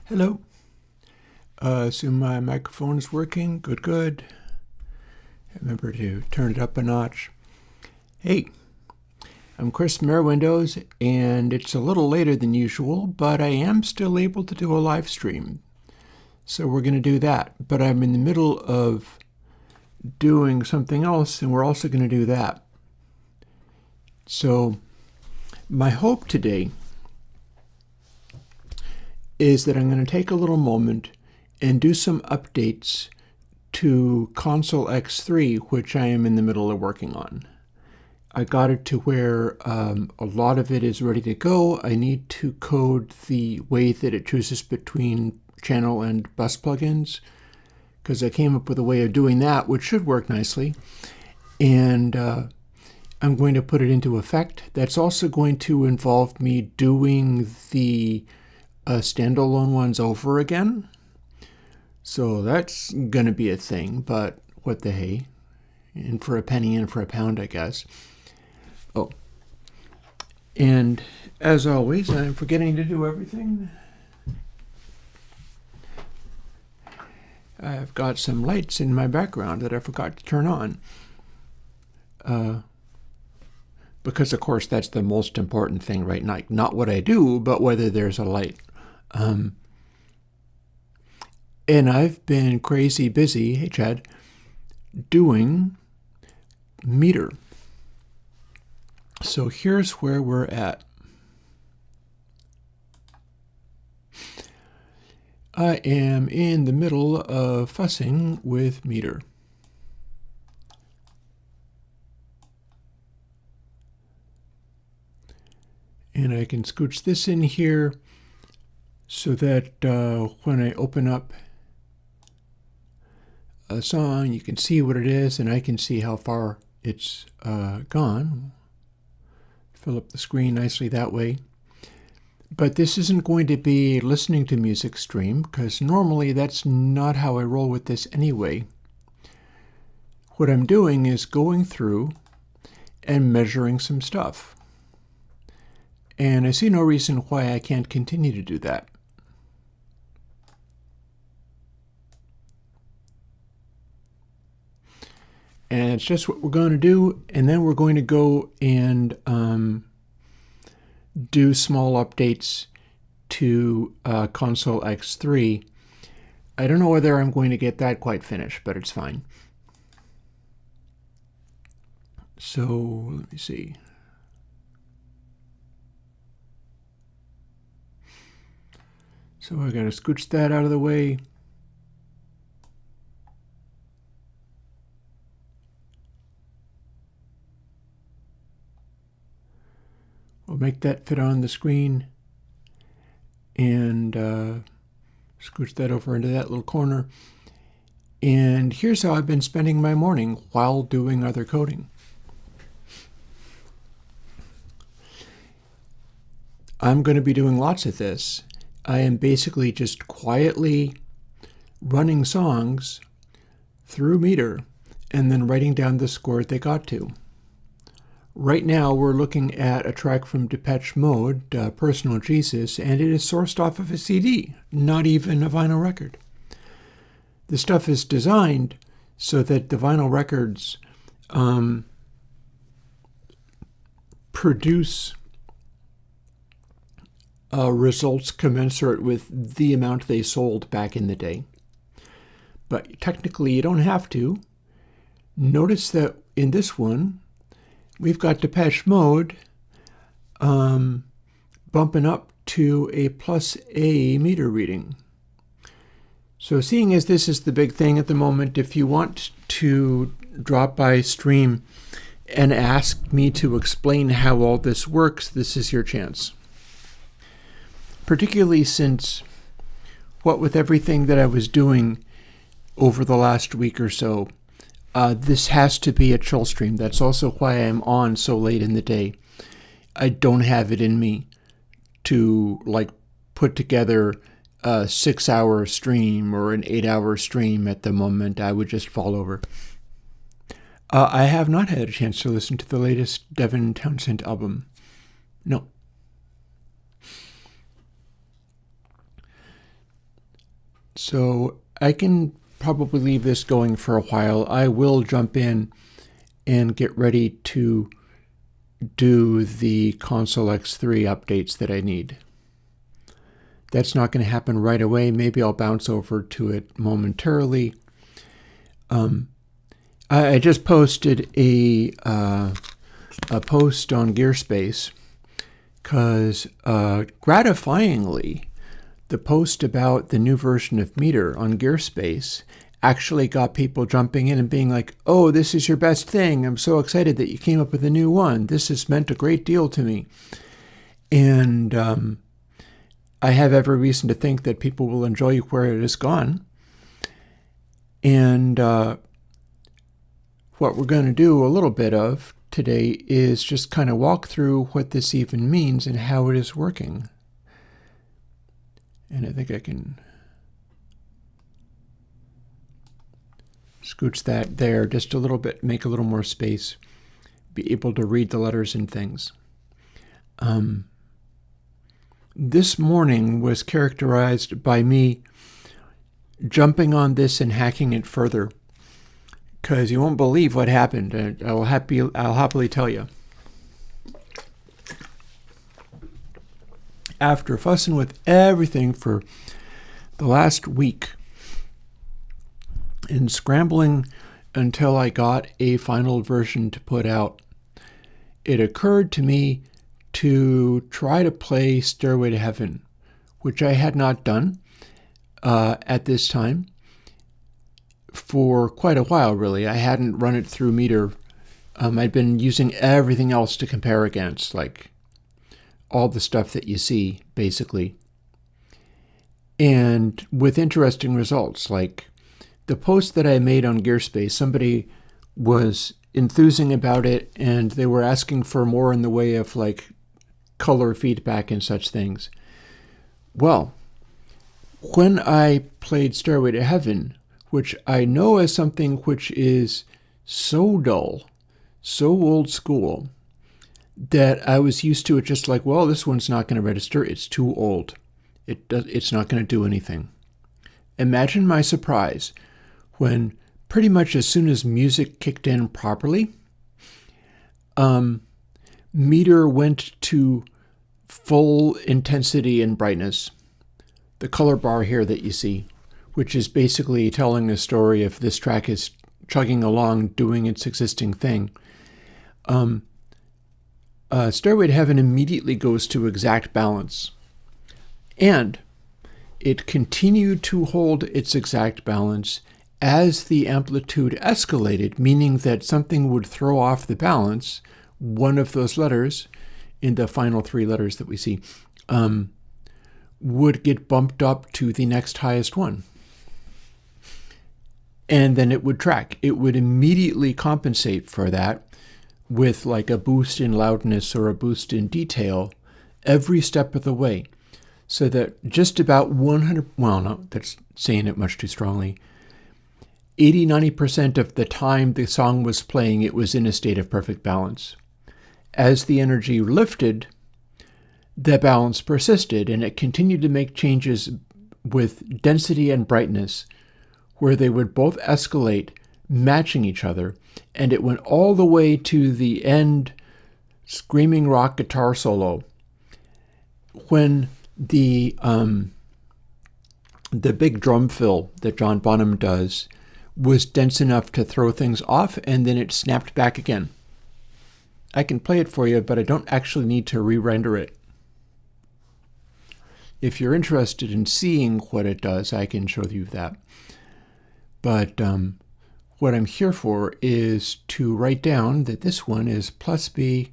Hello. Assume my microphone is working. Good. Remember to turn it up a notch. Hey, I'm Chris from Airwindows, and it's a little later than usual, but I am still able to do a live stream. So we're going to do that. But I'm in the middle of doing something else, and we're also going to do that. So my hope today is that I'm going to take a little moment and do some updates to Console X3, which I am in the middle of working on. I got it to where a lot of it is ready to go. I need to code the way that it chooses between channel and bus plugins, because I came up with a way of doing that, which should work nicely. And I'm going to put it into effect. That's also going to involve me doing the standalone ones over again. So that's going to be a thing, but what the hey. In for a penny, in for a pound, I guess. Oh, and as always, I'm forgetting to do everything. I've got some lights in my background that I forgot to turn on. Because, of course, that's the most important thing right now. Not what I do, but whether there's a light. And I've been crazy busy, hey Chad, doing meter. So here's where we're at. I am in the middle of fussing with meter. And I can scooch this in here so that when I open up a song, you can see what it is, and I can see how far it's gone. Fill up the screen nicely that way. But this isn't going to be a listening to music stream, because normally that's not how I roll with this anyway. What I'm doing is going through and measuring some stuff. And I see no reason why I can't continue to do that. And it's just what we're going to do, and then we're going to go and do small updates to Console X3. I don't know whether I'm going to get that quite finished, but it's fine. So let me see. So I got to scooch that out of the way. We'll make that fit on the screen and scooch that over into that little corner. And here's how I've been spending my morning while doing other coding. I'm going to be doing lots of this. I am basically just quietly running songs through meter and then writing down the score they got to. Right now, we're looking at a track from Depeche Mode, Personal Jesus, and it is sourced off of a CD, not even a vinyl record. The stuff is designed so that the vinyl records produce results commensurate with the amount they sold back in the day. But technically, you don't have to. Notice that in this one, we've got Depeche Mode bumping up to a +A meter reading. So seeing as this is the big thing at the moment, if you want to drop by stream and ask me to explain how all this works, this is your chance. Particularly since, what with everything that I was doing over the last week or so, this has to be a chill stream. That's also why I'm on so late in the day. I don't have it in me to put together a 6-hour stream or an 8-hour stream at the moment. I would just fall over. I have not had a chance to listen to the latest Devin Townsend album. No. So I can probably leave this going for a while. I will jump in and get ready to do the Console X3 updates that I need. That's not going to happen right away. Maybe I'll bounce over to it momentarily. I just posted a post on Gearspace because gratifyingly, the post about the new version of Meter on Gearspace actually got people jumping in and being like, oh, this is your best thing. I'm so excited that you came up with a new one. This has meant a great deal to me. And I have every reason to think that people will enjoy where it has gone. And what we're going to do a little bit of today is just kind of walk through what this even means and how it is working. And I think I can scooch that there just a little bit, make a little more space, be able to read the letters and things. This morning was characterized by me jumping on this and hacking it further, because you won't believe what happened. I'll happily tell you. After fussing with everything for the last week and scrambling until I got a final version to put out, it occurred to me to try to play Stairway to Heaven, which I had not done at this time for quite a while, really. I hadn't run it through Meter. I'd been using everything else to compare against, like all the stuff that you see, basically. And with interesting results, like the post that I made on Gearspace, somebody was enthusing about it, and they were asking for more in the way of like color feedback and such things. Well, when I played Stairway to Heaven, which I know as something which is so dull, so old school, that I was used to it just like, well, this one's not going to register. It's too old. It's not going to do anything. Imagine my surprise when pretty much as soon as music kicked in properly, Meter went to full intensity and brightness. The color bar here that you see, which is basically telling the story of this track is chugging along, doing its existing thing. Stairway to Heaven immediately goes to exact balance. And it continued to hold its exact balance as the amplitude escalated, meaning that something would throw off the balance, one of those letters, in the final three letters that we see, would get bumped up to the next highest one. And then it would track. It would immediately compensate for that with like a boost in loudness or a boost in detail every step of the way. So that just about 100, well, no, that's saying it much too strongly, 80-90% of the time the song was playing, it was in a state of perfect balance. As the energy lifted, the balance persisted, and it continued to make changes with density and brightness, where they would both escalate, matching each other, and it went all the way to the end screaming rock guitar solo, when the big drum fill that John Bonham does was dense enough to throw things off, and then it snapped back again. I can play it for you, but I don't actually need to re-render it. If you're interested in seeing what it does, I can show you that. But what I'm here for is to write down that this one is plus B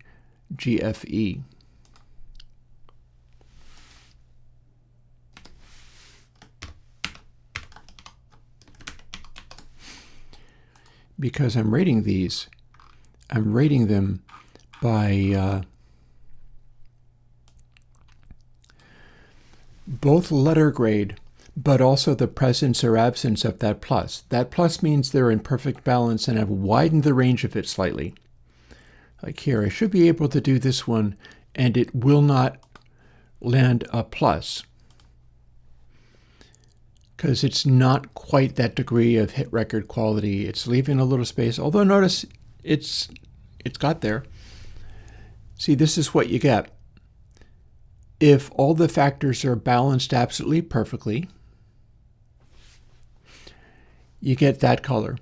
GFE. Because I'm rating these, I'm rating them by both letter grade, but also the presence or absence of that plus. That plus means they're in perfect balance, and I've widened the range of it slightly. Like here, I should be able to do this one, and it will not land a plus, because it's not quite that degree of hit record quality. It's leaving a little space, although notice it's got there. See, this is what you get. If all the factors are balanced absolutely perfectly, you get that color.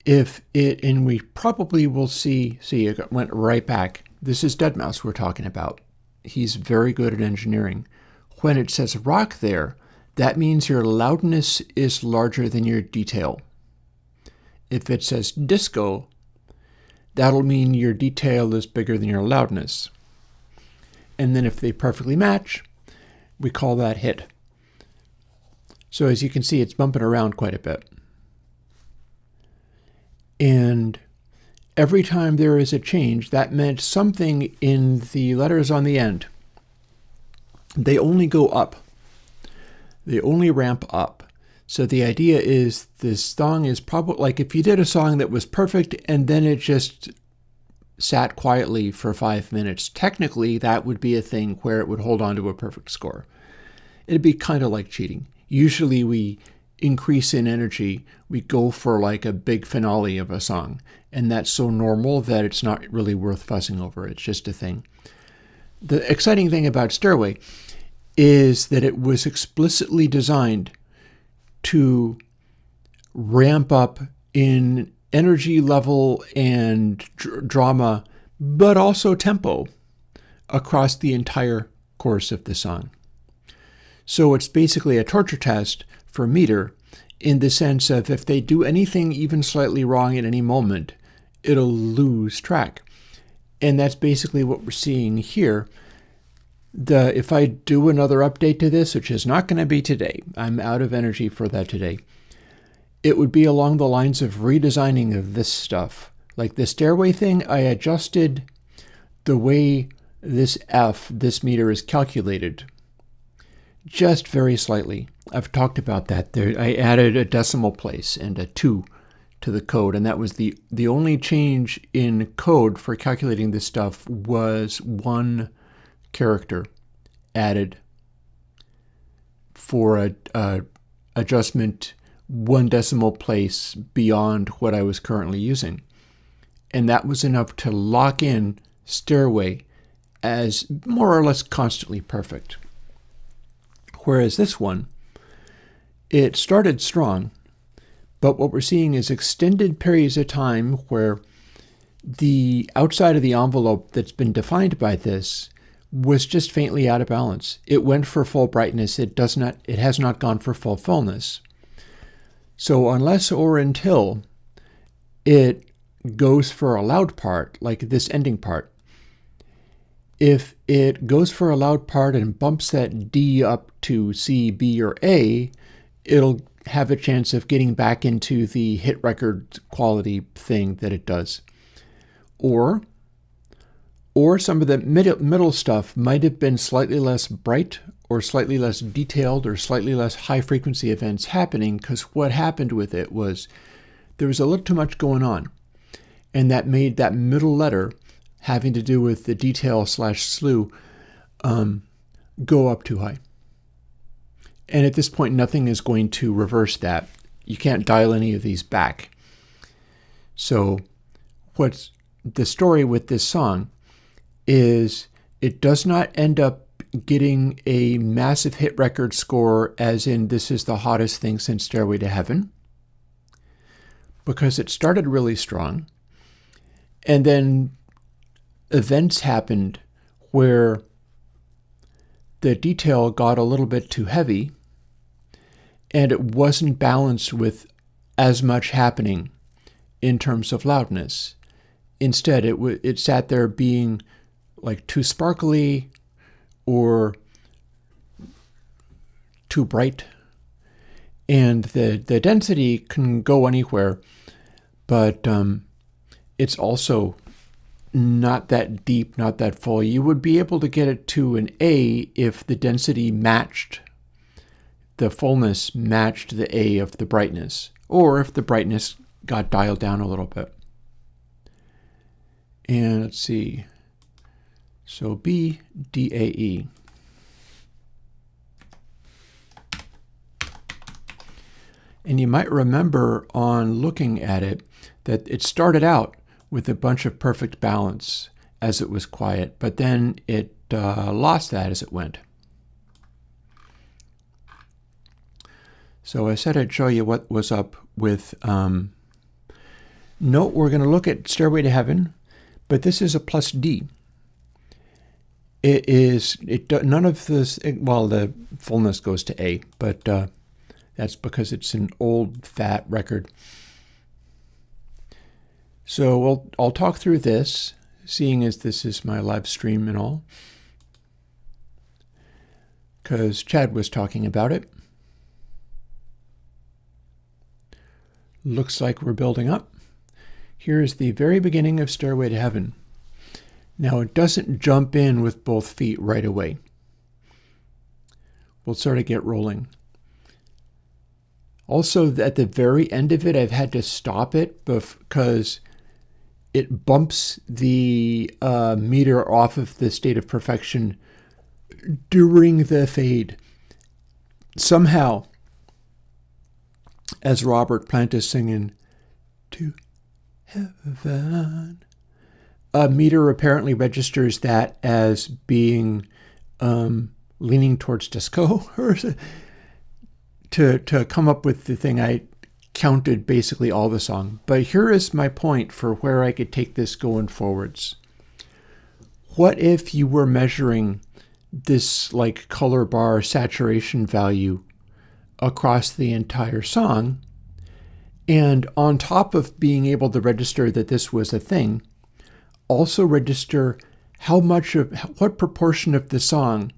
If it, and we probably will see it went right back. This is Deadmau5 we're talking about. He's very good at engineering. When it says rock there, that means your loudness is larger than your detail. If it says disco, that'll mean your detail is bigger than your loudness. And then if they perfectly match, we call that hit. So as you can see, it's bumping around quite a bit. And every time there is a change, that meant something in the letters on the end. They only go up. They only ramp up. So the idea is this song is probably like if you did a song that was perfect and then it just sat quietly for 5 minutes, technically that would be a thing where it would hold on to a perfect score. It'd be kind of like cheating. Usually we increase in energy, we go for like a big finale of a song, and that's so normal that it's not really worth fussing over. It's just a thing. The exciting thing about Stairway is that it was explicitly designed to ramp up in energy level and drama, but also tempo across the entire course of the song. So it's basically a torture test for meter in the sense of if they do anything even slightly wrong at any moment, it'll lose track. And that's basically what we're seeing here. If I do another update to this, which is not going to be today, I'm out of energy for that today, it would be along the lines of redesigning of this stuff. Like the Stairway thing, I adjusted the way this meter is calculated just very slightly. I've talked about that. I added a decimal place and a 2 to the code, and that was the only change in code for calculating this stuff was 1 character added for a adjustment 1 decimal place beyond what I was currently using. And that was enough to lock in Stairway as more or less constantly perfect. Whereas this one, it started strong, but what we're seeing is extended periods of time where the outside of the envelope that's been defined by this was just faintly out of balance. It went for full brightness. It has not gone for full fullness. So unless or until it goes for a loud part, like this ending part, if it goes for a loud part and bumps that D up to C, B, or A, it'll have a chance of getting back into the hit record quality thing that it does. Or some of the middle stuff might have been slightly less bright or slightly less detailed or slightly less high frequency events happening, because what happened with it was there was a little too much going on. And that made that middle letter having to do with the detail / slew go up too high. And at this point, nothing is going to reverse that. You can't dial any of these back. So what's the story with this song is it does not end up getting a massive hit record score as in this is the hottest thing since Stairway to Heaven, because it started really strong. And then events happened where the detail got a little bit too heavy and it wasn't balanced with as much happening in terms of loudness. Instead, it sat there being like too sparkly or too bright. And the density can go anywhere, but it's also not that deep, not that full. You would be able to get it to an A if the density matched, the fullness matched the A of the brightness, or if the brightness got dialed down a little bit. And let's see. So B, D, A, E. And you might remember on looking at it that it started out with a bunch of perfect balance as it was quiet, but then it lost that as it went. So I said I'd show you what was up with, note we're going to look at Stairway to Heaven, but this is a plus D. None of this, well, the fullness goes to A, but that's because it's an old, fat record. So I'll talk through this, seeing as this is my live stream and all, because Chad was talking about it. Looks like we're building up. Here's the very beginning of Stairway to Heaven. Now, it doesn't jump in with both feet right away. We'll sort of get rolling. Also, at the very end of it, I've had to stop it because it bumps the meter off of the state of perfection during the fade. Somehow, as Robert Plant is singing, "To Heaven," a meter apparently registers that as being leaning towards disco, or to come up with the thing. I counted basically all the song. But here is my point for where I could take this going forwards. What if you were measuring this like color bar saturation value across the entire song, and on top of being able to register that this was a thing, also register what proportion of the song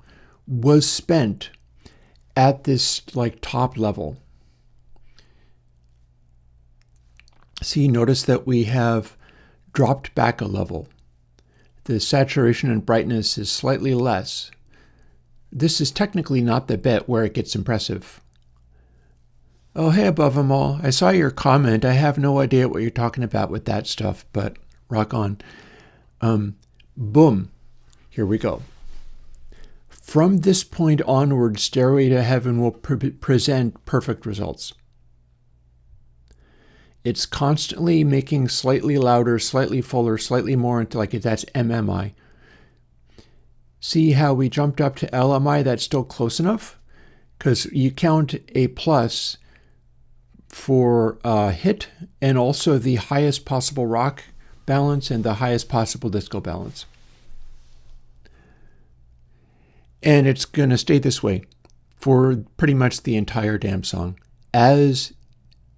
was spent at this like top level. See, notice that we have dropped back a level. The saturation and brightness is slightly less. This is technically not the bit where it gets impressive. Oh, hey, above them all. I saw your comment. I have no idea what you're talking about with that stuff, but rock on. Boom. Here we go. From this point onward, Stairway to Heaven will present perfect results. It's constantly making slightly louder, slightly fuller, slightly more into like that's MMI. See how we jumped up to LMI? That's still close enough? Because you count a plus for hit and also the highest possible rock balance and the highest possible disco balance. And it's going to stay this way for pretty much the entire damn song. As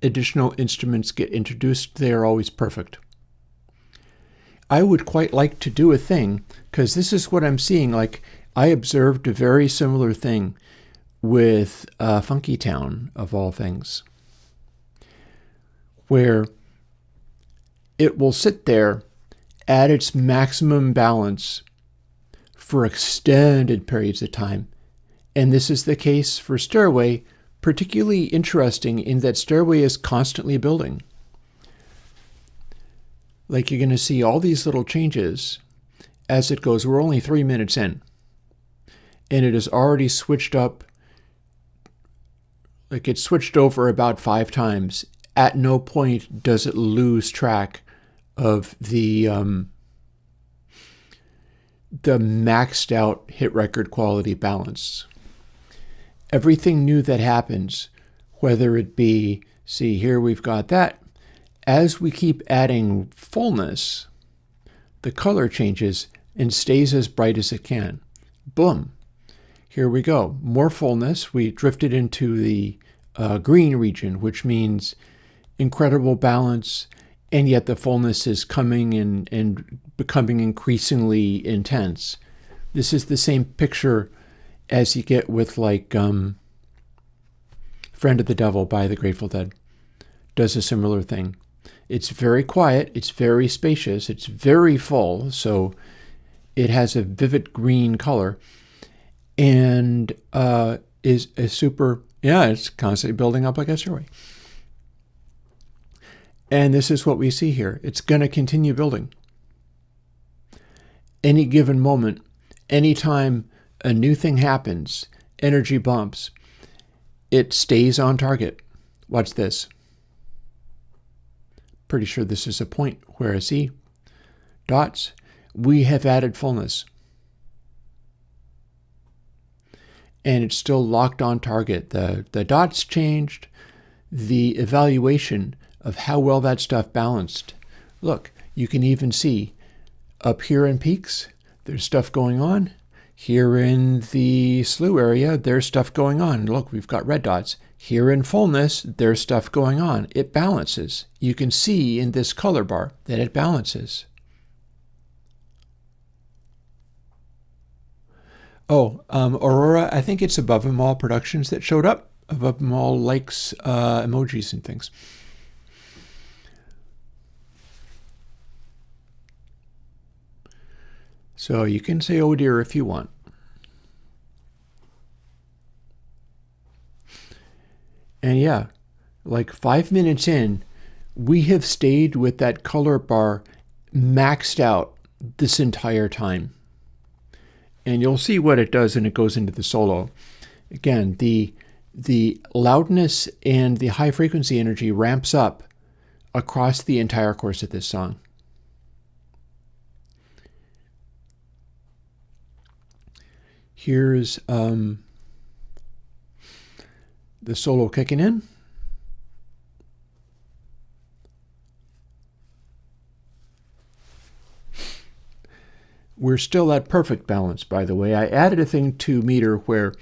additional instruments get introduced, they are always perfect. I would quite like to do a thing, because this is what I'm seeing. Like, I observed a very similar thing with Funky Town, of all things, where it will sit there at its maximum balance for extended periods of time. And this is the case for Stairway, particularly interesting in that Stairway is constantly building. Like, you're going to see all these little changes as it goes. We're only 3 minutes in, and it has already switched up. Like, it's switched over about 5 times. At no point does it lose track of the maxed out hit record quality balance. Everything new that happens, whether it be, see here we've got that, as we keep adding fullness, the color changes and stays as bright as it can. Boom. Here we go. More fullness. We drifted into the green region, which means incredible balance, and yet the fullness is coming and becoming increasingly intense. This is the same picture as you get with like Friend of the Devil by the Grateful Dead. Does a similar thing. It's very quiet, it's very spacious, it's very full, so it has a vivid green color, and is a super, it's constantly building up like a stairway. And this is what we see here. It's going to continue building. Any given moment, anytime a new thing happens, energy bumps, it stays on target. Watch this. Pretty sure this is a point where I see dots. We have added fullness. And it's still locked on target. The dots changed. The evaluation of how well that stuff balanced. Look, you can even see up here in peaks, there's stuff going on. Here in the slew area, there's stuff going on. Look, we've got red dots. Here in fullness, there's stuff going on. It balances. You can see in this color bar that it balances. Oh, Aurora, I think it's Above 'Em All Productions that showed up. Above 'Em All likes emojis and things. So you can say, oh dear, if you want. And yeah, like 5 minutes in, we have stayed with that color bar maxed out this entire time. And you'll see what it does when it goes into the solo. Again, the loudness and the high frequency energy ramps up across the entire course of this song. Here's the solo kicking in. We're still at perfect balance, by the way. I added a thing to meter where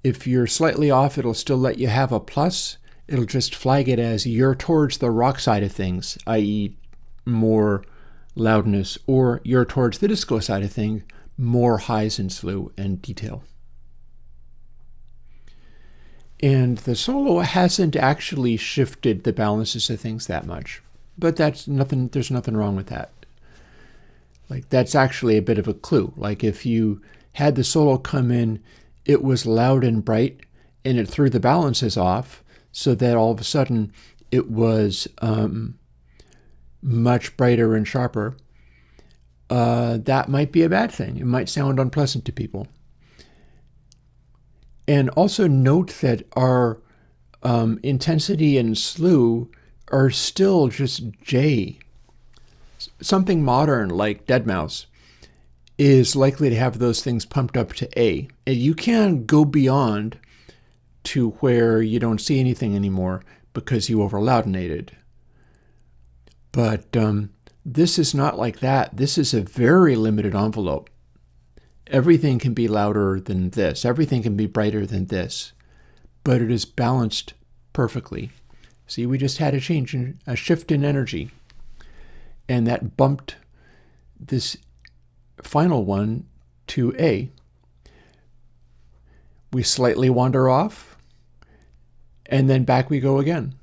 if you're slightly off, it'll still let you have a plus. It'll just flag it as you're towards the rock side of things, i.e. more loudness, or you're towards the disco side of things, more highs and slew and detail. And the solo hasn't actually shifted the balances of things that much. But that's nothing, there's nothing wrong with that. Like, that's actually a bit of a clue. Like, if you had the solo come in, it was loud and bright, and it threw the balances off, so that all of a sudden it was much brighter and sharper. That might be a bad thing. It might sound unpleasant to people. And also note that our intensity and slew are still just J. Something modern like deadmau5 is likely to have those things pumped up to A. And you can go beyond to where you don't see anything anymore because you overloudinated. But this is not like that. This is a very limited envelope. Everything can be louder than this. Everything can be brighter than this. But it is balanced perfectly. See, we just had a shift in energy. And that bumped this final one to A. We slightly wander off, and then back we go again.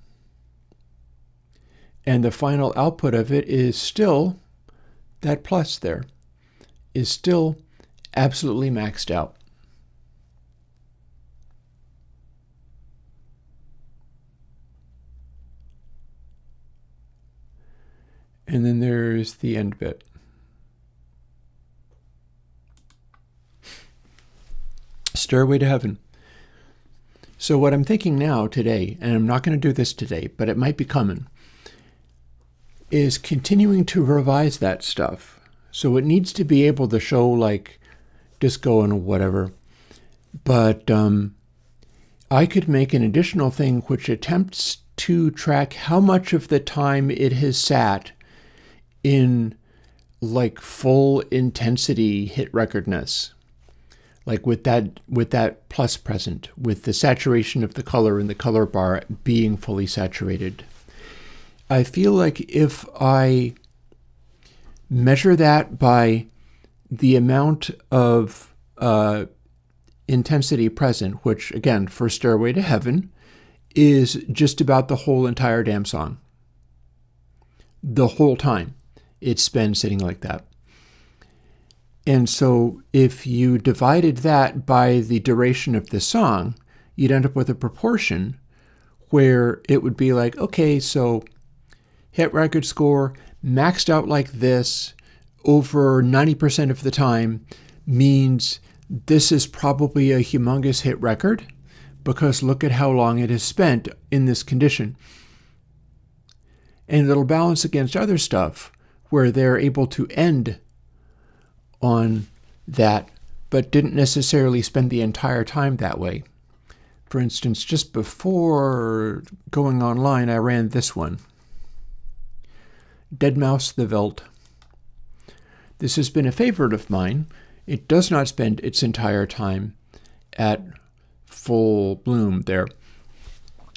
And the final output of it is still, that plus there, is still absolutely maxed out. And then there's the end bit. Stairway to Heaven. So what I'm thinking now today, and I'm not going to do this today, but it might be coming, is continuing to revise that stuff. So it needs to be able to show like disco and whatever. But I could make an additional thing which attempts to track how much of the time it has sat in like full intensity hit recordness, like with that plus present, with the saturation of the color in the color bar being fully saturated. I feel like if I measure that by the amount of intensity present, which again for Stairway to Heaven is just about the whole entire damn song, the whole time it's been sitting like that. And so if you divided that by the duration of the song, you'd end up with a proportion where it would be like, okay, so hit record score maxed out like this over 90% of the time means this is probably a humongous hit record, because look at how long it has spent in this condition. And it'll balance against other stuff where they're able to end on that, but didn't necessarily spend the entire time that way. For instance, just before going online, I ran this one. Deadmau5 the Welt. This has been a favorite of mine. It does not spend its entire time at full bloom there.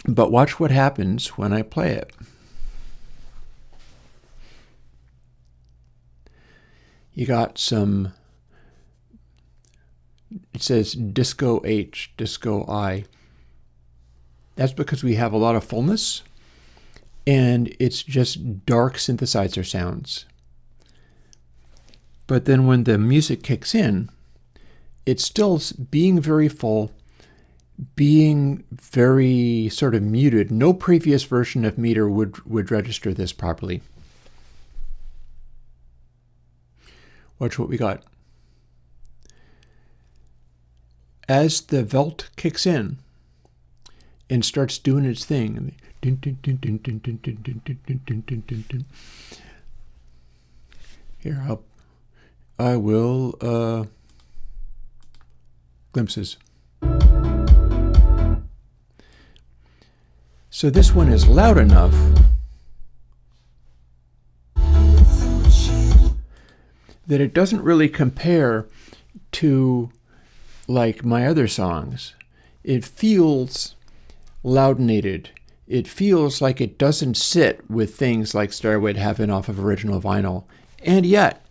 But watch what happens when I play it. You got some, it says disco H, disco I. That's because we have a lot of fullness, and it's just dark synthesizer sounds. But then when the music kicks in, it's still being very full, being very sort of muted. No previous version of meter would register this properly. Watch what we got. As the Welt kicks in and starts doing its thing, here, I will glimpses. So this one is loud enough that it doesn't really compare to like my other songs. It feels loudinated. It feels like it doesn't sit with things like Stairway to Heaven off of original vinyl. And yet,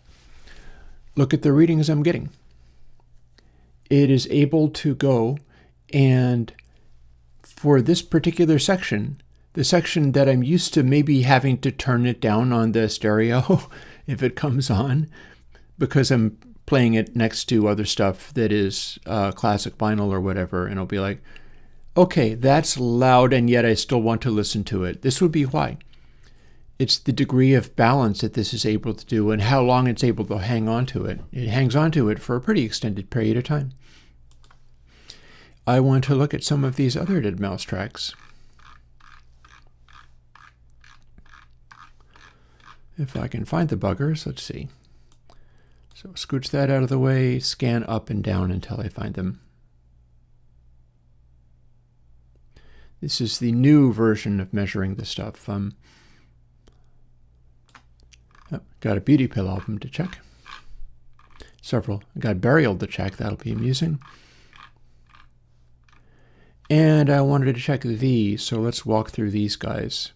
look at the readings I'm getting. It is able to go and for this particular section, the section that I'm used to maybe having to turn it down on the stereo if it comes on, because I'm playing it next to other stuff that is classic vinyl or whatever, and it'll be like, okay, that's loud, and yet I still want to listen to it. This would be why. It's the degree of balance that this is able to do and how long it's able to hang on to it. It hangs on to it for a pretty extended period of time. I want to look at some of these other Deadmau5 tracks. If I can find the buggers, let's see. So scooch that out of the way, scan up and down until I find them. This is the new version of measuring the stuff. Got a Beauty Pill album to check. Several. I got Burial to check. That'll be amusing. And I wanted to check these, so let's walk through these guys.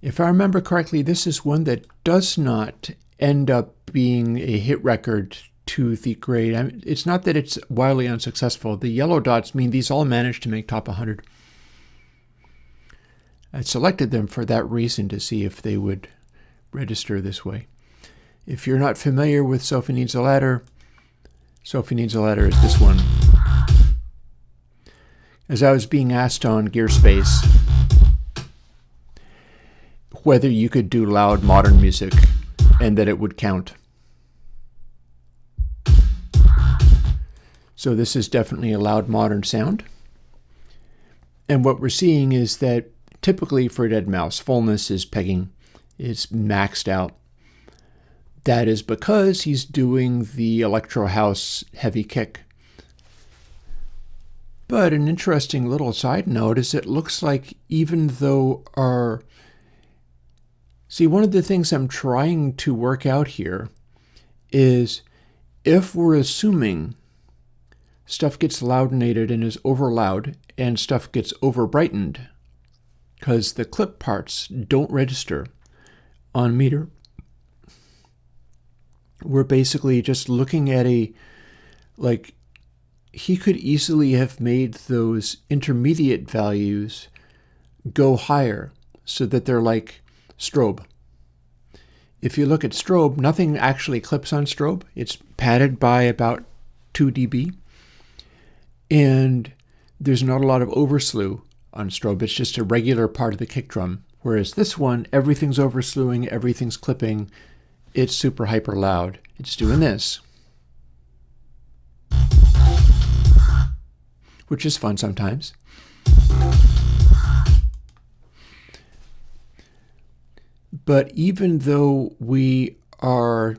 If I remember correctly, this is one that does not end up being a hit record to the grade. It's not that it's wildly unsuccessful. The yellow dots mean these all managed to make top 100. I selected them for that reason, to see if they would register this way. If you're not familiar with Sophie Needs a Ladder, Sophie Needs a Ladder is this one. As I was being asked on Gearspace whether you could do loud modern music and that it would count. So this is definitely a loud modern sound. And what we're seeing is that typically for Deadmau5, fullness is pegging. It's maxed out. That is because he's doing the electro house heavy kick. But an interesting little side note is it looks like even though our... See, one of the things I'm trying to work out here is if we're assuming stuff gets loudinated and is over loud and stuff gets over brightened because the clip parts don't register on meter, we're basically just looking at he could easily have made those intermediate values go higher so that they're like strobe. If you look at strobe, nothing actually clips on strobe. It's padded by about 2 dB. And there's not a lot of overslew on strobe. It's just a regular part of the kick drum. Whereas this one, everything's overslewing, everything's clipping. It's super hyper loud. It's doing this. which is fun sometimes. But even though we are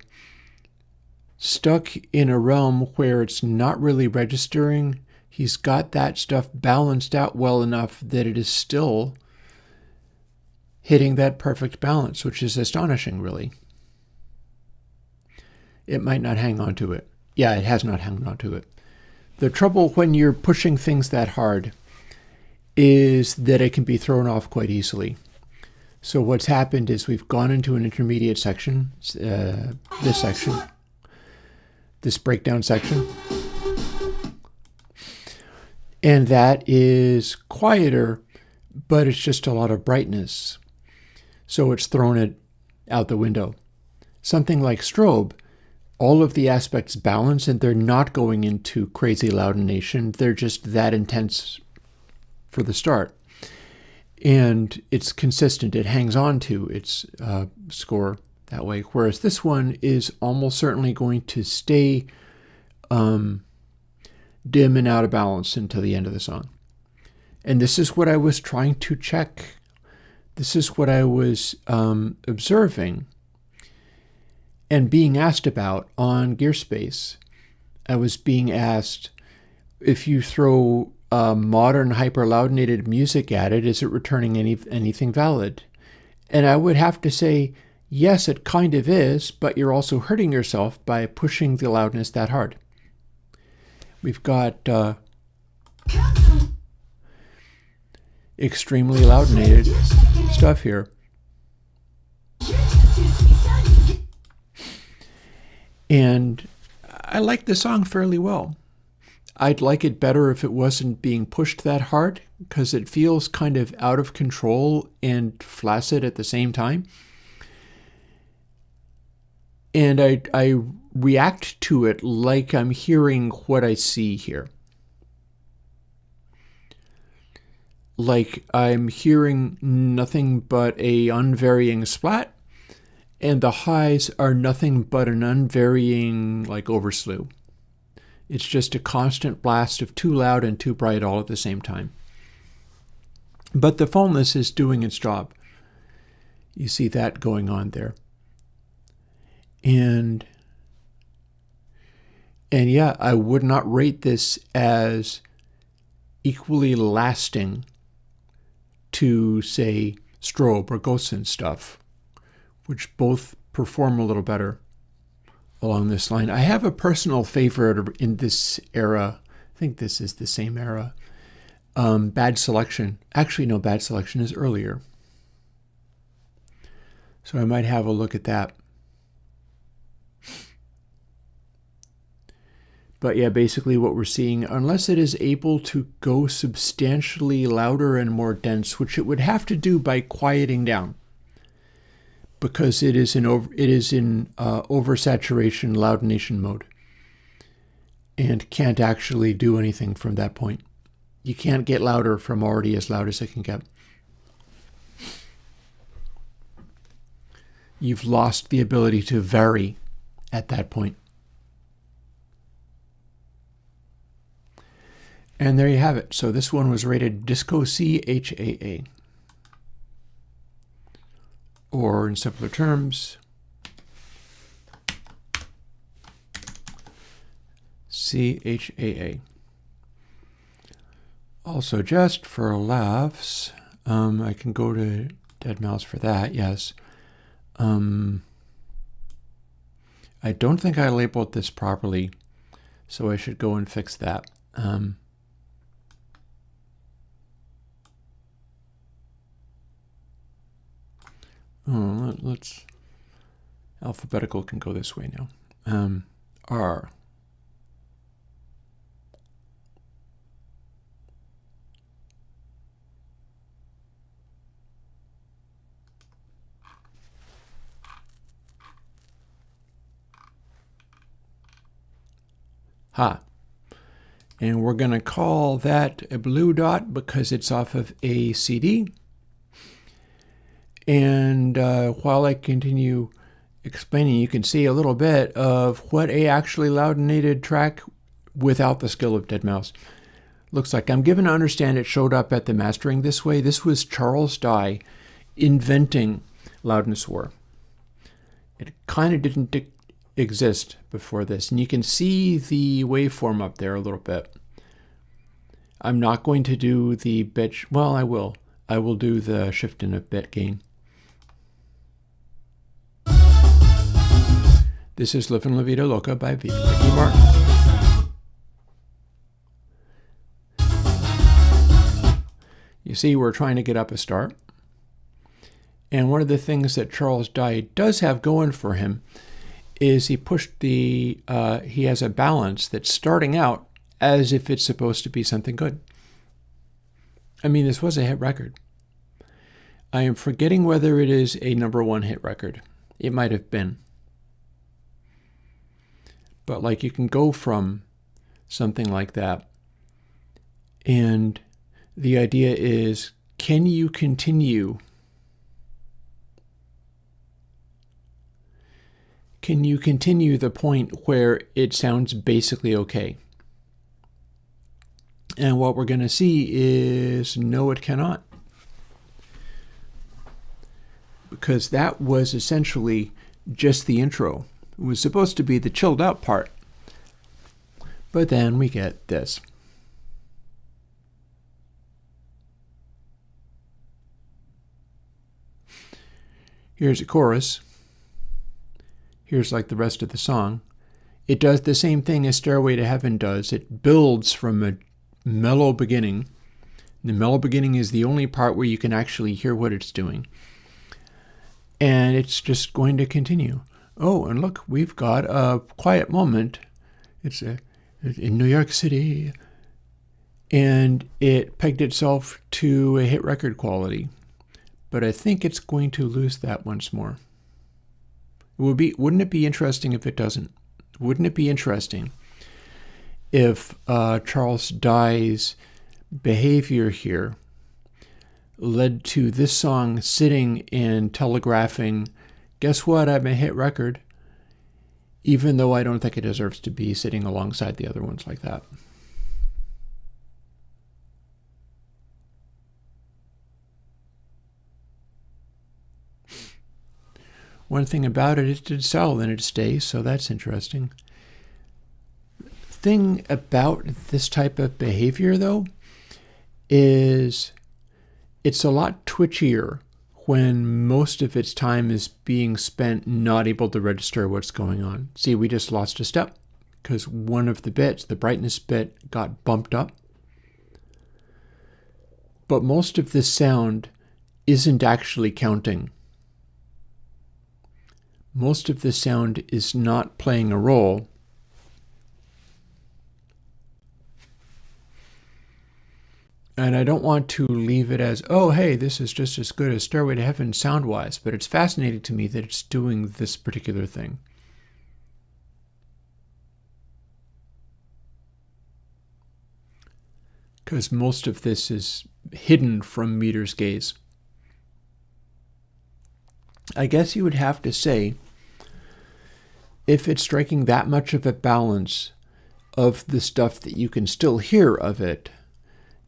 stuck in a realm where it's not really registering, he's got that stuff balanced out well enough that it is still hitting that perfect balance, which is astonishing, really. It might not hang on to it. Yeah, it has not hung on to it. The trouble when you're pushing things that hard is that it can be thrown off quite easily. So what's happened is we've gone into an intermediate section, this breakdown section, and that is quieter, but it's just a lot of brightness. So it's thrown it out the window. Something like strobe, all of the aspects balance and they're not going into crazy loudination. They're just that intense for the start. And it's consistent. It hangs on to its score that way. Whereas this one is almost certainly going to stay dim and out of balance until the end of the song. And this is what I was trying to check. This is what I was observing and being asked about on GearSpace. I was being asked, if you throw modern hyper-loudinated music at it, is it returning anything valid? And I would have to say, yes, it kind of is, but you're also hurting yourself by pushing the loudness that hard. We've got extremely loudinated stuff here. And I like the song fairly well. I'd like it better if it wasn't being pushed that hard, because it feels kind of out of control and flaccid at the same time. And I react to it like I'm hearing what I see here. Like I'm hearing nothing but a unvarying splat, and the highs are nothing but an unvarying like overslew. It's just a constant blast of too loud and too bright all at the same time. But the fullness is doing its job. You see that going on there. And yeah, I would not rate this as equally lasting to, say, Strobe or Gosen stuff, which both perform a little better along this line. I have a personal favorite in this era. I think this is the same era. Bad Selection. Actually, no, Bad Selection is earlier. So I might have a look at that. But yeah, basically what we're seeing, unless it is able to go substantially louder and more dense, which it would have to do by quieting down, because it is in oversaturation loudination mode and can't actually do anything from that point. You can't get louder from already as loud as it can get. You've lost the ability to vary at that point. And there you have it. So this one was rated Disco CHAA. Or in simpler terms, CHAA. Also, just for laughs, I can go to deadmau5 for that, yes. I don't think I labeled this properly, so I should go and fix that. Let's alphabetical can go this way now. R. Ha. And we're going to call that a blue dot because it's off of a CD. And while I continue explaining, you can see a little bit of what a actually loudinated track without the skill of deadmau5 Looks like I'm given to understand it showed up at the mastering this way. This was Charles Dye inventing loudness war. It kind of didn't exist before this. And you can see the waveform up there a little bit. I'm not going to do the bit, well, I will. I will do the shift in a bit gain. This is Livin' La Vida Loca by Vicky Martin. You see, we're trying to get up a start. And one of the things that Charles Dye does have going for him is he has a balance that's starting out as if it's supposed to be something good. I mean, this was a hit record. I am forgetting whether it is a #1 hit record. It might have been. But like, you can go from something like that, and the idea is, can you continue? Can you continue the point where it sounds basically okay? And what we're going to see is, no, it cannot. Because that was essentially just the intro. It was supposed to be the chilled out part. But then we get this. Here's a chorus. Here's like the rest of the song. It does the same thing as Stairway to Heaven does. It builds from a mellow beginning. The mellow beginning is the only part where you can actually hear what it's doing. And it's just going to continue. Oh, and look, we've got a quiet moment. It's in New York City. And it pegged itself to a hit record quality. But I think it's going to lose that once more. Wouldn't it be interesting if it doesn't? Wouldn't it be interesting if Charles Dye's behavior here led to this song sitting and telegraphing, guess what, I'm a hit record, even though I don't think it deserves to be sitting alongside the other ones like that. One thing about it, it did sell and it stays, so that's interesting. Thing about this type of behavior, though, is it's a lot twitchier when most of its time is being spent not able to register what's going on. See, we just lost a step because one of the bits, the brightness bit, got bumped up. But most of this sound isn't actually counting. Most of the sound is not playing a role. And I don't want to leave it as, oh, hey, this is just as good as Stairway to Heaven sound-wise, but it's fascinating to me that it's doing this particular thing. Because most of this is hidden from meter's gaze. I guess you would have to say, if it's striking that much of a balance of the stuff that you can still hear of it,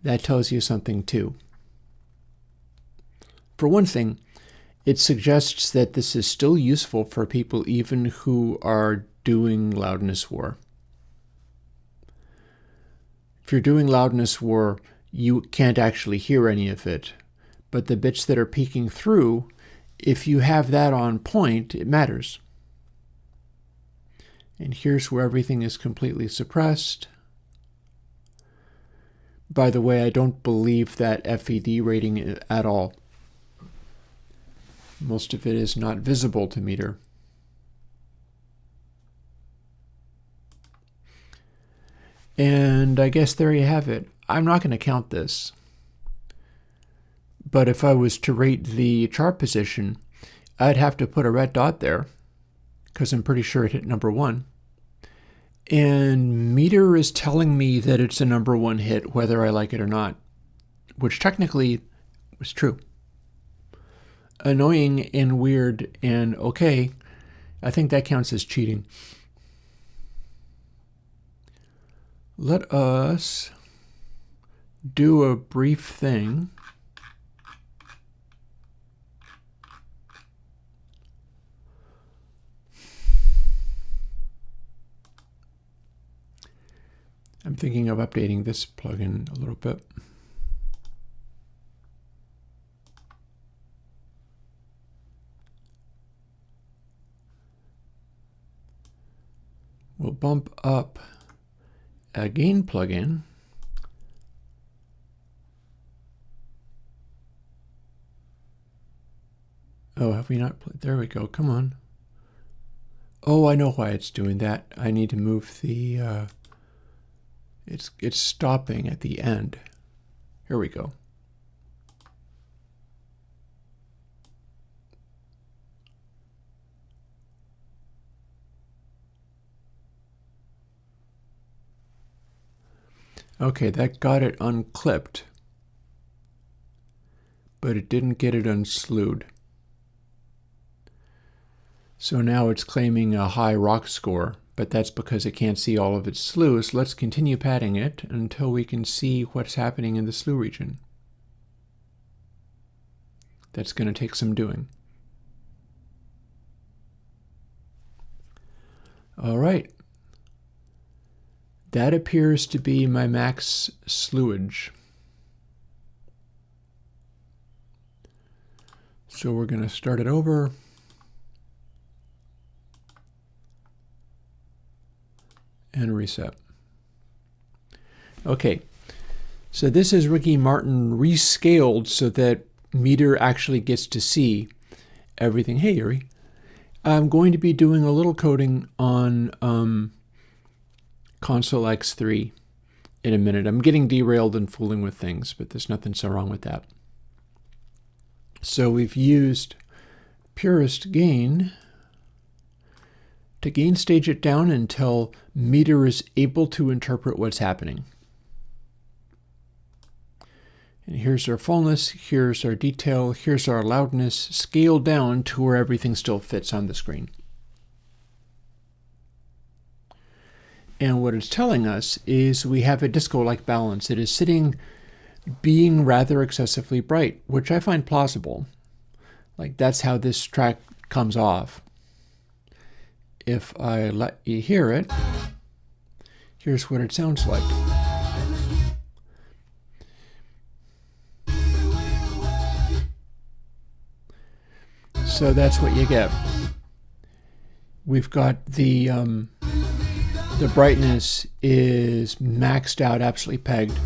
that tells you something too. For one thing, it suggests that this is still useful for people even who are doing loudness war. If you're doing loudness war, you can't actually hear any of it, but the bits that are peeking through, if you have that on point, it matters. And here's where everything is completely suppressed. By the way, I don't believe that FED rating at all. Most of it is not visible to meter. And I guess there you have it. I'm not going to count this. But if I was to rate the chart position, I'd have to put a red dot there, because I'm pretty sure it hit #1. And meter is telling me that it's a #1 hit, whether I like it or not, which technically was true. Annoying and weird and okay, I think that counts as cheating. Let us do a brief thing. I'm thinking of updating this plugin a little bit. We'll bump up a gain plugin. Oh, have we not played? There we go. Come on. Oh, I know why it's doing that. I need to move the... It's stopping at the end. Here we go. Okay, that got it unclipped, but it didn't get it unslewed. So now it's claiming a high rock score, but that's because it can't see all of its slews. So let's continue padding it until we can see what's happening in the slew region. That's going to take some doing. All right. That appears to be my max slewage. So we're going to start it over. And reset. Okay, so this is Ricky Martin rescaled so that Meter actually gets to see everything. Hey, Yuri. I'm going to be doing a little coding on Console X3 in a minute. I'm getting derailed and fooling with things, but there's nothing so wrong with that. So we've used purest gain to gain stage it down until Meter is able to interpret what's happening. And here's our fullness, here's our detail, here's our loudness, scaled down to where everything still fits on the screen. And what it's telling us is we have a disco-like balance. It is sitting being rather excessively bright, which I find plausible. Like that's how this track comes off. If I let you hear it, here's what it sounds like. So that's what you get. We've got the brightness is maxed out, absolutely pegged.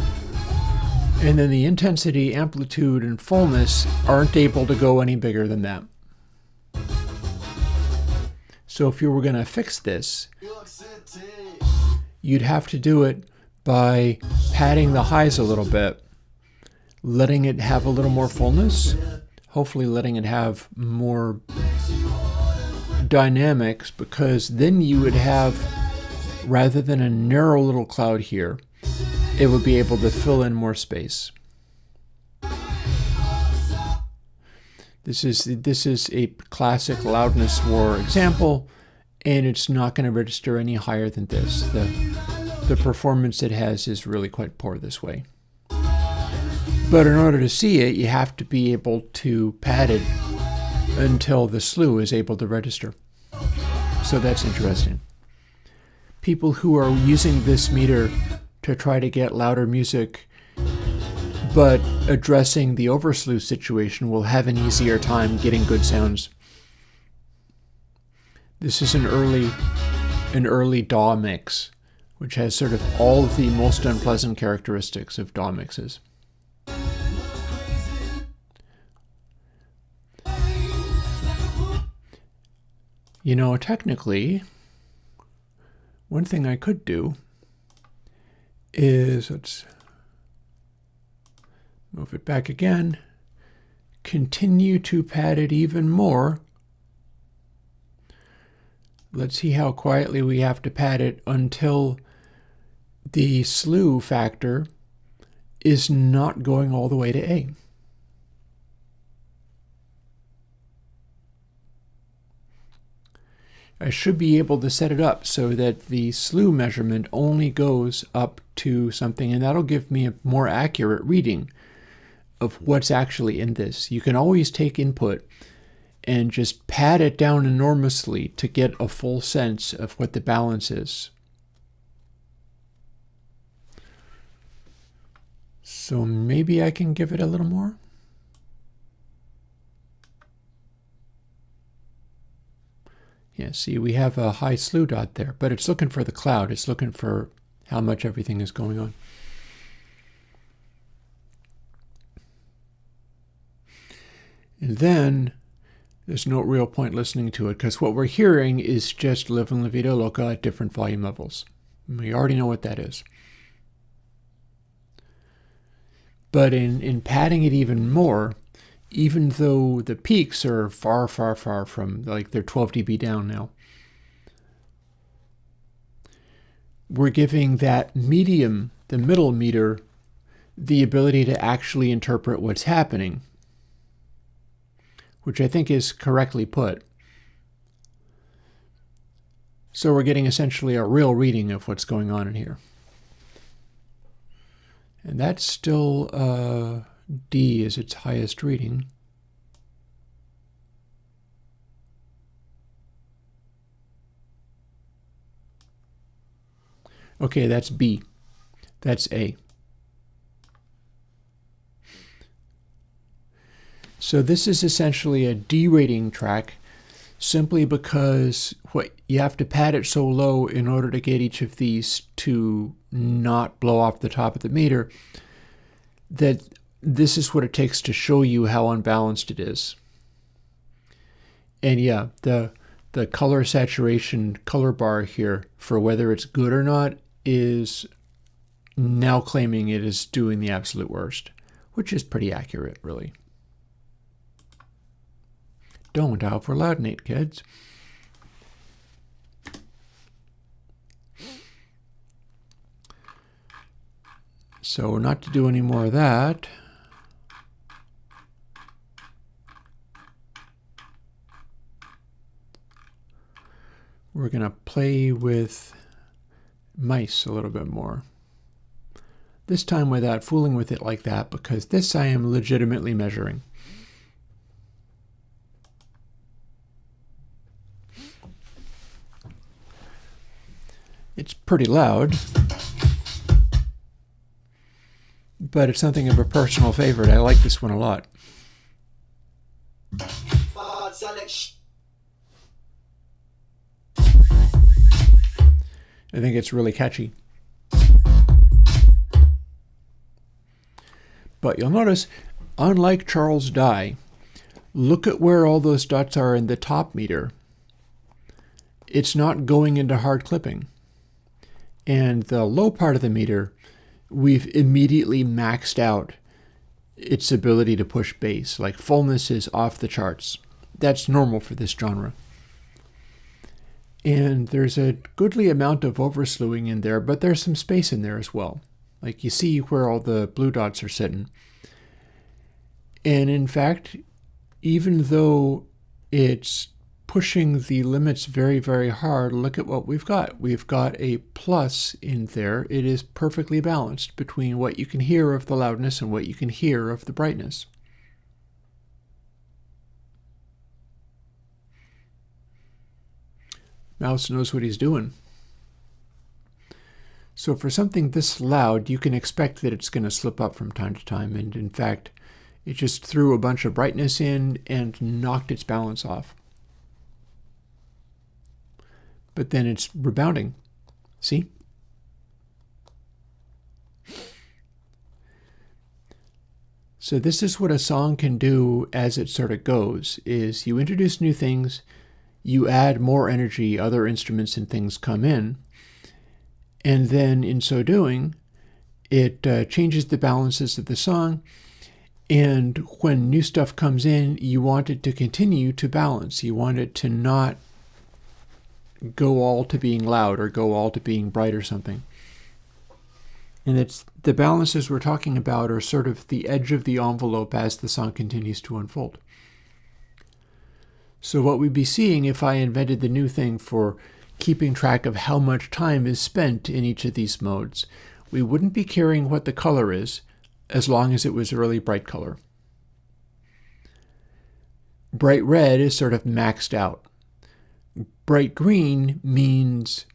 And then the intensity, amplitude, and fullness aren't able to go any bigger than that. So if you were going to fix this, you'd have to do it by padding the highs a little bit, letting it have a little more fullness, hopefully letting it have more dynamics, because then you would have, rather than a narrow little cloud here, it would be able to fill in more space. This is a classic loudness war example, and it's not going to register any higher than this. The performance it has is really quite poor this way. But in order to see it, you have to be able to pad it until the slew is able to register. So that's interesting. People who are using this meter to try to get louder music but addressing the overslew situation will have an easier time getting good sounds. This is an early DAW mix, which has sort of all of the most unpleasant characteristics of DAW mixes. You know, technically, one thing I could do is, let's move it back again, continue to pad it even more. Let's see how quietly we have to pad it until the slew factor is not going all the way to A. I should be able to set it up so that the slew measurement only goes up to something, and that'll give me a more accurate reading of what's actually in this. You can always take input and just pad it down enormously to get a full sense of what the balance is. So maybe I can give it a little more. Yeah, see, we have a high slew dot there, but it's looking for the cloud. It's looking for how much everything is going on. And then there's no real point listening to it, because what we're hearing is just Living La Vida Loca at different volume levels. We already know what that is. But in padding it even more, even though the peaks are far, far, far from, like, they're 12 dB down now, we're giving that medium, the middle meter, the ability to actually interpret what's happening, which I think is correctly put. So we're getting essentially a real reading of what's going on in here. And that's still D is its highest reading. Okay, that's B. That's A. So this is essentially a D rating track, simply because you have to pad it so low in order to get each of these to not blow off the top of the meter, that this is what it takes to show you how unbalanced it is. And yeah, the color saturation color bar here for whether it's good or not is now claiming it is doing the absolute worst, which is pretty accurate, really. Don't overloudinate, kids. So not to do any more of that. We're going to play with mice a little bit more. This time without fooling with it like that, because this I am legitimately measuring. It's pretty loud, but it's something of a personal favorite. I like this one a lot. I think it's really catchy. But you'll notice, unlike Charles Dye, look at where all those dots are in the top meter. It's not going into hard clipping. And the low part of the meter, we've immediately maxed out its ability to push bass. Like, fullness is off the charts. That's normal for this genre. And there's a goodly amount of overslewing in there, but there's some space in there as well. Like, you see where all the blue dots are sitting. And in fact, even though it's pushing the limits very, very hard, look at what we've got. We've got a plus in there. It is perfectly balanced between what you can hear of the loudness and what you can hear of the brightness. Mouse knows what he's doing. So for something this loud, you can expect that it's going to slip up from time to time. And in fact, it just threw a bunch of brightness in and knocked its balance off. But then it's rebounding. See? So this is what a song can do as it sort of goes, is you introduce new things, you add more energy, other instruments and things come in, and then in so doing, it changes the balances of the song, and when new stuff comes in, you want it to continue to balance. You want it to not go all to being loud or go all to being bright or something. And it's the balances we're talking about are sort of the edge of the envelope as the song continues to unfold. So what we'd be seeing if I invented the new thing for keeping track of how much time is spent in each of these modes, we wouldn't be caring what the color is as long as it was a really bright color. Bright red is sort of maxed out. Bright green means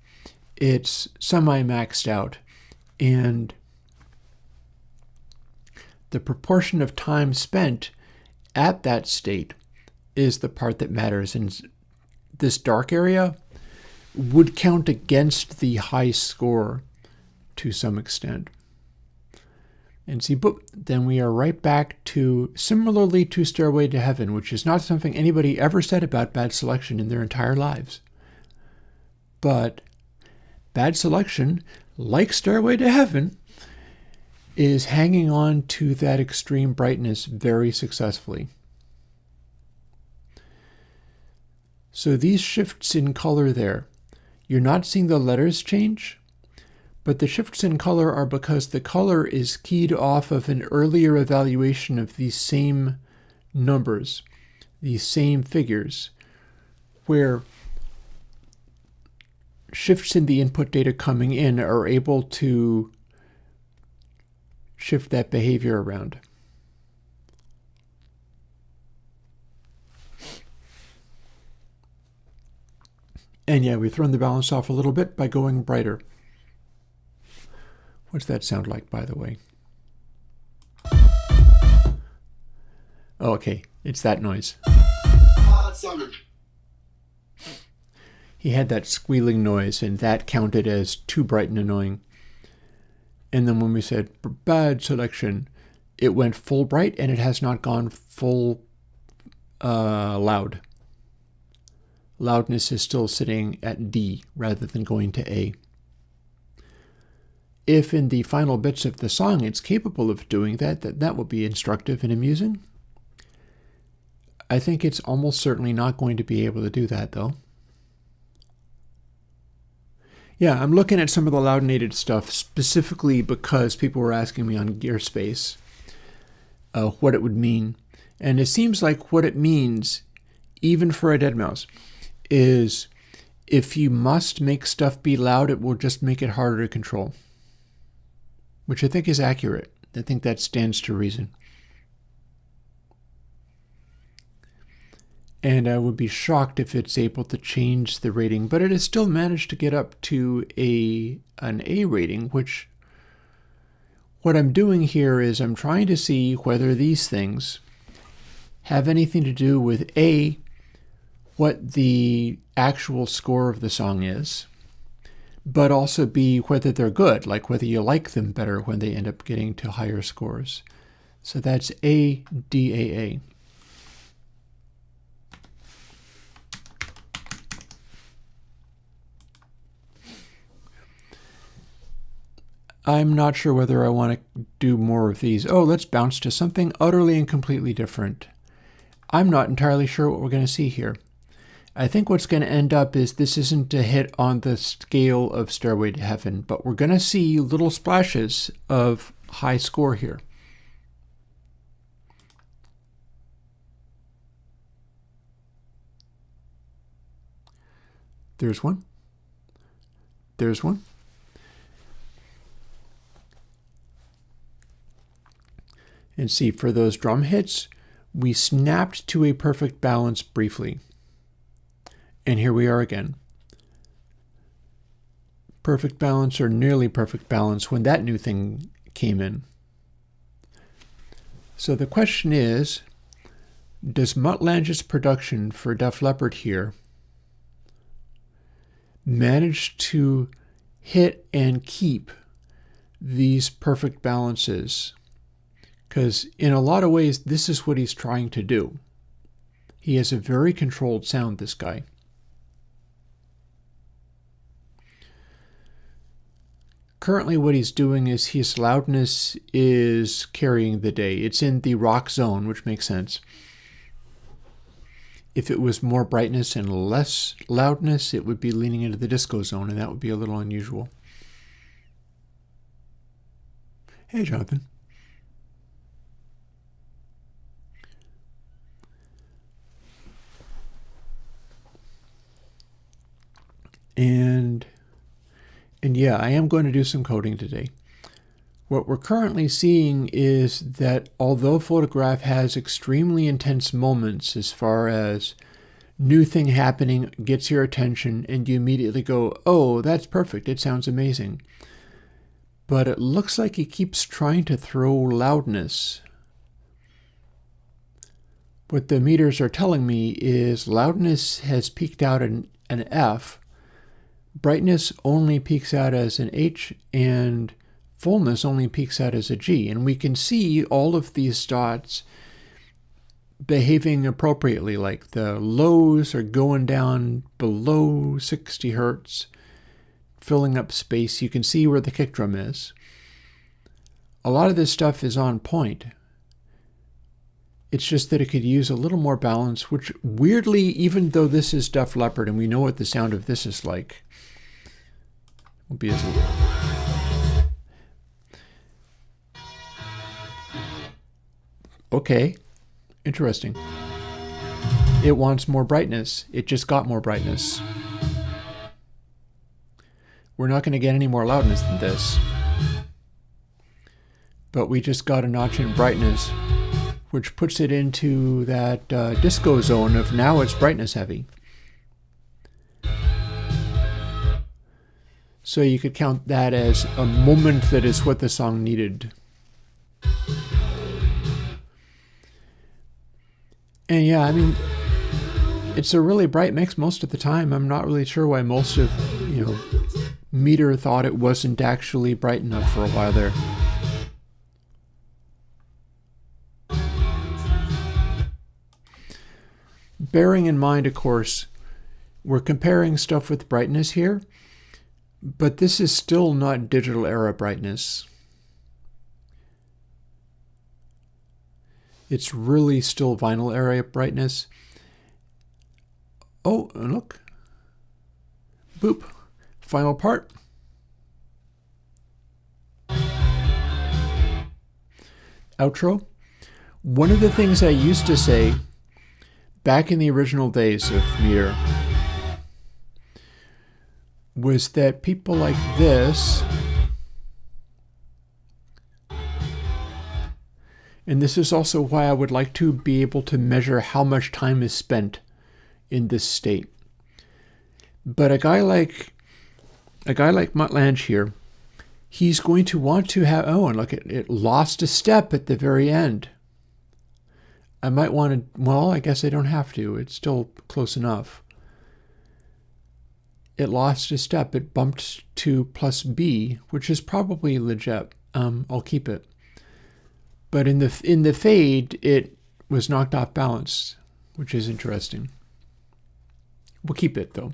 it's semi-maxed out, and the proportion of time spent at that state is the part that matters. And this dark area would count against the high score to some extent. And see, boop, then we are right back to, similarly to Stairway to Heaven, which is not something anybody ever said about bad selection in their entire lives. But bad selection, like Stairway to Heaven, is hanging on to that extreme brightness very successfully. So these shifts in color there, you're not seeing the letters change, but the shifts in color are because the color is keyed off of an earlier evaluation of these same numbers, these same figures, where shifts in the input data coming in are able to shift that behavior around. And yeah, we've thrown the balance off a little bit by going brighter. What's that sound like, by the way? Oh, okay, it's that noise. He had that squealing noise, and that counted as too bright and annoying. And then when we said bad selection, it went full bright, and it has not gone full loud. Loudness is still sitting at D rather than going to A. If in the final bits of the song it's capable of doing that, that will be instructive and amusing. I think it's almost certainly not going to be able to do that, though. Yeah, I'm looking at some of the loudinated stuff specifically because people were asking me on Gearspace what it would mean. And it seems like what it means, even for a dead mouse, is if you must make stuff be loud, it will just make it harder to control. Which I think is accurate. I think that stands to reason. And I would be shocked if it's able to change the rating, but it has still managed to get up to an A rating, which what I'm doing here is I'm trying to see whether these things have anything to do with A, what the actual score of the song is, but also B, whether they're good, like whether you like them better when they end up getting to higher scores. So that's A, D, A, A. I'm not sure whether I want to do more of these. Oh, let's bounce to something utterly and completely different. I'm not entirely sure what we're going to see here. I think what's going to end up is this isn't a hit on the scale of Stairway to Heaven, but we're going to see little splashes of high score here. There's one. There's one. And see, for those drum hits, we snapped to a perfect balance briefly. And here we are again. Perfect balance or nearly perfect balance when that new thing came in. So the question is, does Muttlange's production for Def Leppard here manage to hit and keep these perfect balances? Because in a lot of ways, this is what he's trying to do. He has a very controlled sound, this guy. Currently what he's doing is his loudness is carrying the day. It's in the rock zone, which makes sense. If it was more brightness and less loudness, it would be leaning into the disco zone, and that would be a little unusual. Hey, Jonathan. And yeah, I am going to do some coding today. What we're currently seeing is that although Photograph has extremely intense moments as far as new thing happening gets your attention and you immediately go, oh, that's perfect, it sounds amazing. But it looks like he keeps trying to throw loudness. What the meters are telling me is loudness has peaked out an F, brightness only peaks out as an H, and fullness only peaks out as a G. And we can see all of these dots behaving appropriately, like the lows are going down below 60 hertz, filling up space. You can see where the kick drum is. A lot of this stuff is on point. It's just that it could use a little more balance, which weirdly, even though this is Def Leppard and we know what the sound of this is like, will be as okay, interesting. It wants more brightness. It just got more brightness. We're not going to get any more loudness than this. But we just got a notch in brightness, which puts it into that disco zone of now it's brightness heavy. So you could count that as a moment that is what the song needed. And yeah, I mean, it's a really bright mix most of the time. I'm not really sure why most of, Meter thought it wasn't actually bright enough for a while there. Bearing in mind, of course, we're comparing stuff with brightness here, but this is still not digital era brightness. It's really still vinyl era brightness. Oh, look. Boop. Final part. Outro. One of the things I used to say back in the original days of Meter was that people like this, and this is also why I would like to be able to measure how much time is spent in this state. But a guy like Mutt Lange here, he's going to want to have, oh, and look, it lost a step at the very end. I might want to, well, I guess I don't have to. It's still close enough. It lost a step. It bumped to plus B, which is probably legit. I'll keep it. But in the fade, it was knocked off balance, which is interesting. We'll keep it, though.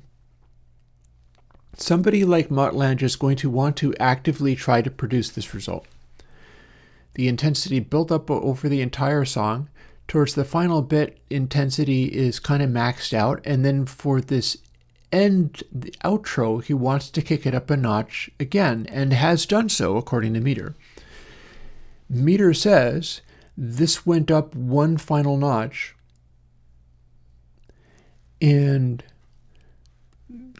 Somebody like Mutt Lange is going to want to actively try to produce this result. The intensity built up over the entire song. Towards the final bit, intensity is kind of maxed out, and then for this end, the outro, he wants to kick it up a notch again, and has done so, according to Meter. Meter says this went up one final notch and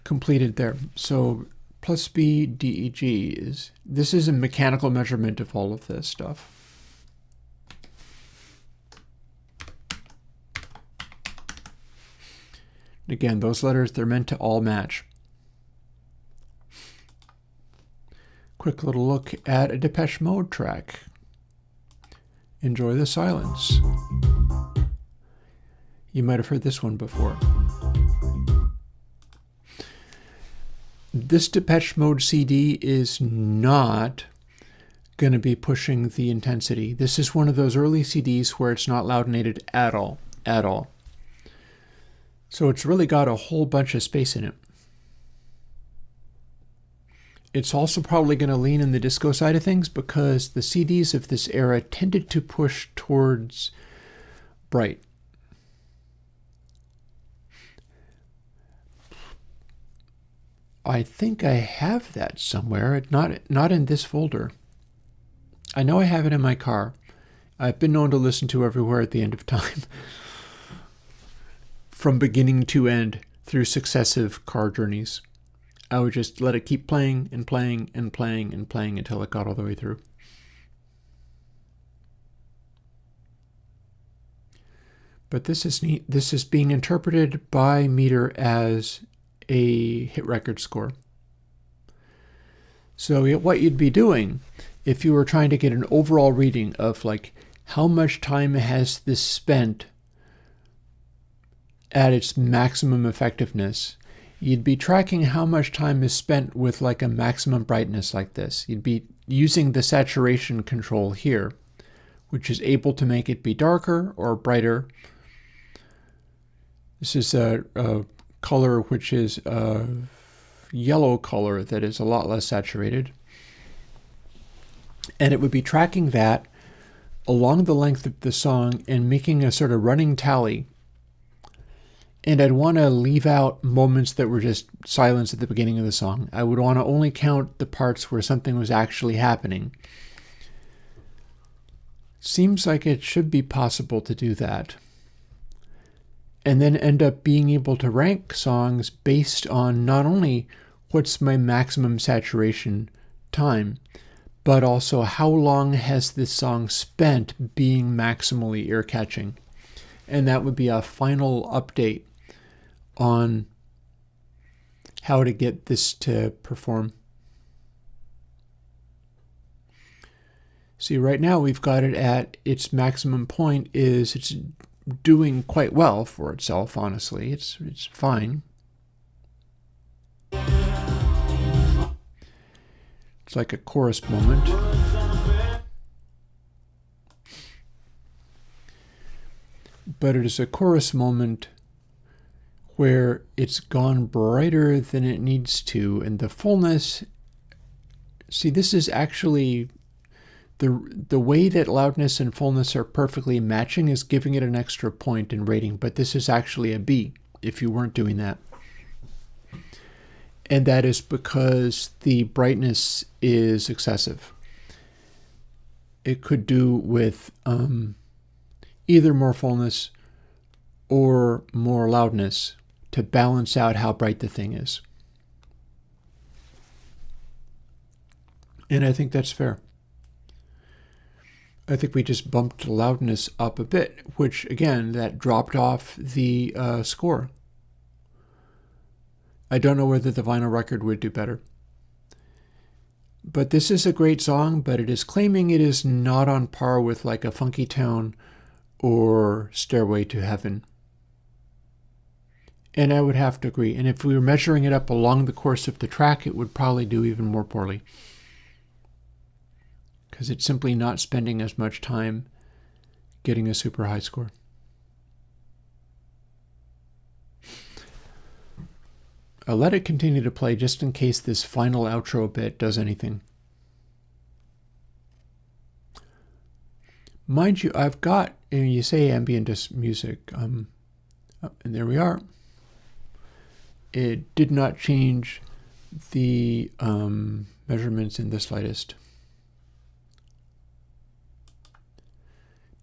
completed there. So plus B, D, E, G this is a mechanical measurement of all of this stuff. Again, those letters, they're meant to all match. Quick little look at a Depeche Mode track. Enjoy the silence. You might have heard this one before. This Depeche Mode CD is not going to be pushing the intensity. This is one of those early CDs where it's not loudinated at all. So it's really got a whole bunch of space in it. It's also probably going to lean in the disco side of things because the CDs of this era tended to push towards bright. I think I have that somewhere, not in this folder. I know I have it in my car. I've been known to listen to everywhere at the end of time. From beginning to end through successive car journeys. I would just let it keep playing and playing and playing and playing until it got all the way through. But this is neat. This is being interpreted by Meter as a hit record score. So what you'd be doing if you were trying to get an overall reading of like how much time has this spent at its maximum effectiveness, you'd be tracking how much time is spent with like a maximum brightness like this. You'd be using the saturation control here, which is able to make it be darker or brighter. This is a color which is a yellow color that is a lot less saturated. And it would be tracking that along the length of the song and making a sort of running tally. And I'd want to leave out moments that were just silence at the beginning of the song. I would want to only count the parts where something was actually happening. Seems like it should be possible to do that. And then end up being able to rank songs based on not only what's my maximum saturation time, but also how long has this song spent being maximally ear-catching. And that would be a final update on how to get this to perform. See, right now we've got it at its maximum point is it's doing quite well for itself, honestly. It's fine. It's like a chorus moment. But it is a chorus moment where it's gone brighter than it needs to, and the fullness, see, this is actually the way that loudness and fullness are perfectly matching is giving it an extra point in rating, but this is actually a B if you weren't doing that. And that is because the brightness is excessive. It could do with either more fullness or more loudness to balance out how bright the thing is. And I think that's fair. I think we just bumped loudness up a bit, which again, that dropped off the score. I don't know whether the vinyl record would do better. But this is a great song, but it is claiming it is not on par with like a Funky Town or Stairway to Heaven. And I would have to agree. And if we were measuring it up along the course of the track, it would probably do even more poorly. Because it's simply not spending as much time getting a super high score. I'll let it continue to play just in case this final outro bit does anything. Mind you, I've got, and you say ambient music, and there we are. It did not change the measurements in the slightest.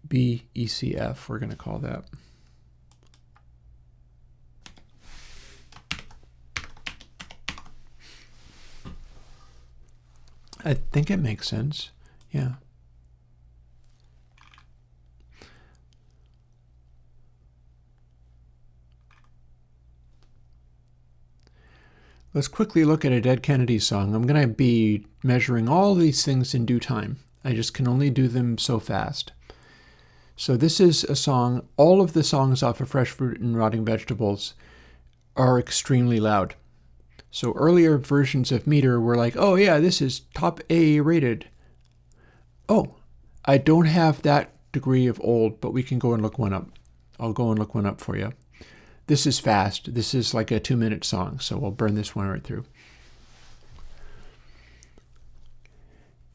BECF, we're going to call that. I think it makes sense. Yeah. Let's quickly look at a Dead Kennedy song. I'm going to be measuring all these things in due time. I just can only do them so fast. So this is a song, all of the songs off of Fresh Fruit and Rotting Vegetables are extremely loud. So earlier versions of Meter were like, oh yeah, this is top A rated. Oh, I don't have that degree of old, but we can go and look one up. I'll go and look one up for you. This is fast. This is like a 2-minute song, so we'll burn this one right through.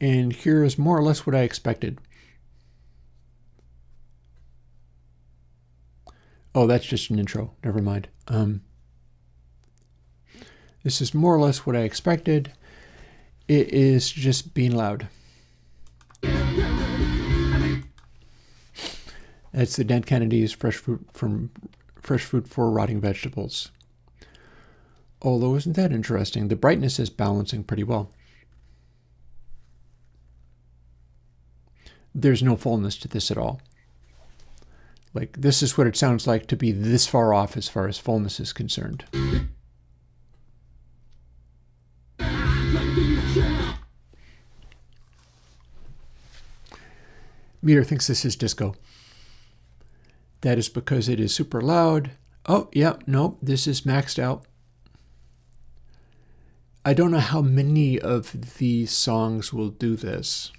And here is more or less what I expected. Oh, that's just an intro. Never mind. This is more or less what I expected. It is just being loud. That's the Dead Kennedys Fresh Fruit for Rotting Vegetables. Although, isn't that interesting? The brightness is balancing pretty well. There's no fullness to this at all. Like, this is what it sounds like to be this far off as far as fullness is concerned. Meter thinks this is disco. That is because it is super loud. Oh, yeah, no, this is maxed out. I don't know how many of these songs will do this.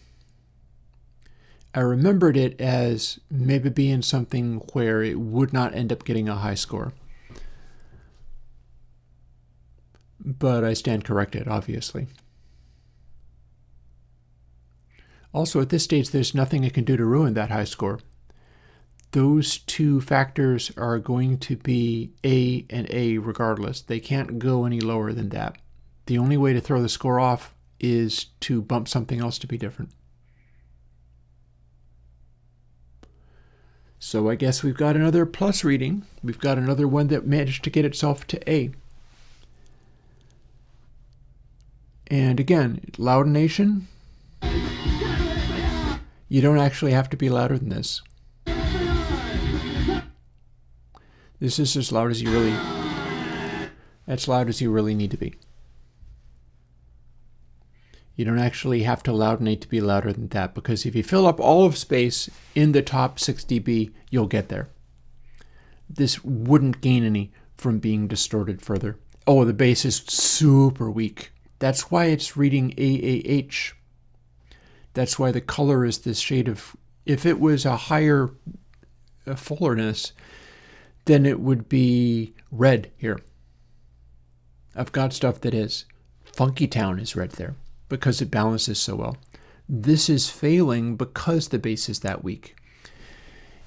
I remembered it as maybe being something where it would not end up getting a high score. But I stand corrected, obviously. Also, at this stage, there's nothing I can do to ruin that high score. Those two factors are going to be A and A regardless. They can't go any lower than that. The only way to throw the score off is to bump something else to be different. So I guess we've got another plus reading. We've got another one that managed to get itself to A. And again, loudination. You don't actually have to be louder than this. This is as loud as you really, as loud as you really need to be. You don't actually have to loudinate to be louder than that, because if you fill up all of space in the top 6 dB, you'll get there. This wouldn't gain any from being distorted further. Oh, the bass is super weak. That's why it's reading AAH. That's why the color is this shade of, if it was a higher fullerness, then it would be red here. I've got stuff that is. Funky Town is red there because it balances so well. This is failing because the bass is that weak.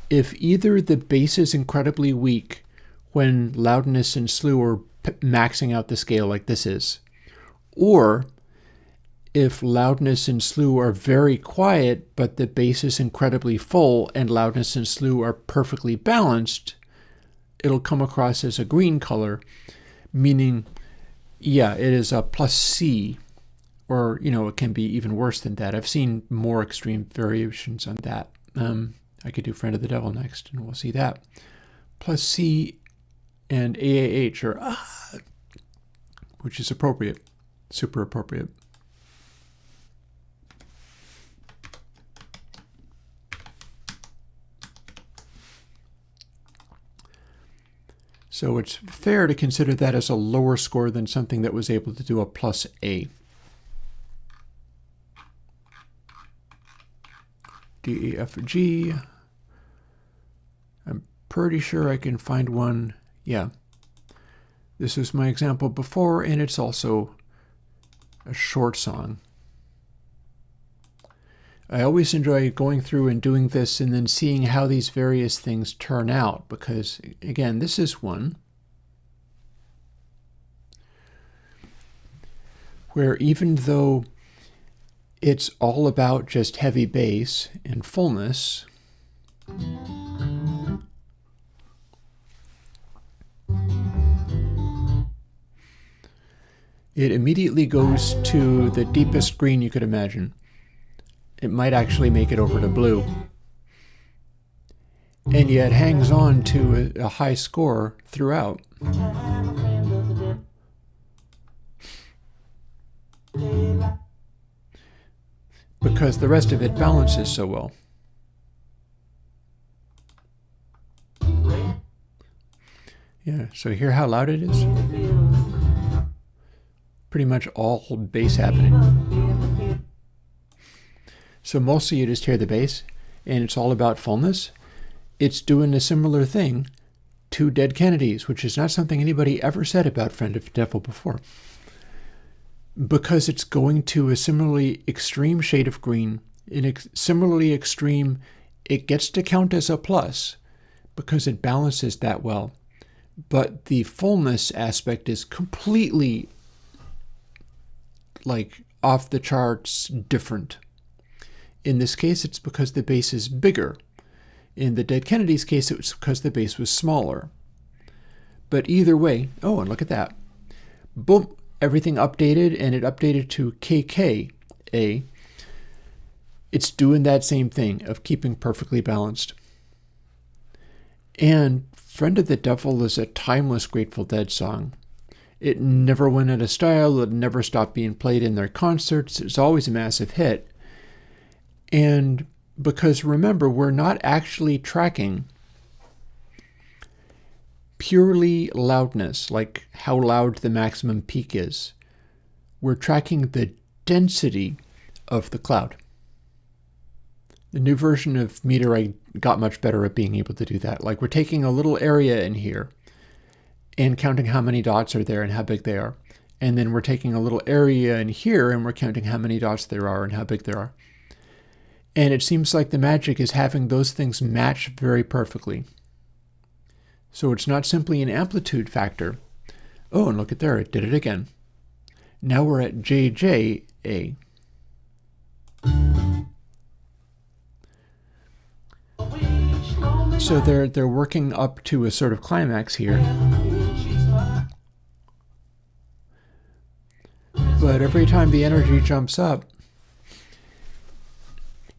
If either the bass is incredibly weak when loudness and slew are maxing out the scale like this is, or if loudness and slew are very quiet, but the bass is incredibly full and loudness and slew are perfectly balanced, it'll come across as a green color, meaning, yeah, it is a plus C, or, it can be even worse than that. I've seen more extreme variations on that. I could do Friend of the Devil next, and we'll see that. Plus C and AAH are, which is appropriate, super appropriate. So it's fair to consider that as a lower score than something that was able to do a plus A. D, E, F, G. I'm pretty sure I can find one. Yeah. This was my example before, and it's also a short song. I always enjoy going through and doing this and then seeing how these various things turn out, because, again, this is one where even though it's all about just heavy bass and fullness, it immediately goes to the deepest green you could imagine. It might actually make it over to blue. And yet hangs on to a high score throughout. Because the rest of it balances so well. Yeah, so hear how loud it is? Pretty much all bass happening. So mostly you just hear the bass, and it's all about fullness. It's doing a similar thing to Dead Kennedys, which is not something anybody ever said about Friend of the Devil before. Because it's going to a similarly extreme shade of green, similarly extreme, it gets to count as a plus because it balances that well. But the fullness aspect is completely off the charts different. In this case, it's because the bass is bigger. In the Dead Kennedys case, it was because the bass was smaller. But either way, oh, and look at that. boom, everything updated, and it updated to KKA. It's doing that same thing of keeping perfectly balanced. And Friend of the Devil is a timeless Grateful Dead song. It never went out of style. It never stopped being played in their concerts. It's always a massive hit. And because remember, we're not actually tracking purely loudness, like how loud the maximum peak is. We're tracking the density of the cloud. The new version of Meter, I got much better at being able to do that. Like we're taking a little area in here and counting how many dots are there and how big they are. And then we're taking a little area in here and we're counting how many dots there are and how big they are. And it seems like the magic is having those things match very perfectly. So it's not simply an amplitude factor. Oh, and look at there, it did it again. Now we're at JJA. So they're working up to a sort of climax here. But every time the energy jumps up,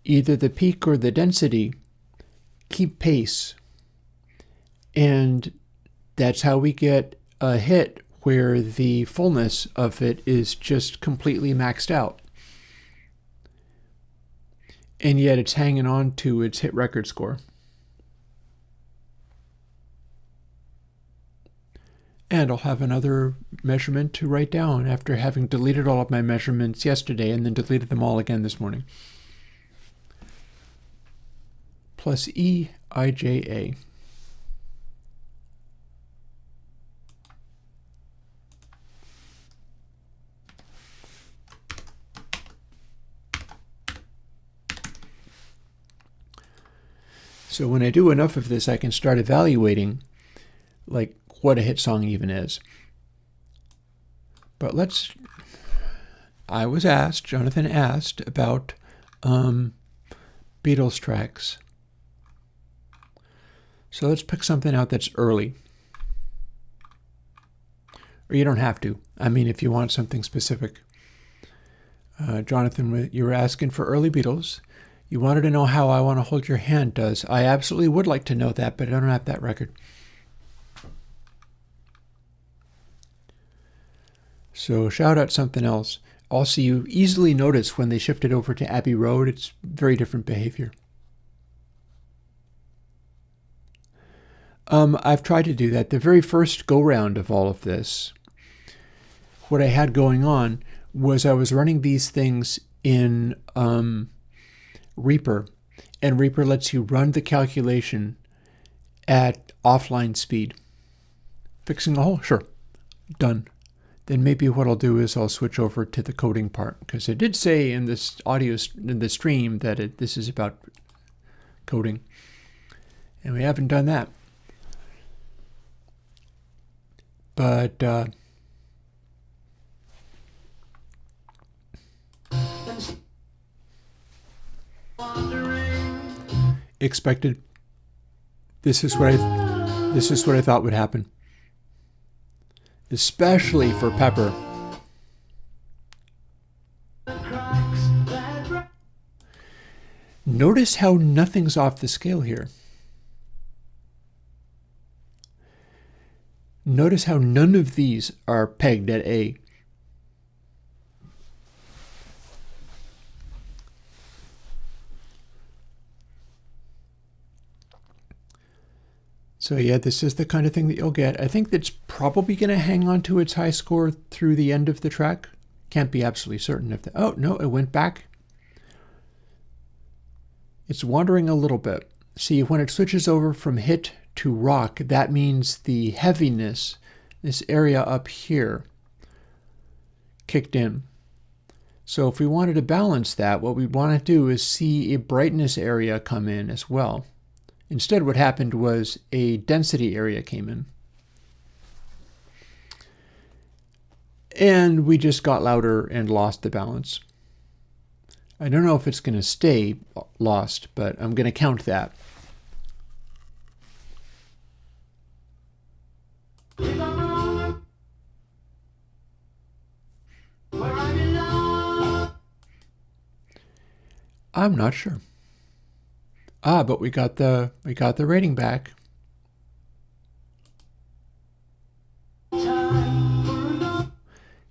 either the peak or the density keep pace. And that's how we get a hit where the fullness of it is just completely maxed out. And yet it's hanging on to its hit record score. And I'll have another measurement to write down after having deleted all of my measurements yesterday and then deleted them all again this morning. Plus EIJA. So when I do enough of this, I can start evaluating like what a hit song even is. But Jonathan asked about Beatles tracks. So let's pick something out that's early. Or you don't have to. I mean, if you want something specific. Jonathan, you were asking for early Beatles. You wanted to know how I Want to Hold Your Hand does. I absolutely would like to know that, but I don't have that record. So shout out something else. Also, you easily notice when they shifted over to Abbey Road, it's very different behavior. I've tried to do that. The very first go-round of all of this, what I had going on was I was running these things in Reaper, and Reaper lets you run the calculation at offline speed. Fixing a hole? Sure. Done. Then maybe what I'll do is I'll switch over to the coding part, because it did say in this in the stream that this is about coding, and we haven't done that. But expected. This is what I thought would happen. Especially for Pepper. Notice how nothing's off the scale here. Notice how none of these are pegged at A. So yeah, this is the kind of thing that you'll get. I think that's probably going to hang on to its high score through the end of the track. Can't be absolutely certain of that. Oh, no, it went back. It's wandering a little bit. See, when it switches over from hit to rock, that means the heaviness, this area up here, kicked in. So if we wanted to balance that, what we want to do is see a brightness area come in as well. Instead, what happened was a density area came in. And we just got louder and lost the balance. I don't know if it's going to stay lost, but I'm going to count that. I'm not sure. Ah, but we got the rating back.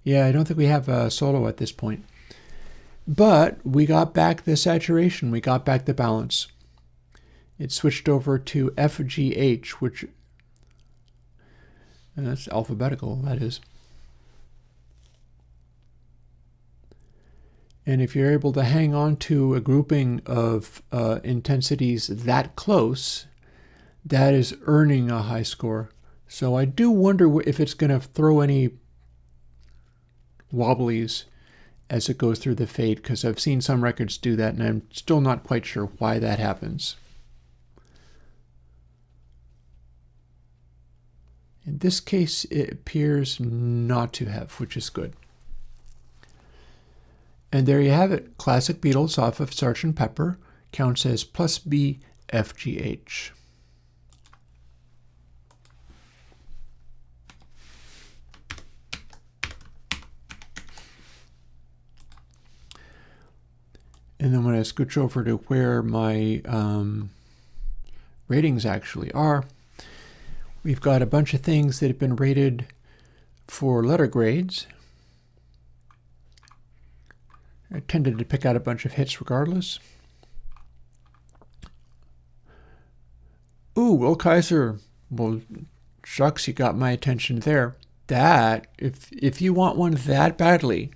Yeah, I don't think we have a solo at this point. But we got back the saturation. We got back the balance. It switched over to FGH, which that's alphabetical, that is. And if you're able to hang on to a grouping of intensities that close, that is earning a high score. So I do wonder if it's going to throw any wobblies as it goes through the fade, because I've seen some records do that, and I'm still not quite sure why that happens. In this case, it appears not to have, which is good. And there you have it. Classic Beatles off of Sgt. Pepper counts as plus B FGH. And then when I scooch over to where my ratings actually are, we've got a bunch of things that have been rated for letter grades. I tended to pick out a bunch of hits regardless. Ooh, Will Kaiser. Well, shucks, you got my attention there. That, if you want one that badly,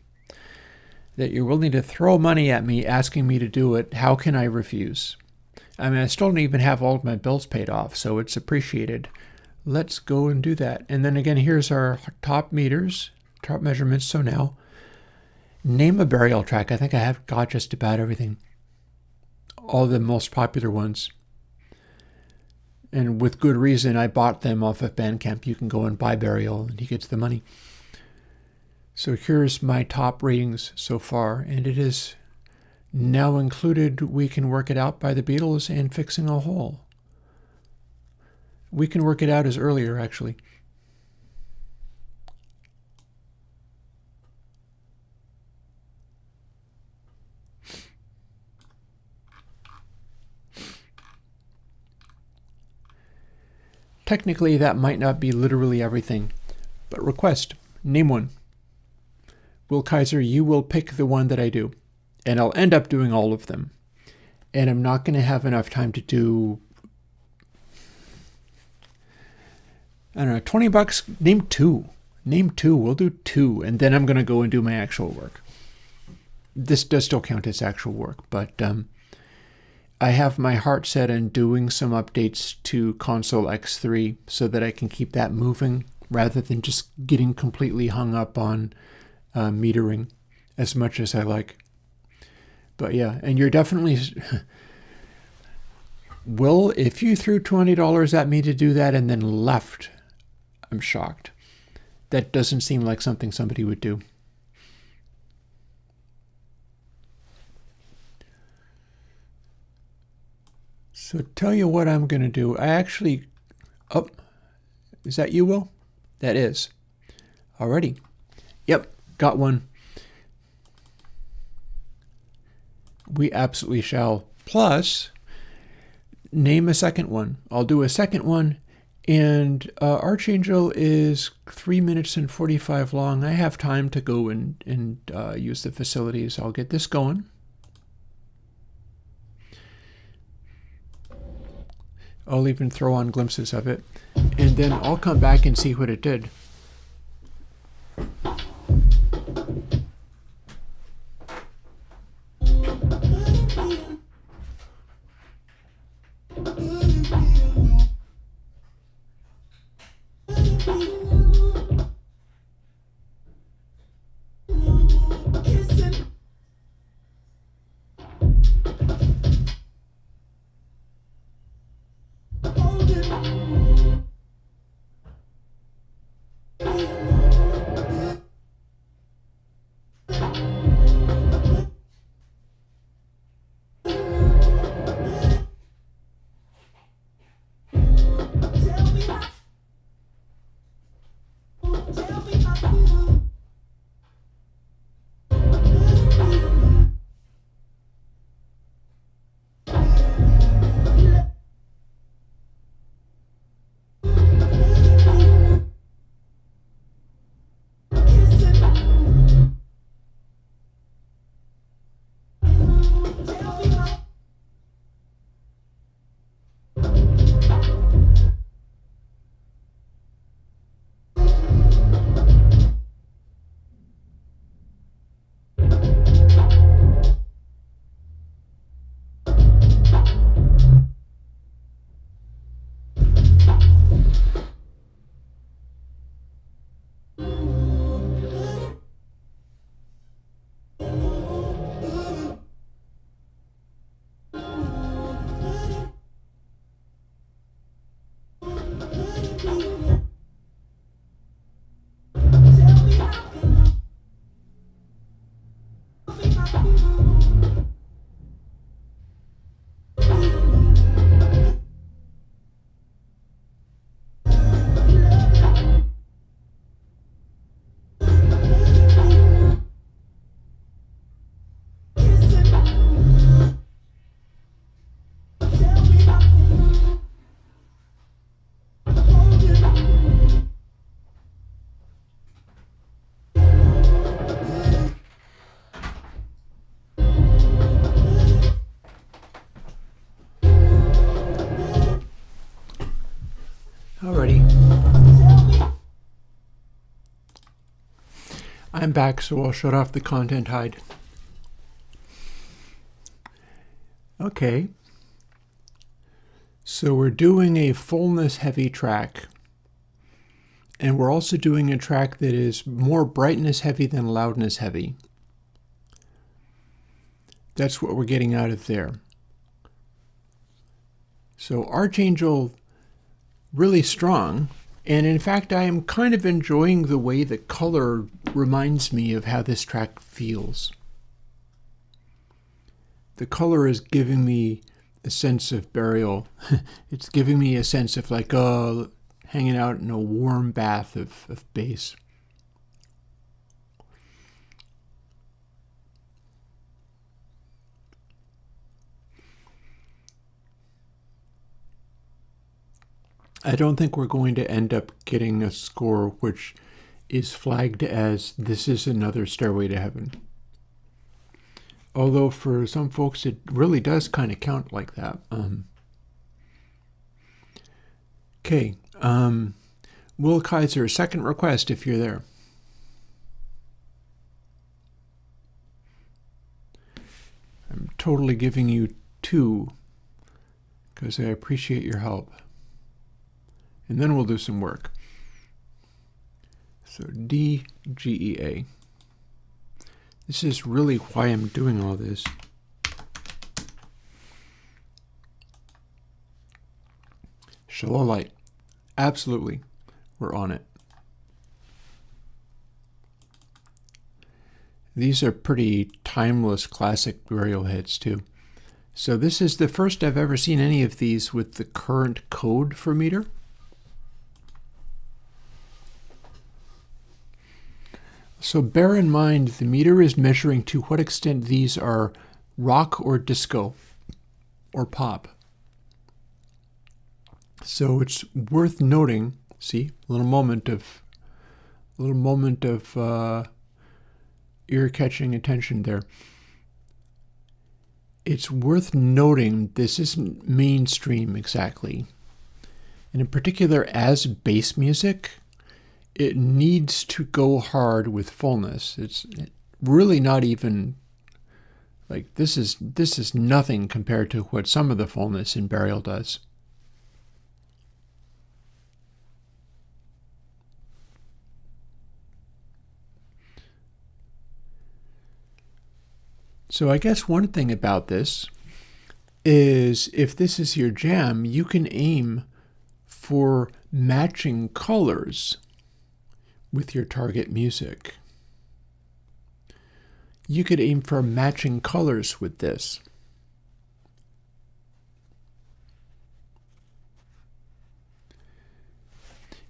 that you're willing to throw money at me asking me to do it, how can I refuse? I mean, I still don't even have all of my bills paid off, so it's appreciated. Let's go and do that. And then again, here's our top meters, top measurements. So now, name a burial track. I think I have got just about everything. All the most popular ones. And with good reason, I bought them off of Bandcamp. You can go and buy Burial, and he gets the money. So here's my top ratings so far, and it is now included We Can Work It Out by the Beatles and Fixing a Hole. We Can Work It Out is earlier, actually. Technically, that might not be literally everything, but request, name one. Will Kaiser, you will pick the one that I do, and I'll end up doing all of them. And I'm not going to have enough time to do, I don't know, $20, name two. Name two, we'll do two, and then I'm going to go and do my actual work. This does still count as actual work, but I have my heart set on doing some updates to Console X3 so that I can keep that moving rather than just getting completely hung up on metering as much as I like. But yeah, and you're definitely... Will, if you threw $20 at me to do that and then left, I'm shocked. That doesn't seem like something somebody would do. So tell you what I'm going to do. I actually... Oh, is that you, Will? That is. Alrighty. Yep, got one. We absolutely shall. Plus, name a second one. I'll do a second one. And Archangel is 3 minutes and 45 long. I have time to go and use the facilities. I'll get this going. I'll even throw on glimpses of it. And then I'll come back and see what it did. I'm back, so I'll shut off the content hide. Okay. So we're doing a fullness heavy track. And we're also doing a track that is more brightness heavy than loudness heavy. That's what we're getting out of there. So Archangel, really strong. And in fact, I am kind of enjoying the way the color reminds me of how this track feels. The color is giving me a sense of burial. It's giving me a sense of like, hanging out in a warm bath of bass. I don't think we're going to end up getting a score which is flagged as this is another Stairway to Heaven. Although for some folks it really does kind of count like that. Okay. Will Kaiser, second request if you're there. I'm totally giving you 2 because I appreciate your help. And then we'll do some work. So D, G, E, A. This is really why I'm doing all this. Show a light. Absolutely. We're on it. These are pretty timeless classic burial hits too. So this is the first I've ever seen any of these with the current code for meter. So bear in mind the meter is measuring to what extent these are rock or disco or pop. So it's worth noting, see, a little moment of ear-catching attention there. It's worth noting this isn't mainstream exactly. And in particular, as bass music, it needs to go hard with fullness. It's really not even like this is nothing compared to what some of the fullness in burial does. So I guess one thing about this is if this is your jam, you can aim for matching colors with your target music. You could aim for matching colors with this.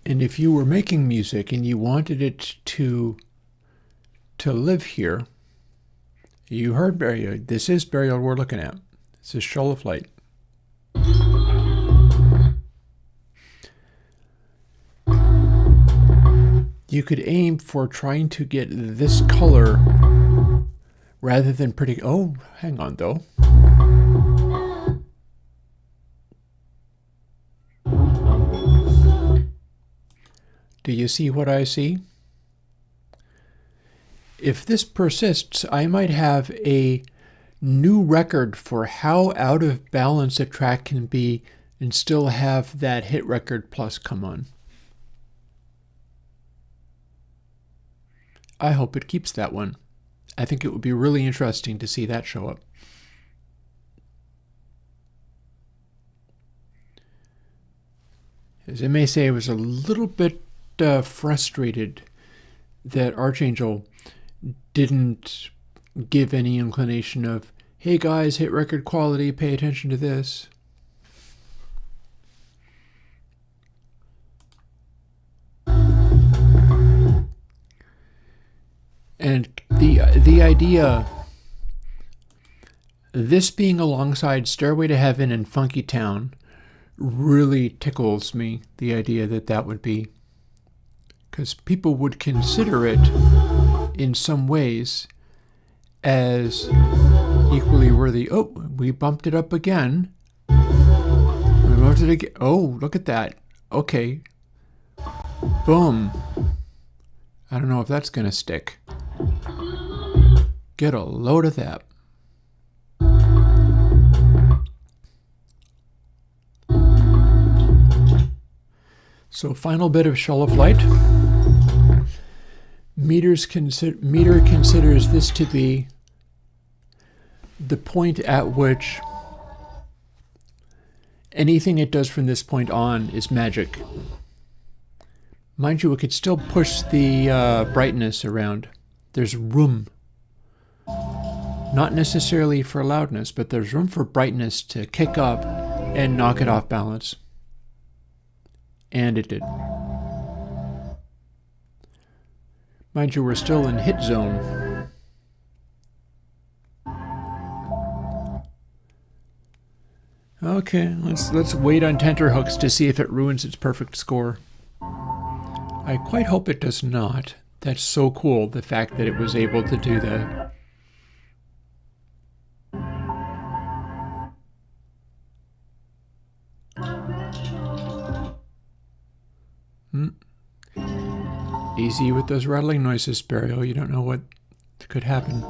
And if you were making music and you wanted it to live here, you heard burial. This is burial we're looking at. This is Shoal of Light. You could aim for trying to get this color rather than pretty. Oh, hang on though. Do you see what I see? If this persists, I might have a new record for how out of balance a track can be and still have that hit record plus come on. I hope it keeps that one. I think it would be really interesting to see that show up. As I may say, I was a little bit frustrated that Archangel didn't give any inclination of, hey guys, hit record quality, pay attention to this. And the idea, this being alongside Stairway to Heaven and Funky Town, really tickles me, the idea that that would be. Because people would consider it, in some ways, as equally worthy. Oh, we bumped it up again. We bumped it again. Oh, look at that. Okay. Boom. I don't know if that's going to stick. Get a load of that. So final bit of Shell of Light. Meter considers this to be the point at which anything it does from this point on is magic. Mind you, it could still push the brightness around. There's room. Not necessarily for loudness, but there's room for brightness to kick up and knock it off balance. And it did. Mind you, we're still in hit zone. Okay, let's wait on tenterhooks to see if it ruins its perfect score. I quite hope it does not. That's so cool, the fact that it was able to do that. Easy with those rattling noises, Burial. You don't know what could happen.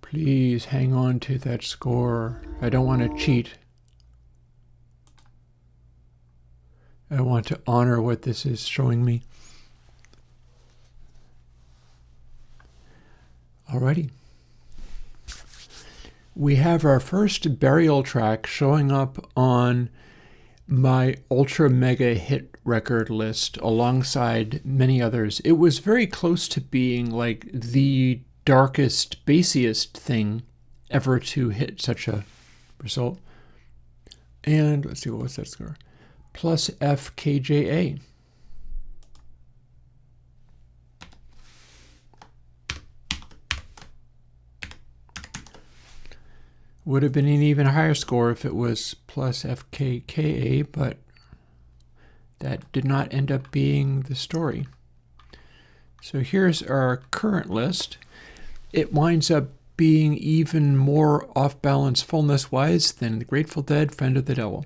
Please hang on to that score. I don't want to cheat. I want to honor what this is showing me. Alrighty. We have our first Burial track showing up on my ultra mega hit record list alongside many others. It was very close to being like the darkest, bassiest thing ever to hit such a result. And let's see, what was that score? Plus FKJA. Would have been an even higher score if it was plus FKKA, but that did not end up being the story. So here's our current list. It winds up being even more off-balance fullness-wise than the Grateful Dead, Friend of the Devil.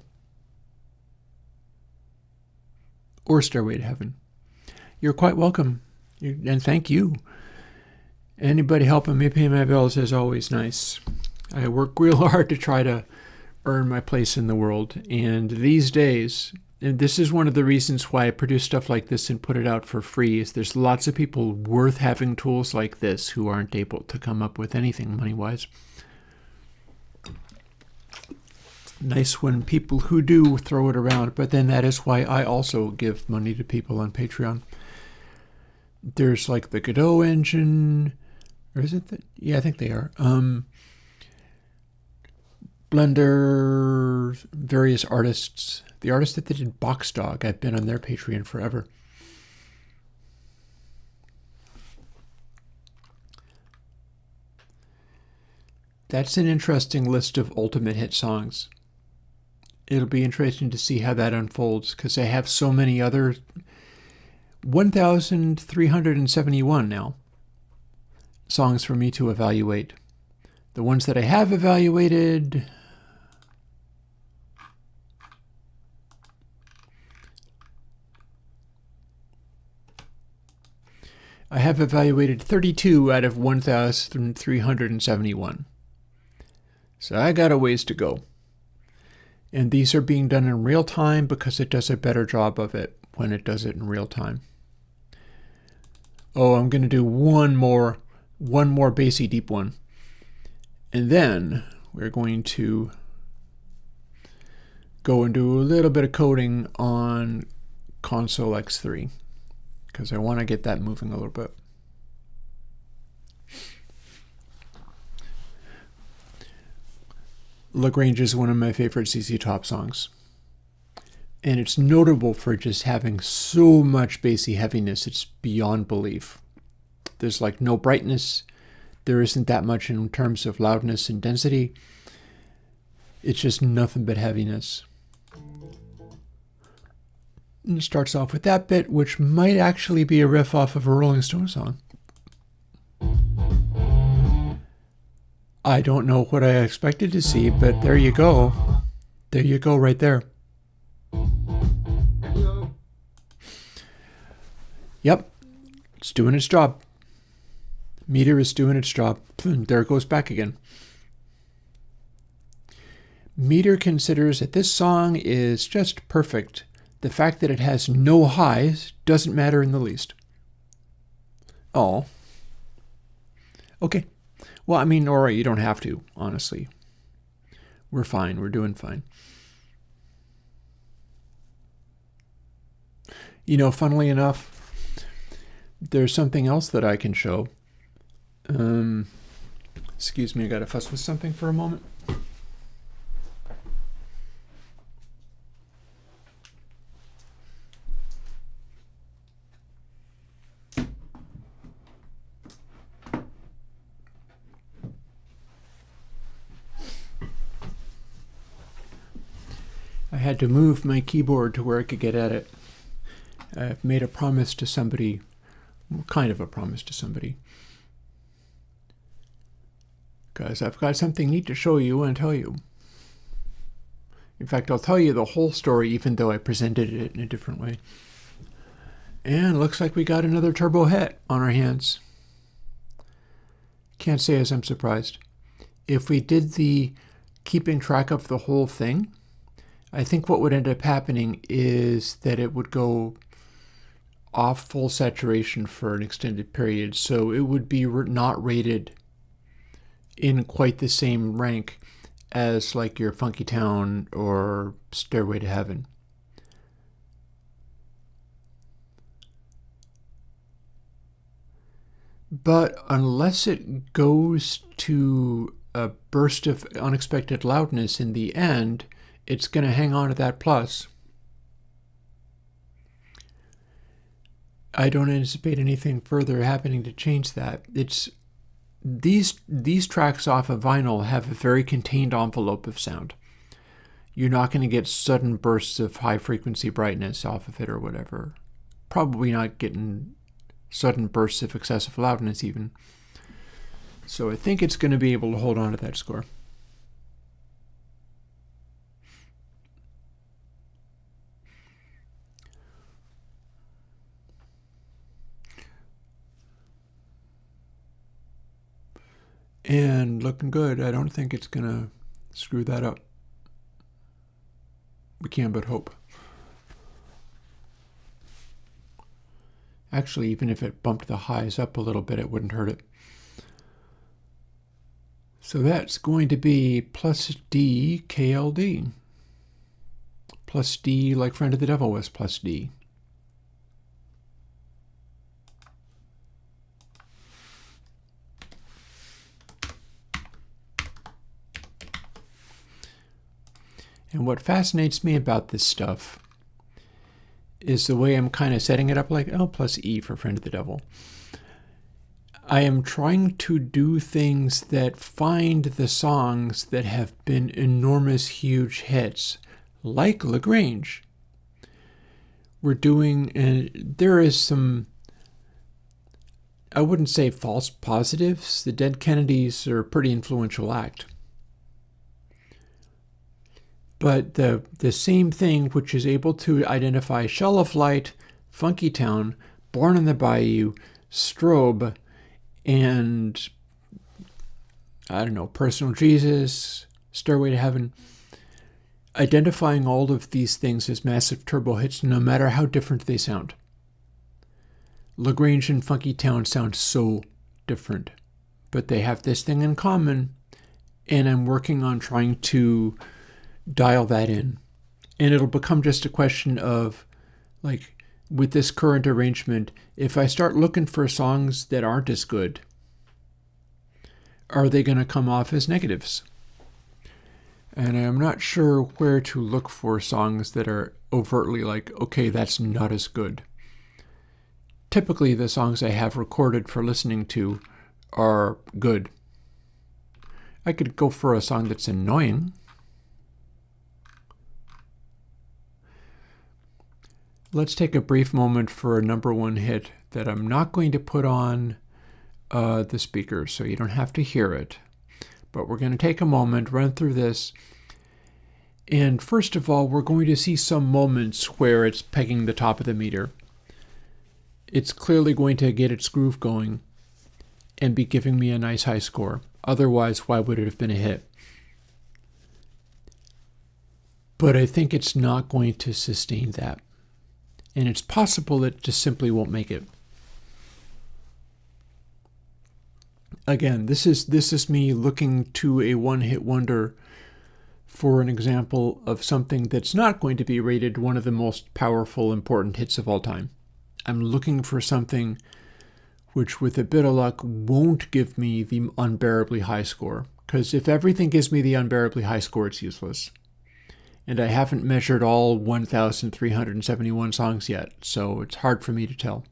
Or Stairway to Heaven. You're quite welcome, and thank you. Anybody helping me pay my bills is always nice. I work real hard to try to earn my place in the world, and these days, and this is one of the reasons why I produce stuff like this and put it out for free, is there's lots of people worth having tools like this who aren't able to come up with anything money-wise. Nice when people who do throw it around, but then that is why I also give money to people on Patreon. There's like the Godot engine, or is it that? Yeah, I think they are. Blender, various artists. The artist that did Box Dog, I've been on their Patreon forever. That's an interesting list of ultimate hit songs. It'll be interesting to see how that unfolds, because I have so many other 1,371 now songs for me to evaluate. The ones that I have evaluated, I have evaluated 32 out of 1,371. So I got a ways to go. And these are being done in real time because it does a better job of it when it does it in real time. Oh, I'm going to do one more bassy deep one. And then we're going to go and do a little bit of coding on Console X3 because I want to get that moving a little bit. Lagrange is one of my favorite ZZ Top songs. And it's notable for just having so much bassy heaviness, it's beyond belief. There's like no brightness. There isn't that much in terms of loudness and density. It's just nothing but heaviness. And it starts off with that bit, which might actually be a riff off of a Rolling Stone song. I don't know what I expected to see, but there you go. There you go right there. Hello, Yep, it's doing its job. Meter is doing its job. There it goes back again. Meter considers that this song is just perfect. The fact that it has no highs doesn't matter in the least. Oh. Okay. Well, I mean, all right, you don't have to, honestly. We're fine. We're doing fine. You know, funnily enough, there's something else that I can show. Excuse me, I gotta fuss with something for a moment. I had to move my keyboard to where I could get at it. I've made a promise to somebody, kind of a promise to somebody, because I've got something neat to show you and tell you. In fact, I'll tell you the whole story even though I presented it in a different way. And looks like we got another turbo hit on our hands. Can't say as I'm surprised. If we did the keeping track of the whole thing, I think what would end up happening is that it would go off full saturation for an extended period, so it would be not rated in quite the same rank as like your Funky Town or Stairway to Heaven. But unless it goes to a burst of unexpected loudness in the end, it's going to hang on to that plus. I don't anticipate anything further happening to change that. It's these tracks off of vinyl have a very contained envelope of sound. You're not going to get sudden bursts of high frequency brightness off of it or whatever. Probably not getting sudden bursts of excessive loudness even. So I think it's going to be able to hold on to that score. And looking good. I don't think it's going to screw that up. We can but hope. Actually, even if it bumped the highs up a little bit, it wouldn't hurt it. So that's going to be plus D KLD. Plus D like Friend of the Devil was plus D. And what fascinates me about this stuff is the way I'm kind of setting it up like, oh, plus E for Friend of the Devil. I am trying to do things that find the songs that have been enormous, huge hits, like LaGrange. We're doing, and there is some, I wouldn't say false positives. The Dead Kennedys are a pretty influential act. But the same thing, which is able to identify Shell of Light, Funky Town, Born in the Bayou, Strobe, and, I don't know, Personal Jesus, Stairway to Heaven, identifying all of these things as massive turbo hits, no matter how different they sound. LaGrange and Funky Town sound so different, but they have this thing in common, and I'm working on trying to dial that in. And it'll become just a question of, like, with this current arrangement, if I start looking for songs that aren't as good, are they going to come off as negatives? And I'm not sure where to look for songs that are overtly like, okay, that's not as good. Typically, the songs I have recorded for listening to are good. I could go for a song that's annoying. Let's take a brief moment for a number one hit that I'm not going to put on the speaker, so you don't have to hear it. But we're going to take a moment, run through this, and first of all, we're going to see some moments where it's pegging the top of the meter. it's clearly going to get its groove going and be giving me a nice high score. Otherwise, why would it have been a hit? But I think it's not going to sustain that. And it's possible it just simply won't make it. Again, this is me looking to a one-hit wonder for an example of something that's not going to be rated one of the most powerful, important hits of all time. I'm looking for something which, with a bit of luck, won't give me the unbearably high score. Because if everything gives me the unbearably high score, it's useless. And I haven't measured all 1,371 songs yet, so it's hard for me to tell.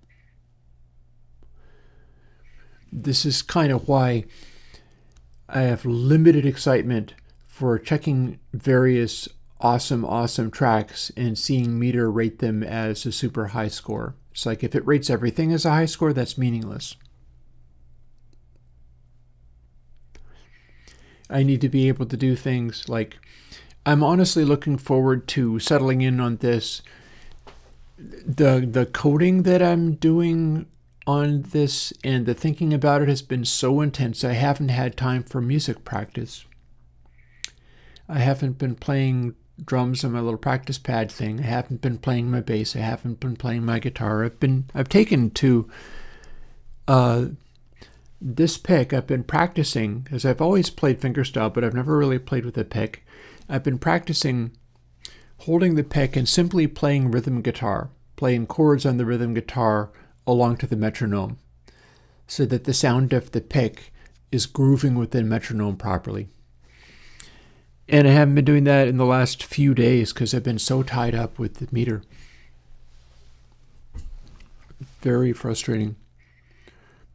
This is kind of why I have limited excitement for checking various awesome tracks and seeing Meter rate them as a super high score. It's like if it rates everything as a high score, that's meaningless. I need to be able to do things like, I'm honestly looking forward to settling in on this. The coding that I'm doing on this and the thinking about it has been so intense, I haven't had time for music practice. I haven't been playing drums on my little practice pad thing. I haven't been playing my bass. I haven't been playing my guitar. I've taken to this pick. I've been practicing, as I've always played fingerstyle, but I've never really played with a pick. I've been practicing holding the pick and simply playing rhythm guitar, playing chords on the rhythm guitar along to the metronome, so that the sound of the pick is grooving within metronome properly. And I haven't been doing that in the last few days because I've been so tied up with the Meter. Very frustrating.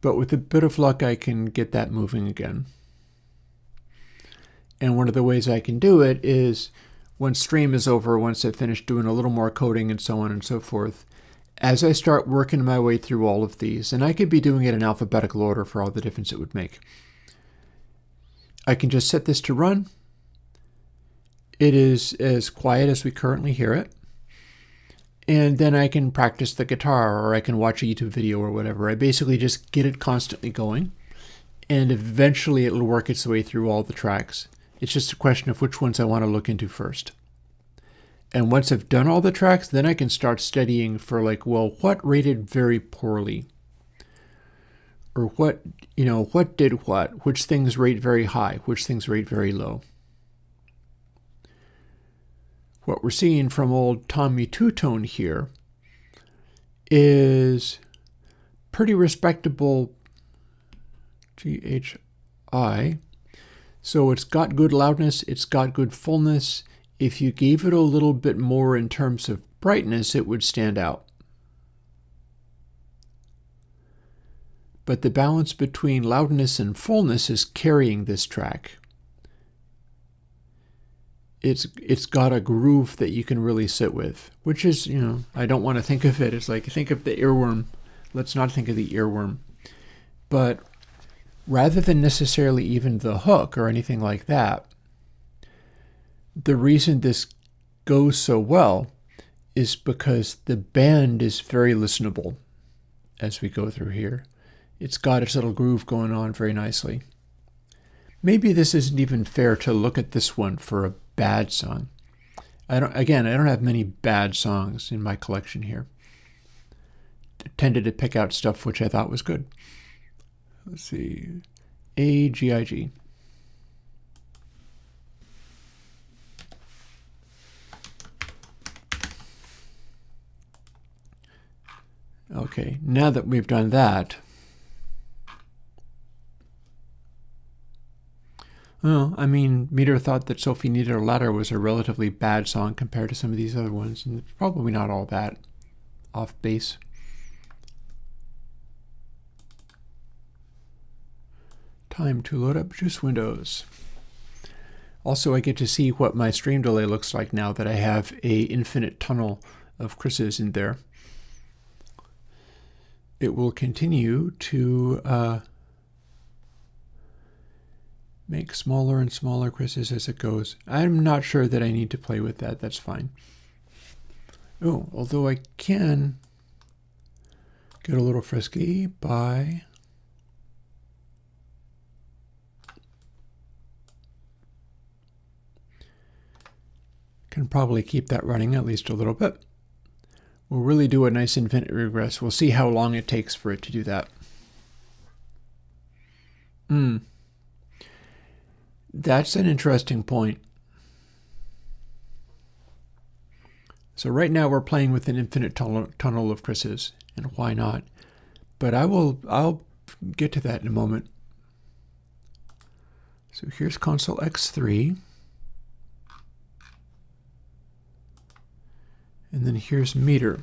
But with a bit of luck, I can get that moving again. And one of the ways I can do it is when stream is over, once I've finished doing a little more coding and so on and so forth, as I start working my way through all of these, and I could be doing it in alphabetical order for all the difference it would make, I can just set this to run. It is as quiet as we currently hear it. And then I can practice the guitar, or I can watch a YouTube video or whatever. I basically just get it constantly going, and eventually it'll work its way through all the tracks. It's just a question of which ones I want to look into first. And once I've done all the tracks, then I can start studying for like, well, what rated very poorly? Or what did what? Which things rate very high? Which things rate very low? What we're seeing from old Tommy Two-Tone here is pretty respectable GHI. So it's got good loudness, it's got good fullness. If you gave it a little bit more in terms of brightness, it would stand out. But the balance between loudness and fullness is carrying this track. It's got a groove that you can really sit with, which is, I don't want to think of it as like, think of the earworm. Let's not think of the earworm. But rather than necessarily even the hook or anything like that, the reason this goes so well is because the band is very listenable as we go through here. It's got its little groove going on very nicely. Maybe this isn't even fair to look at this one for a bad song. I don't have many bad songs in my collection here. I tended to pick out stuff which I thought was good. Let's see. AGIG. Okay, now that we've done that, well, Meter thought that Sophie Needed a Ladder was a relatively bad song compared to some of these other ones, and it's probably not all that off base. Time to load up Juice Windows. Also, I get to see what my stream delay looks like now that I have a infinite tunnel of Chris's in there. It will continue to make smaller and smaller Chris's as it goes. I'm not sure that I need to play with that. That's fine. Oh, although I can get a little frisky by can probably keep that running at least a little bit. We'll really do a nice infinite regress. We'll see how long it takes for it to do that. That's an interesting point. So right now we're playing with an infinite tunnel of Chris's, and why not? But I'll get to that in a moment. So here's console X3. And then here's meter.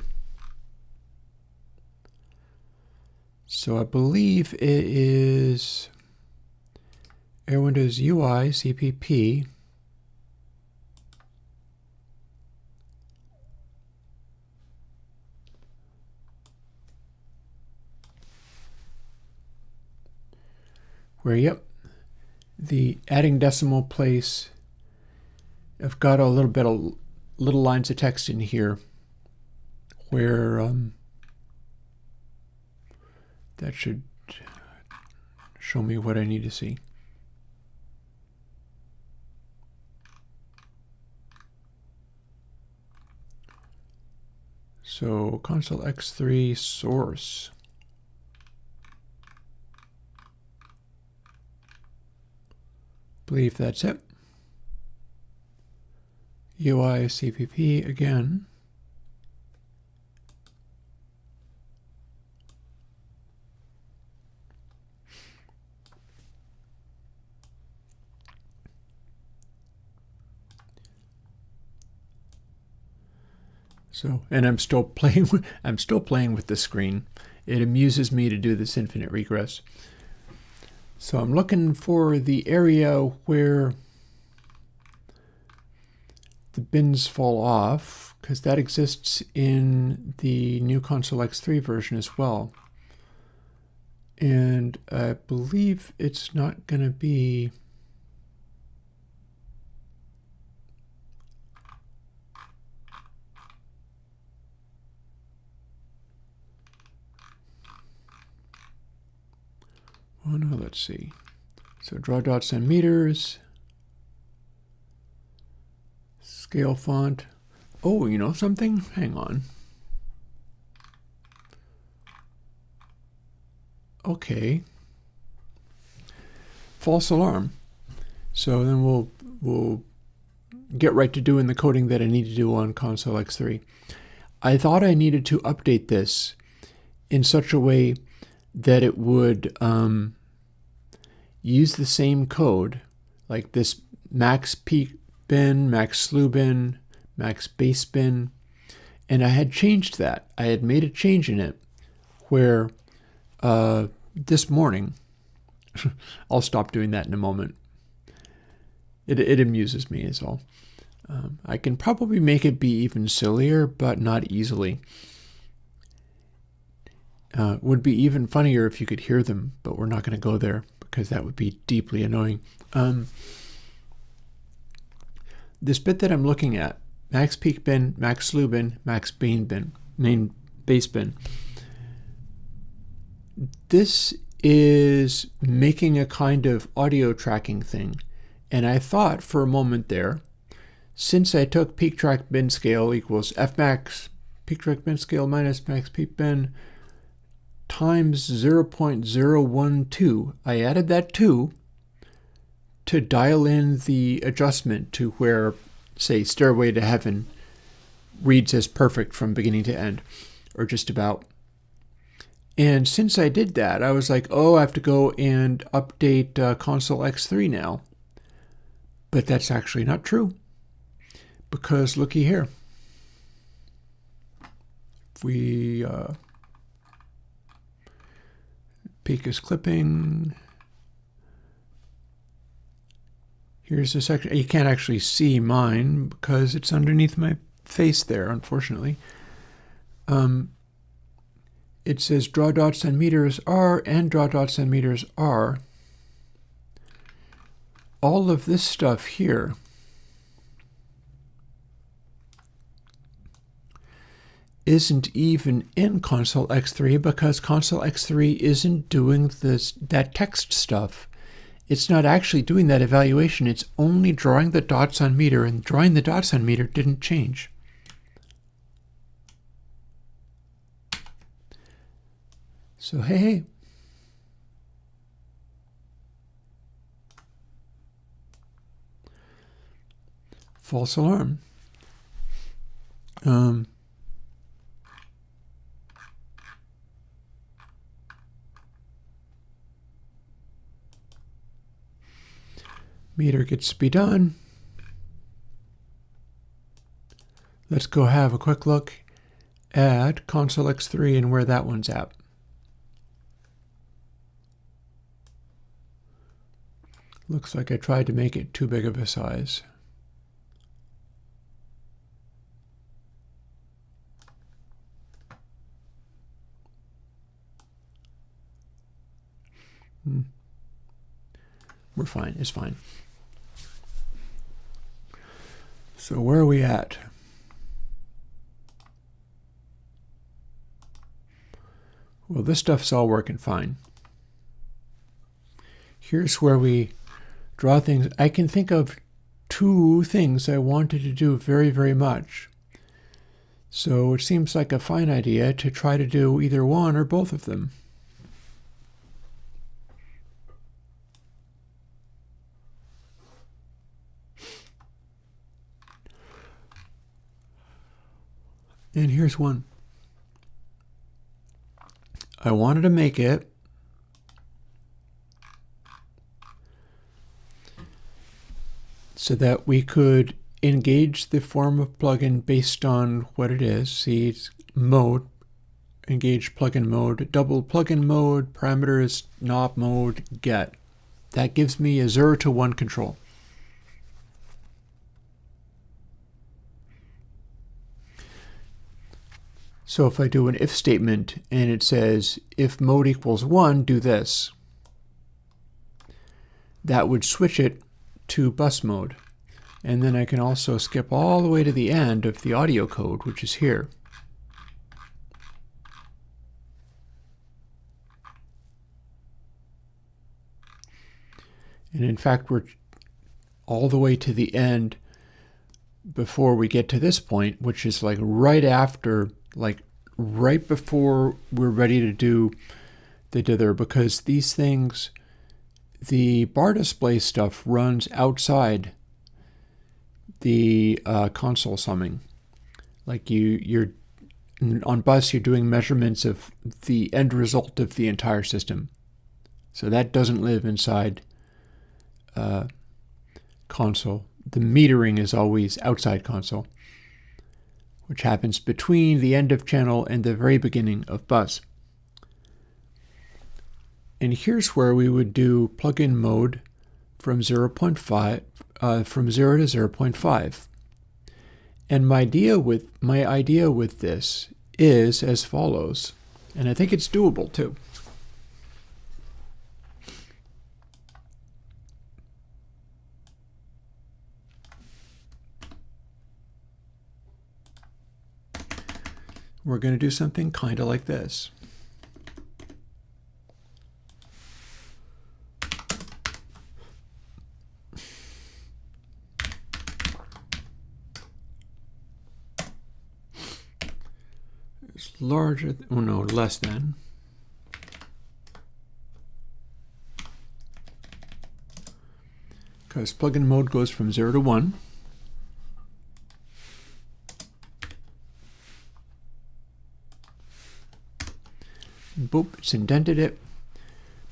So I believe it is Airwindows UI CPP. Where, yep, the adding decimal place. I've got a little bit of little lines of text in here where that should show me what I need to see. So console X3 source. Believe that's it. UI CPP again. So, and I'm still playing with the screen. It amuses me to do this infinite regress. So I'm looking for the area where the bins fall off, because that exists in the new console X3 version as well. And I believe it's not going to be oh no, let's see. So draw dots and meters. Scale font. Oh, you know something? Hang on. Okay. False alarm. So then we'll get right to doing the coding that I need to do on console X3. I thought I needed to update this in such a way that it would use the same code, like this max peak bin, max slew bin, max base bin, and I had changed that. I had made a change in it where this morning, I'll stop doing that in a moment. It amuses me is all. I can probably make it be even sillier, but not easily. Would be even funnier if you could hear them, but we're not going to go there because that would be deeply annoying. This bit that I'm looking at, max peak bin, max slew bin, max main base bin, this is making a kind of audio tracking thing. And I thought for a moment there, since I took peak track bin scale equals fmax peak track bin scale minus max peak bin times 0.012, I added that 2 to dial in the adjustment to where, say, Stairway to Heaven reads as perfect from beginning to end, or just about. And since I did that, I was like, oh, I have to go and update console X3 now. But that's actually not true, because looky here. If we peak is clipping. Here's a section. You can't actually see mine because it's underneath my face there, unfortunately. It says draw dots and meters are and draw dots and meters are. All of this stuff here isn't even in console X3 because console X3 isn't doing that text stuff. It's not actually doing that evaluation. It's only drawing the dots on meter, and drawing the dots on meter didn't change. So hey. False alarm. Meter gets to be done. Let's go have a quick look at console X3 and where that one's at. Looks like I tried to make it too big of a size. We're fine. It's fine. So where are we at? Well, this stuff's all working fine. Here's where we draw things. I can think of two things I wanted to do very, very much. So it seems like a fine idea to try to do either one or both of them. And here's one. I wanted to make it so that we could engage the form of plugin based on what it is. See, it's mode, engage plugin mode, double plugin mode, parameters, knob mode, get. That gives me a 0 to 1 control. So if I do an if statement and it says if mode equals 1, do this, that would switch it to bus mode. And then I can also skip all the way to the end of the audio code, which is here. And in fact, we're all the way to the end before we get to this point, which is like right after, like right before we're ready to do the dither, because these things, the bar display stuff runs outside the console summing. Like you're on bus, you're doing measurements of the end result of the entire system. So that doesn't live inside console. The metering is always outside console, which happens between the end of channel and the very beginning of bus. And here's where we would do plugin mode from 0.5, from 0 to 0.5. And my idea with this is as follows, and I think it's doable too. We're going to do something kind of like this. It's larger, oh no, less than. Because plugin mode goes from 0 to 1. Boop, it's indented it.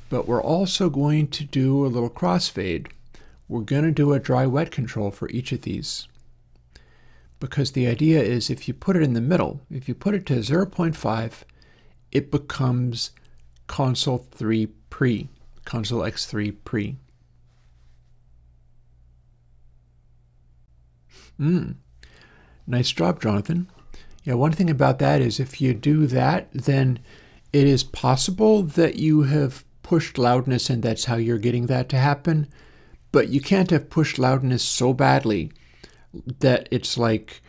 But we're also going to do a little crossfade. We're going to do a dry wet control for each of these. Because the idea is if you put it in the middle, if you put it to 0.5, it becomes console 3 pre, console X3 pre. Nice job, Jonathan. Yeah, one thing about that is if you do that, then it is possible that you have pushed loudness and that's how you're getting that to happen, but you can't have pushed loudness so badly that it's like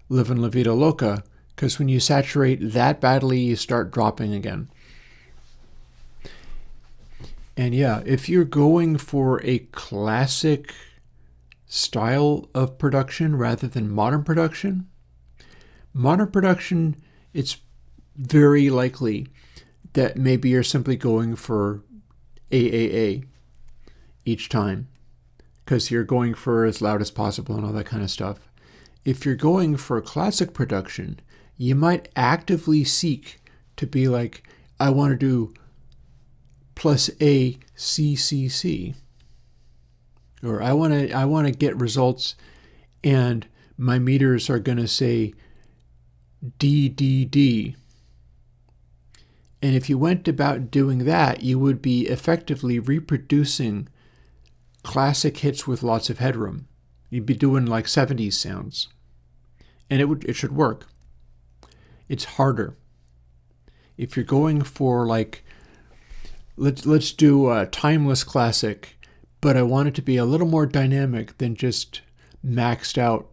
living la vida loca, because when you saturate that badly, you start dropping again. And yeah, if you're going for a classic style of production rather than modern production, it's very likely that maybe you're simply going for AAA each time because you're going for as loud as possible and all that kind of stuff. If you're going for classic production, you might actively seek to be like, I want to do plus A CCC, or I want to get results and my meters are going to say DDD. And if you went about doing that, you would be effectively reproducing classic hits with lots of headroom. You'd be doing like 70s sounds. And it should work. It's harder. If you're going for like, let's do a timeless classic, but I want it to be a little more dynamic than just maxed out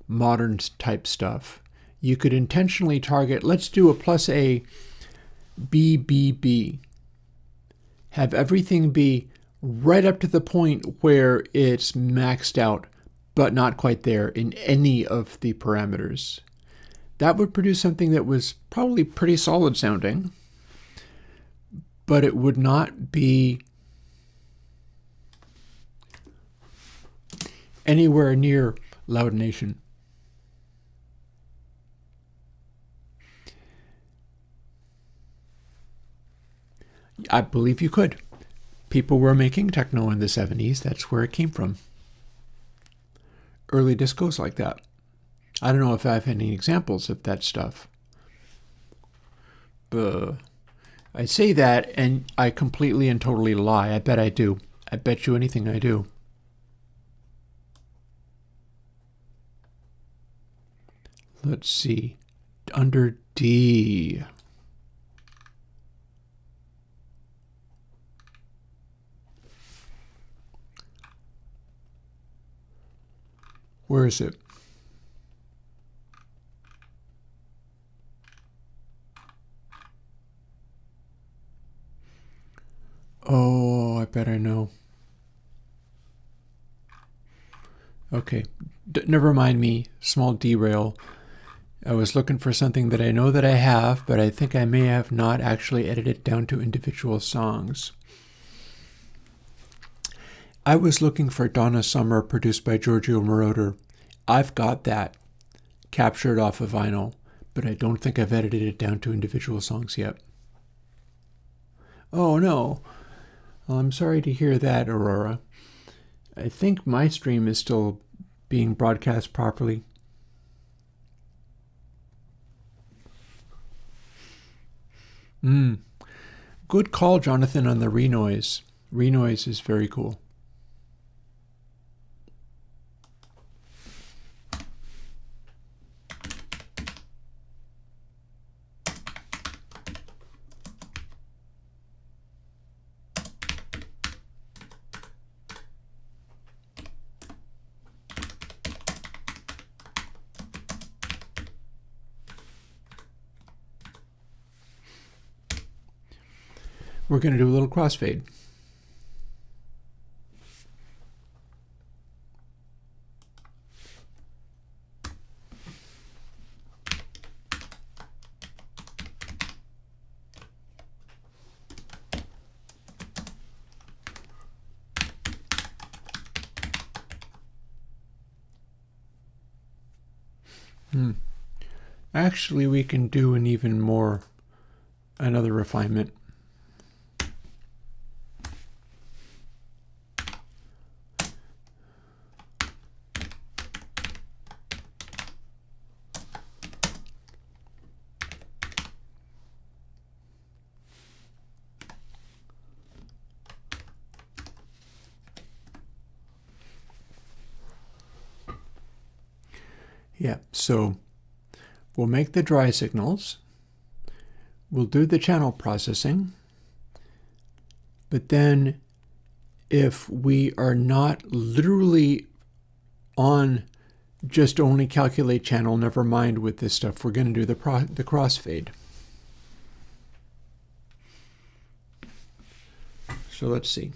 modern type stuff. You could intentionally target, let's do a plus A BBB. Have everything be right up to the point where it's maxed out, but not quite there in any of the parameters. That would produce something that was probably pretty solid sounding, but it would not be anywhere near Loud Nation. I believe you could. People were making techno in the 70s. That's where it came from. Early discos like that. I don't know if I have any examples of that stuff. But I say that and I completely and totally lie. I bet I do. I bet you anything I do. Let's see. Under D. Where is it? Oh, I bet I know. Okay, never mind me. Small derail. I was looking for something that I know that I have, but I think I may have not actually edited it down to individual songs. I was looking for Donna Summer, produced by Giorgio Moroder. I've got that captured off of vinyl, but I don't think I've edited it down to individual songs yet. Oh no. Well, I'm sorry to hear that, Aurora. I think my stream is still being broadcast properly. Good call, Jonathan, on the renoise. Renoise is very cool. We're going to do a little crossfade. Actually, we can do another refinement. Yeah, so we'll make the dry signals, we'll do the channel processing, but then if we are not literally on just only calculate channel, never mind with this stuff. We're going to do the crossfade. So let's see.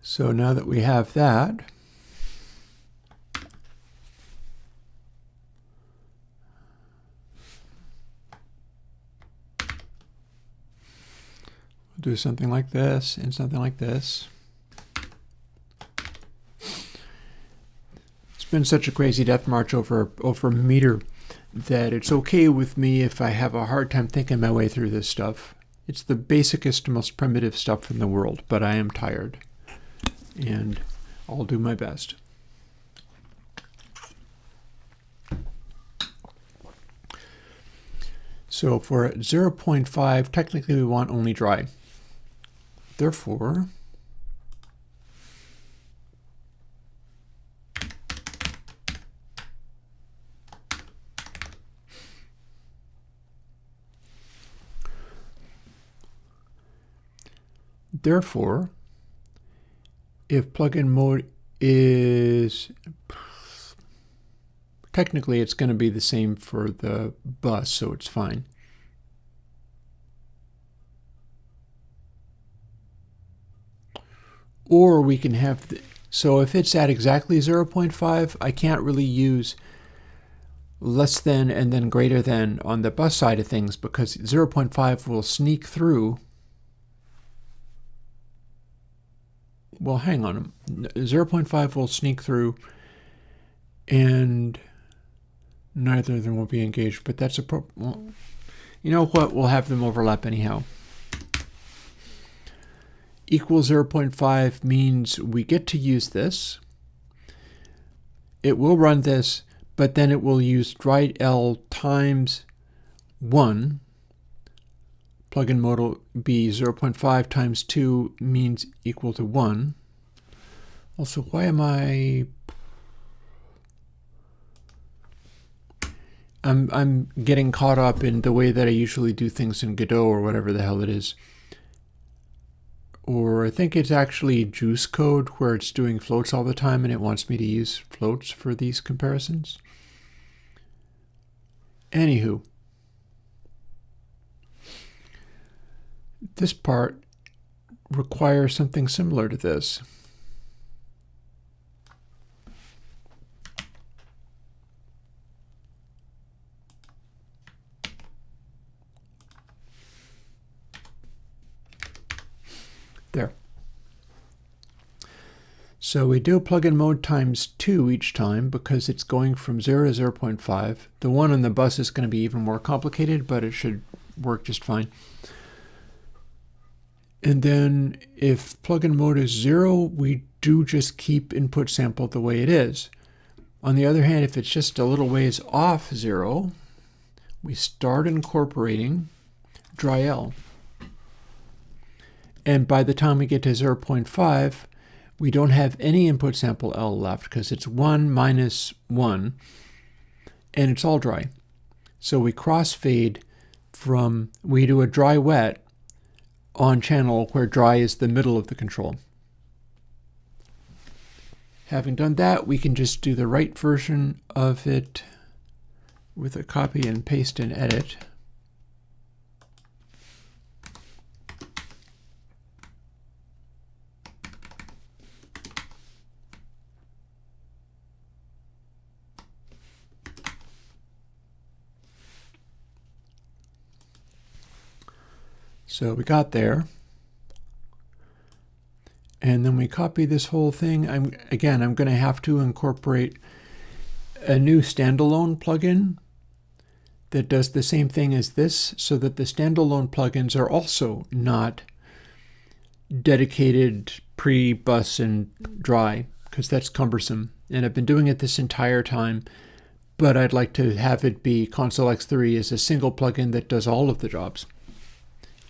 So now that we have that, we'll do something like this and something like this. It's been such a crazy death march over a meter that it's okay with me if I have a hard time thinking my way through this stuff. It's the basicest, most primitive stuff in the world, but I am tired. And I'll do my best. So for 0.5, technically we want only dry. Therefore, if plugin mode is, technically it's going to be the same for the bus, so it's fine. Or we can have, so if it's at exactly 0.5, I can't really use less than and then greater than on the bus side of things, because 0.5 will sneak through. Well, hang on. 0.5 will sneak through, and neither of them will be engaged. But that's well, you know what? We'll have them overlap anyhow. Equal 0.5 means we get to use this. It will run this, but then it will use dry L times 1. Plugin mode will be 0.5 times 2 means equal to 1. Also, why am I'm getting caught up in the way that I usually do things in Godot or whatever the hell it is. Or I think it's actually juice code where it's doing floats all the time and it wants me to use floats for these comparisons. Anywho. This part requires something similar to this. There. So we do plugin mode times 2 each time because it's going from 0 to 0.5. The one on the bus is going to be even more complicated, but it should work just fine. And then if plugin mode is 0, we do just keep input sample the way it is. On the other hand, if it's just a little ways off 0, we start incorporating dry L. And by the time we get to 0.5, we don't have any input sample L left because it's 1 minus 1, and it's all dry. So we crossfade from, we do a dry wet on channel where dry is the middle of the control. Having done that, we can just do the right version of it with a copy and paste and edit. So we got there. And then we copy this whole thing. I'm going to have to incorporate a new standalone plugin that does the same thing as this so that the standalone plugins are also not dedicated pre-bus and dry because that's cumbersome. And I've been doing it this entire time, but I'd like to have it be Console X3 as a single plugin that does all of the jobs.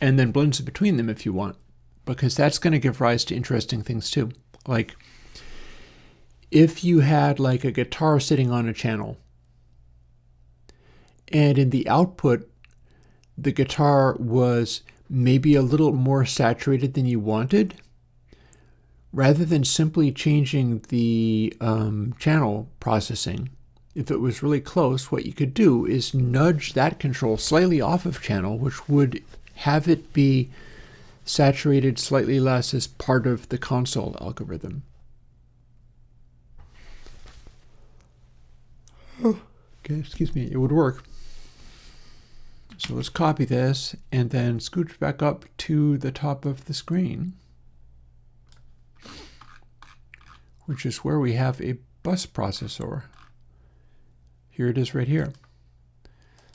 and then blends between them if you want, because that's going to give rise to interesting things too. Like if you had like a guitar sitting on a channel, and in the output, the guitar was maybe a little more saturated than you wanted, rather than simply changing the channel processing, if it was really close, what you could do is nudge that control slightly off of channel, which would have it be saturated slightly less as part of the console algorithm. Oh, okay, excuse me, it would work. So let's copy this and then scooch back up to the top of the screen, which is where we have a bus processor. Here it is right here.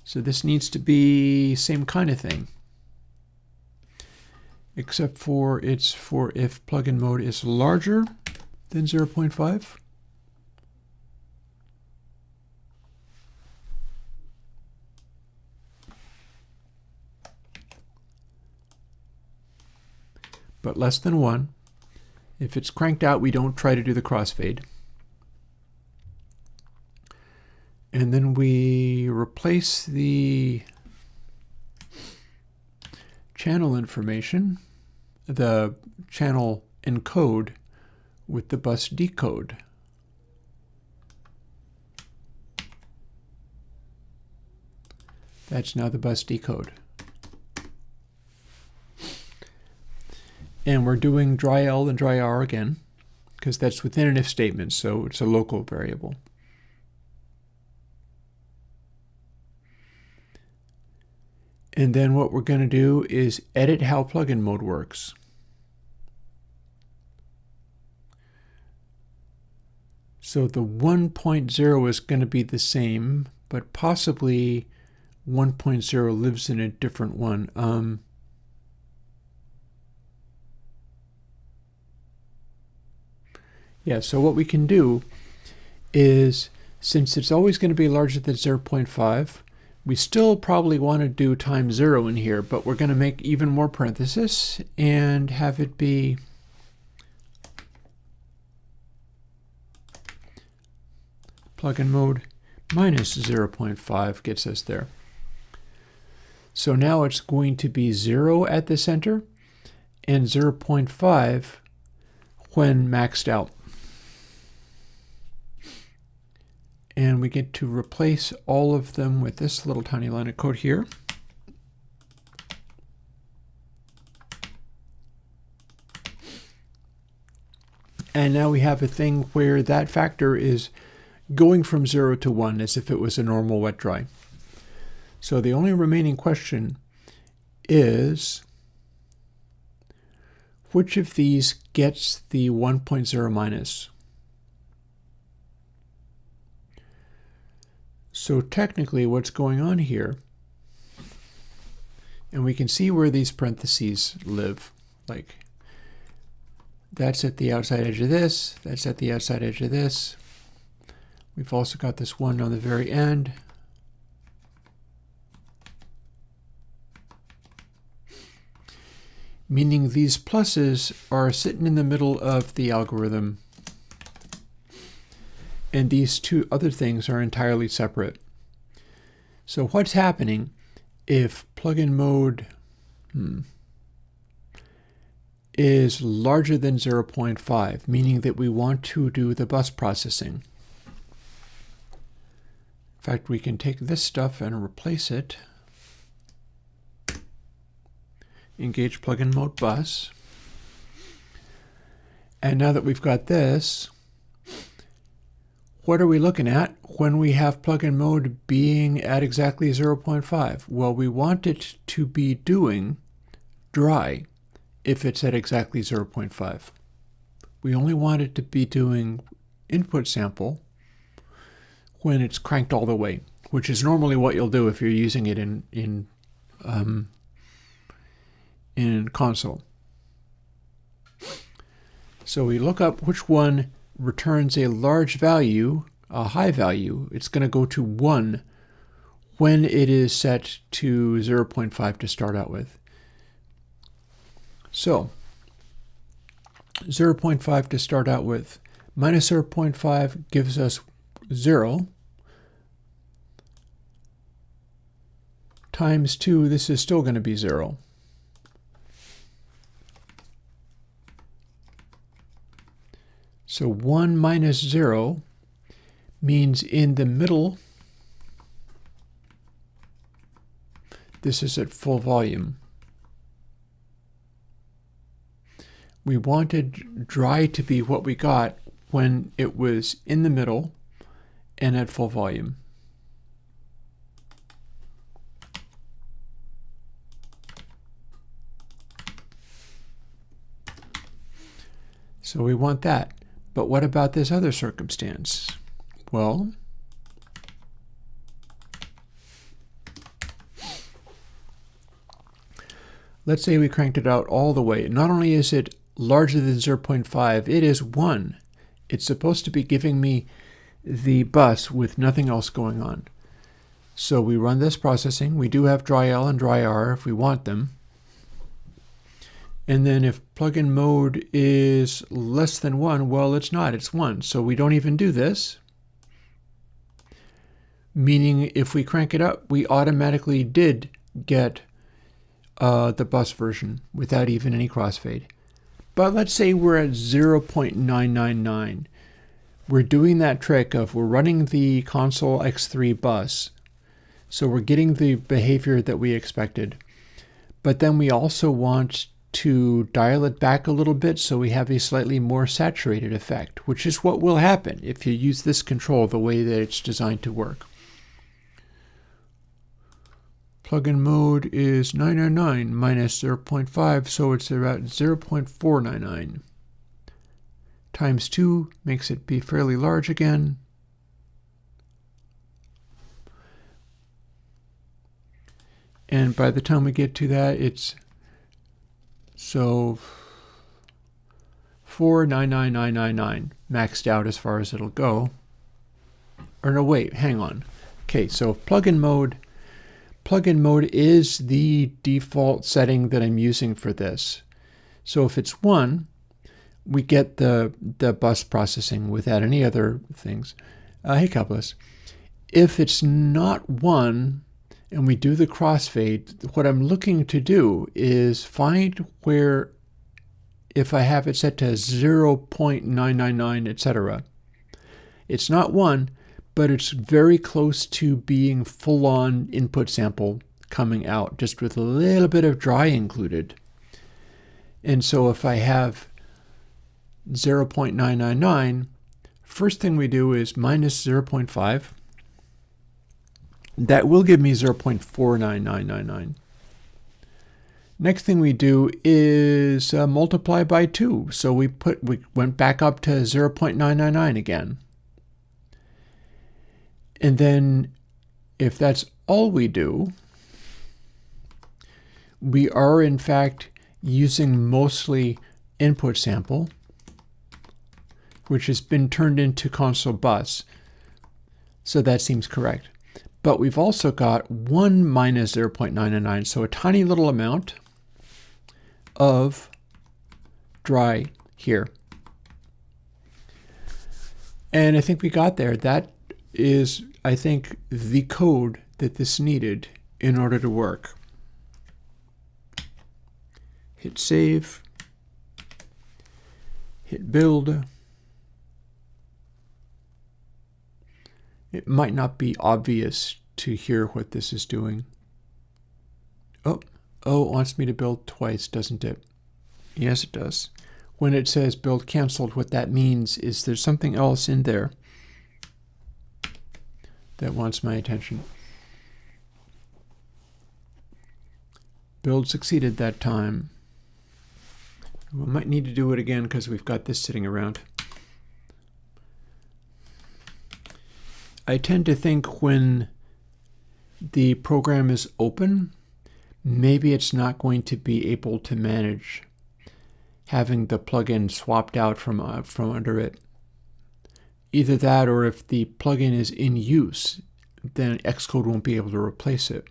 So this needs to be same kind of thing, except for it's for if plugin mode is larger than 0.5. But less than 1. If it's cranked out, we don't try to do the crossfade. And then we replace the channel information, the channel encode, with the bus decode. That's now the bus decode. And we're doing dry L and dry R again, because that's within an if statement, so it's a local variable. And then what we're going to do is edit how plugin mode works. So the 1.0 is going to be the same, but possibly 1.0 lives in a different one. Yeah, so what we can do is, since it's always going to be larger than 0.5, we still probably want to do times 0 in here, but we're going to make even more parentheses and have it be plugin mode minus 0.5 gets us there. So now it's going to be 0 at the center and 0.5 when maxed out. And we get to replace all of them with this little tiny line of code here. And now we have a thing where that factor is going from 0 to 1 as if it was a normal wet dry. So the only remaining question is, which of these gets the 1.0 minus? So technically what's going on here, and we can see where these parentheses live, like that's at the outside edge of this, that's at the outside edge of this. We've also got this one on the very end. Meaning these pluses are sitting in the middle of the algorithm, and these two other things are entirely separate. So what's happening if plugin mode is larger than 0.5, meaning that we want to do the bus processing? In fact, we can take this stuff and replace it. Engage plugin mode bus. And now that we've got this, what are we looking at when we have plugin mode being at exactly 0.5? Well, we want it to be doing dry if it's at exactly 0.5. We only want it to be doing input sample when it's cranked all the way, which is normally what you'll do if you're using it in console. So we look up which one returns a large value, a high value. It's going to go to 1 when it is set to 0.5 to start out with. So 0.5 to start out with. Minus 0.5 gives us 0. Times 2, this is still going to be 0. So 1 minus 0 means in the middle, this is at full volume. We wanted dry to be what we got when it was in the middle and at full volume. So we want that. But what about this other circumstance? Well, let's say we cranked it out all the way. Not only is it larger than 0.5, it is 1. It's supposed to be giving me the bus with nothing else going on. So we run this processing. We do have dry L and dry R if we want them. And then if plugin mode is less than 1, well, it's not. It's 1. So we don't even do this. Meaning if we crank it up, we automatically did get the bus version without even any crossfade. But let's say we're at 0.999. We're doing that trick of we're running the console X3 bus. So we're getting the behavior that we expected. But then we also want to dial it back a little bit so we have a slightly more saturated effect, which is what will happen if you use this control the way that it's designed to work. Plugin mode is 999 minus 0.5, so it's about 0.499. Times 2 makes it be fairly large again. And by the time we get to that, it's so 499,999 maxed out as far as it'll go. Or no, wait, hang on. Okay, so plugin mode is the default setting that I'm using for this. So if it's 1, we get the bus processing without any other things. Hey, Couples. If it's not 1, and we do the crossfade, what I'm looking to do is find where, if I have it set to 0.999, etc., it's not 1, but it's very close to being full-on input sample coming out, just with a little bit of dry included. And so if I have 0.999, first thing we do is minus 0.5. That will give me 0.49999. Next thing we do is multiply by 2. So we went back up to 0.999 again. And then if that's all we do, we are in fact using mostly input sample, which has been turned into console bus. So that seems correct. But we've also got 1 minus 0.999, so a tiny little amount of dry here. And I think we got there. That is, I think, the code that this needed in order to work. Hit save, hit build. It might not be obvious to hear what this is doing. Oh, it wants me to build twice, doesn't it? Yes, it does. When it says build canceled, what that means is there's something else in there that wants my attention. Build succeeded that time. We might need to do it again because we've got this sitting around. I tend to think when the program is open, maybe it's not going to be able to manage having the plugin swapped out from under it. Either that, or if the plugin is in use, then Xcode won't be able to replace it.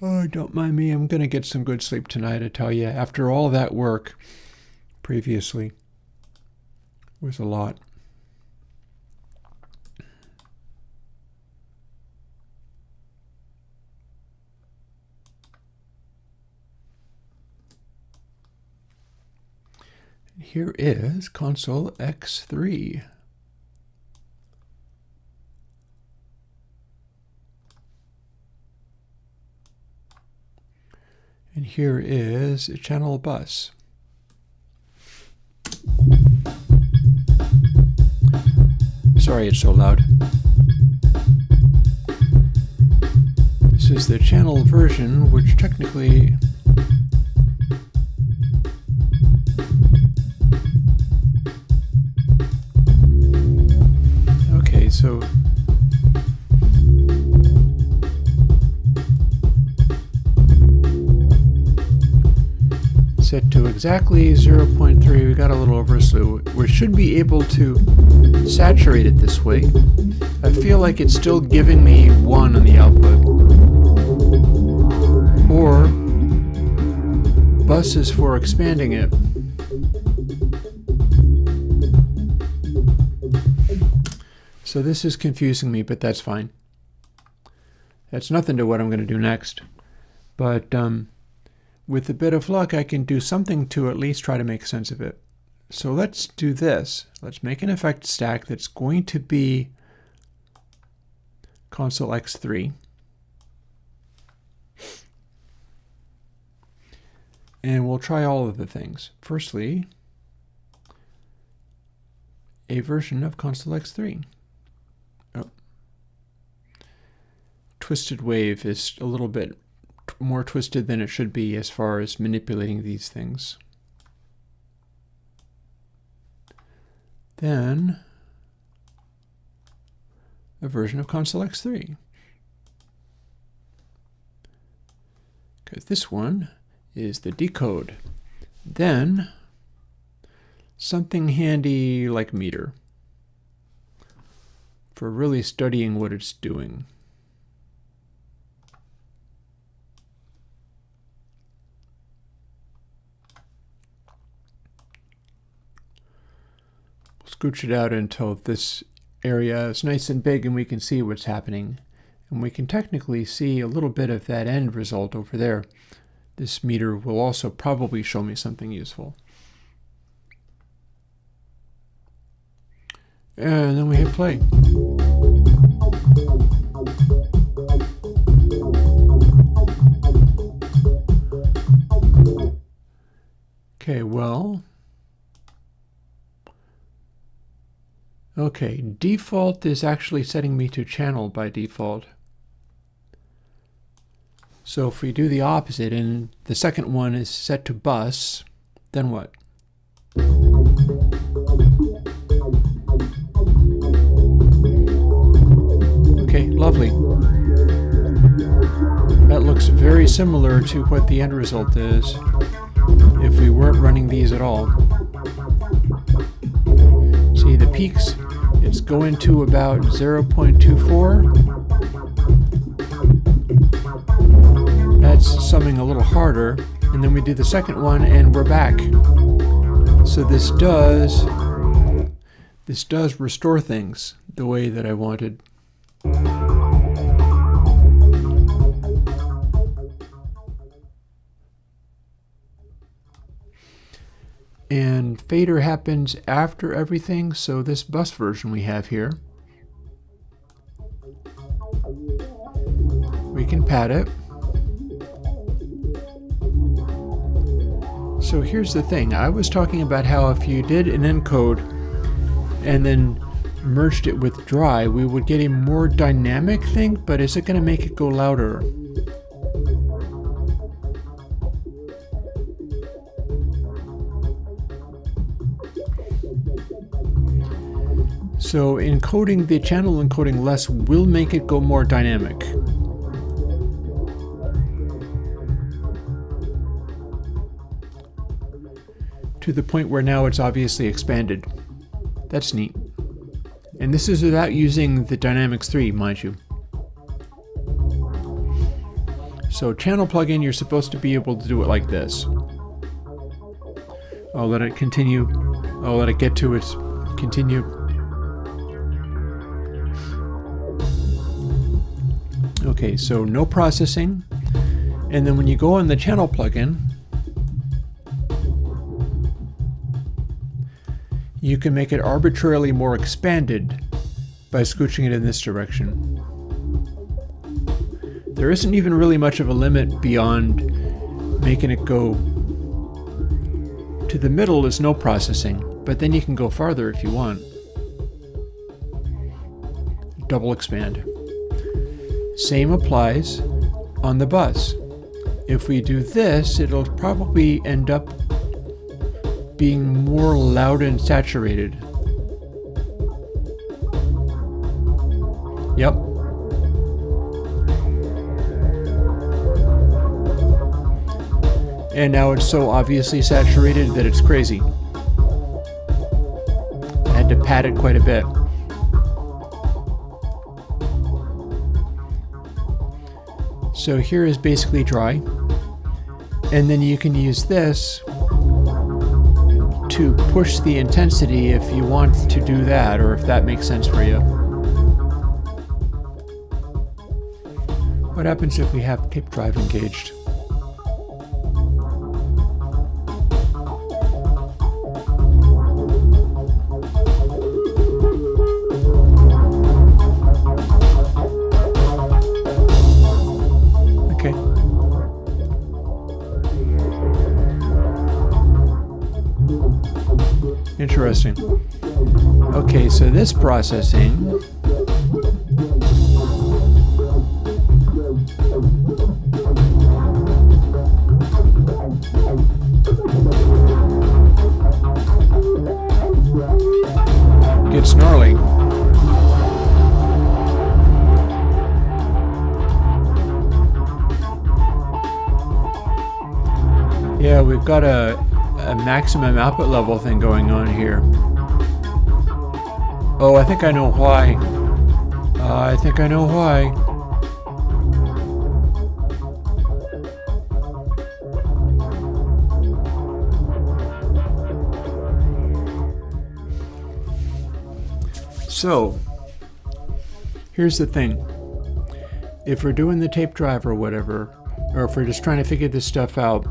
Oh, don't mind me. I'm going to get some good sleep tonight, I tell you. After all that work previously, it was a lot. Here is console X3. And here is a channel bus. Sorry it's so loud. This is the channel version, which technically so set to exactly 0.3. We got a little over, so we should be able to saturate it this way. I feel like it's still giving me 1 on the output. Or bus is for expanding it. So this is confusing me, but that's fine. That's nothing to what I'm going to do next. But with a bit of luck, I can do something to at least try to make sense of it. So let's do this. Let's make an effect stack that's going to be console X3. And we'll try all of the things. Firstly, a version of console X3. Oh. Twisted wave is a little bit more twisted than it should be as far as manipulating these things. Then a version of console X3. Because this one is the decode. Then something handy like meter for really studying what it's doing. We'll scooch it out until this area is nice and big and we can see what's happening. And we can technically see a little bit of that end result over there. This meter will also probably show me something useful. And then we hit play. Okay, well, okay, default is actually setting me to channel by default. So if we do the opposite and the second one is set to bus, then what? Okay, lovely. That looks very similar to what the end result is if we weren't running these at all. See the peaks, it's going to about 0.24. That's summing a little harder, and then we do the second one and we're back. So this does restore things the way that I wanted. And fader happens after everything, so this bus version we have here, we can pad it. So here's the thing, I was talking about how if you did an encode and then merged it with dry, we would get a more dynamic thing, but is it going to make it go louder? So encoding the channel encoding less will make it go more dynamic. To the point where now it's obviously expanded. That's neat. And this is without using the Dynamics 3, mind you. So channel plugin, you're supposed to be able to do it like this. I'll let it continue. I'll let it get to its continue. Okay, so no processing. And then when you go on the channel plugin, you can make it arbitrarily more expanded by scooching it in this direction. There isn't even really much of a limit beyond making it go to the middle is no processing, but then you can go farther if you want. Double expand. Same applies on the bus. If we do this, it'll probably end up being more loud and saturated. Yep. And now it's so obviously saturated that it's crazy. I had to pat it quite a bit. So here is basically dry. And then you can use this to push the intensity if you want to do that, or if that makes sense for you. What happens if we have tape drive engaged? Interesting. Okay, so this processing gets gnarly. Yeah, we've got a maximum output level thing going on here. Oh, I think I know why. I think I know why. So, here's the thing. If we're doing the tape drive or whatever, or if we're just trying to figure this stuff out,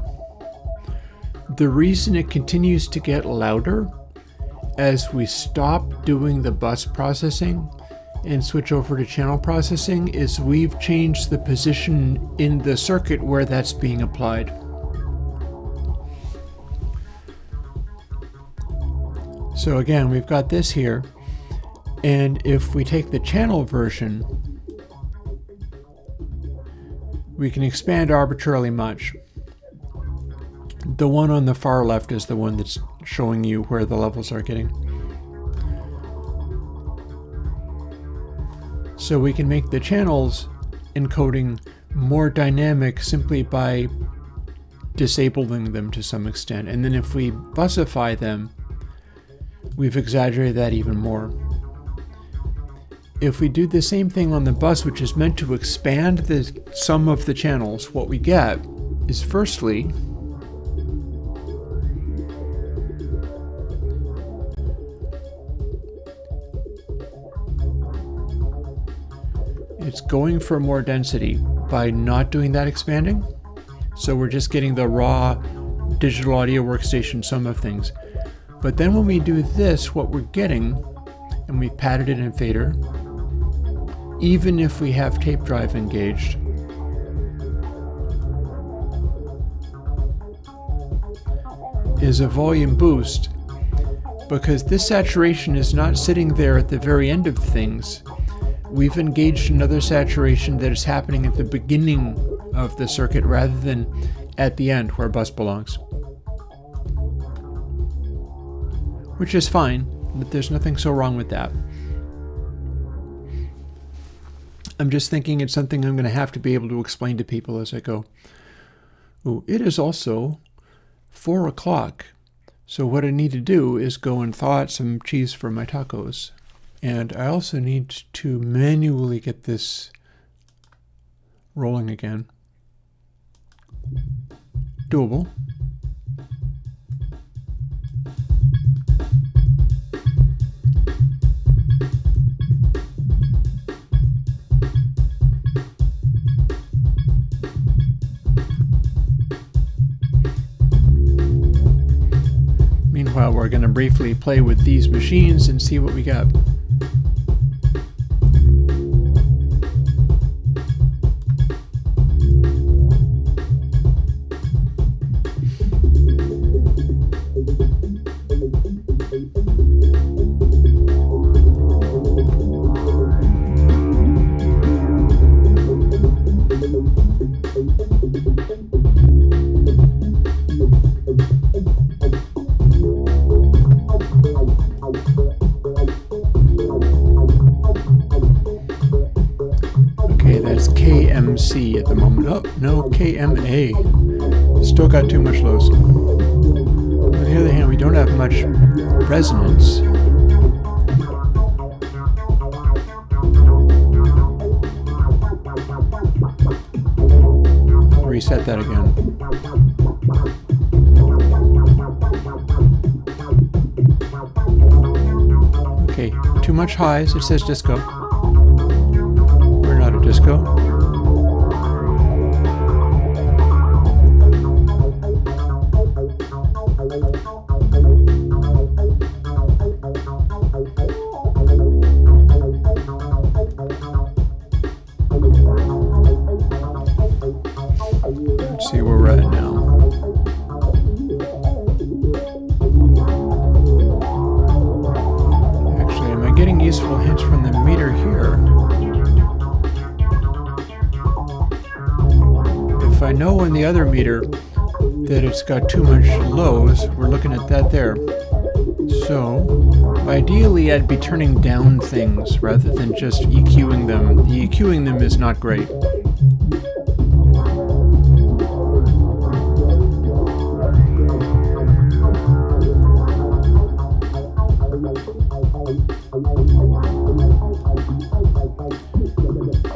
the reason it continues to get louder as we stop doing the bus processing and switch over to channel processing is we've changed the position in the circuit where that's being applied. So again, we've got this here, and if we take the channel version, we can expand arbitrarily much. The one on the far left is the one that's showing you where the levels are getting. So we can make the channels encoding more dynamic simply by disabling them to some extent. And then if we busify them, we've exaggerated that even more. If we do the same thing on the bus, which is meant to expand the sum of the channels, what we get is firstly, it's going for more density by not doing that expanding. So we're just getting the raw digital audio workstation sum of things. But then when we do this, what we're getting, and we've padded it in fader, even if we have tape drive engaged, is a volume boost, because this saturation is not sitting there at the very end of things. We've engaged another saturation that is happening at the beginning of the circuit rather than at the end where bus belongs. Which is fine, but there's nothing so wrong with that. I'm just thinking it's something I'm going to have to be able to explain to people as I go. Ooh, it is also 4 o'clock. So what I need to do is go and thaw out some cheese for my tacos. And I also need to manually get this rolling again. doable. Meanwhile, we're going to briefly play with these machines and see what we got. KMC at the moment. Oh, no, KMA. Still got too much lows. On the other hand, we don't have much resonance. Reset that again. Okay, too much highs. It says disco. We're not a disco. Let's see where we're at now. Actually, am I getting useful hints from the meter here? If I know on the other meter that it's got too much lows, we're looking at that there. So, ideally I'd be turning down things rather than just EQing them. The EQing them is not great.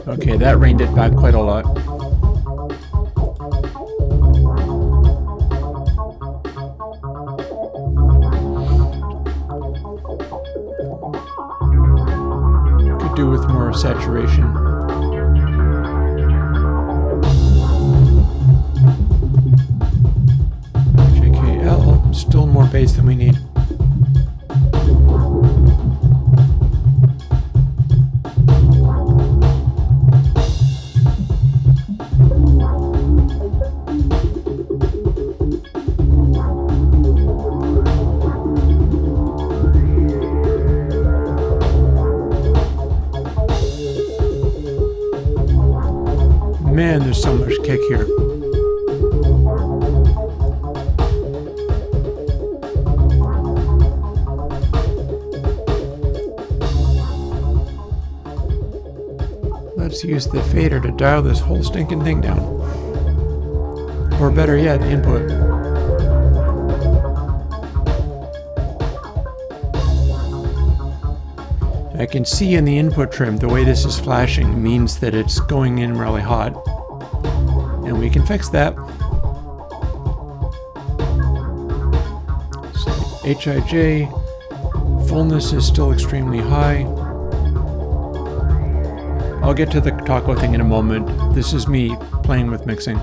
Okay, that reined it back quite a lot. Could do with more saturation. JKL, still more bass than we need. Man, there's so much kick here. Let's use the fader to dial this whole stinking thing down. Or better yet, the input. I can see in the input trim the way this is flashing means that it's going in really hot. And we can fix that. So HIJ, fullness is still extremely high. I'll get to the taco thing in a moment. This is me playing with mixing.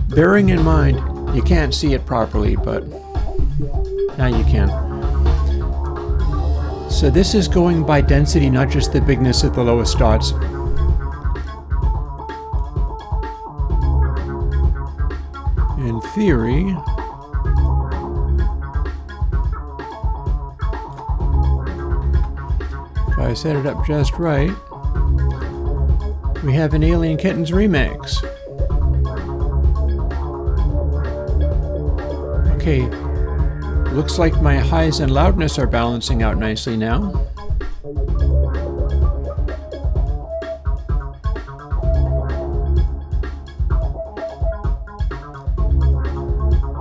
Bearing in mind, you can't see it properly, but now you can. So this is going by density, not just the bigness of the lowest dots. In theory, if I set it up just right, We have an Alien Kittens remix. Okay, looks like my highs and loudness are balancing out nicely now.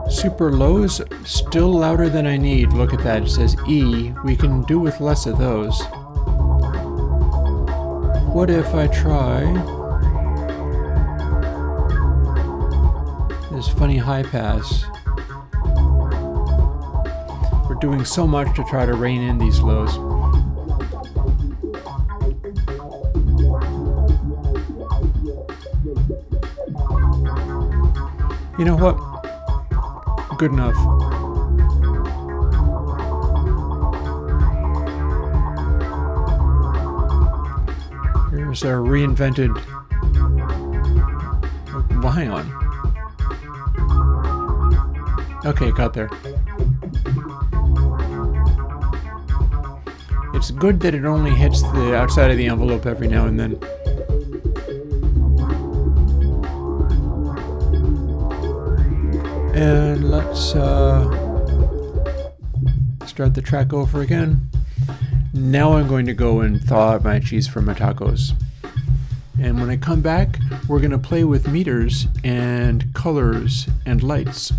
Super lows, still louder than I need. Look at that, it says E. We can do with less of those. What if I try this funny high pass? We're doing so much to try to rein in these lows. You know what? Good enough. Here's our reinvented... Well, hang on. Okay, got there. It's good that it only hits the outside of the envelope every now and then. And let's start the track over again. Now I'm going to go and thaw out my cheese for my tacos. And when I come back, we're going to play with meters and colors and lights.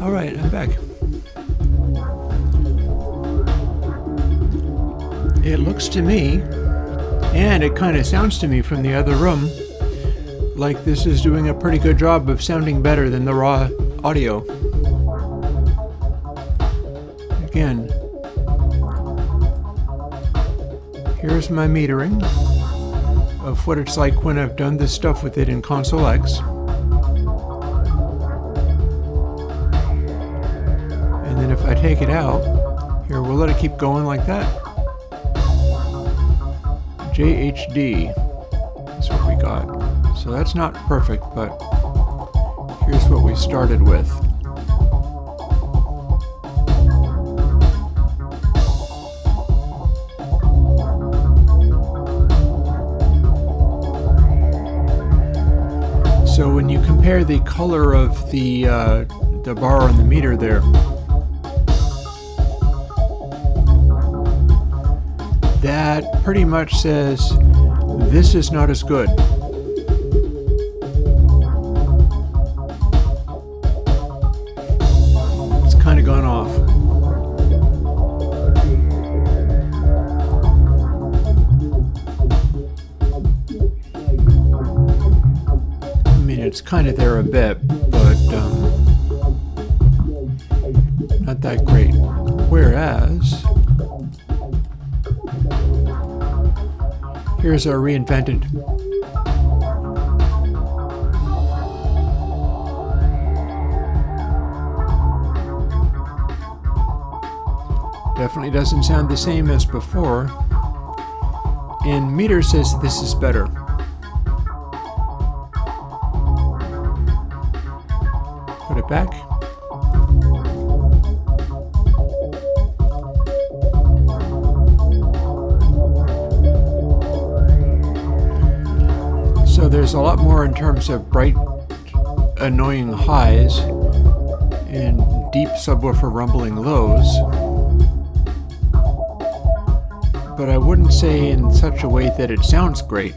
Alright, I'm back. It looks to me, and it kind of sounds to me from the other room, like this is doing a pretty good job of sounding better than the raw audio. Again, here's my metering of what it's like when I've done this stuff with it in Console X. And then if I take it out, here, we'll let it keep going like that. JHD is what we got. So that's not perfect, but here's what we started with. So when you compare the color of the bar on the meter there, that pretty much says this is not as good. It's kind of gone off. It's kind of there a bit, but not that great. Whereas, here's our reinvented. Definitely doesn't sound the same as before. And meter says this is better. Put it back. So there's a lot more in terms of bright, annoying highs and deep subwoofer rumbling lows. But I wouldn't say in such a way that it sounds great.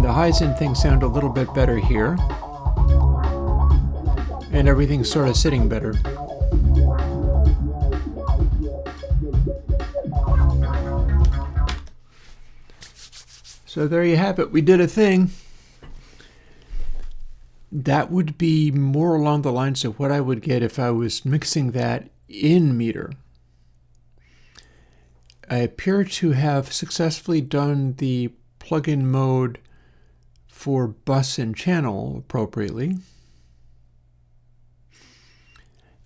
The highs and things sound a little bit better here, and everything's sort of sitting better. So there you have it. We did a thing. That would be more along the lines of what I would get if I was mixing that in meter. I appear to have successfully done the plug-in mode for bus and channel appropriately,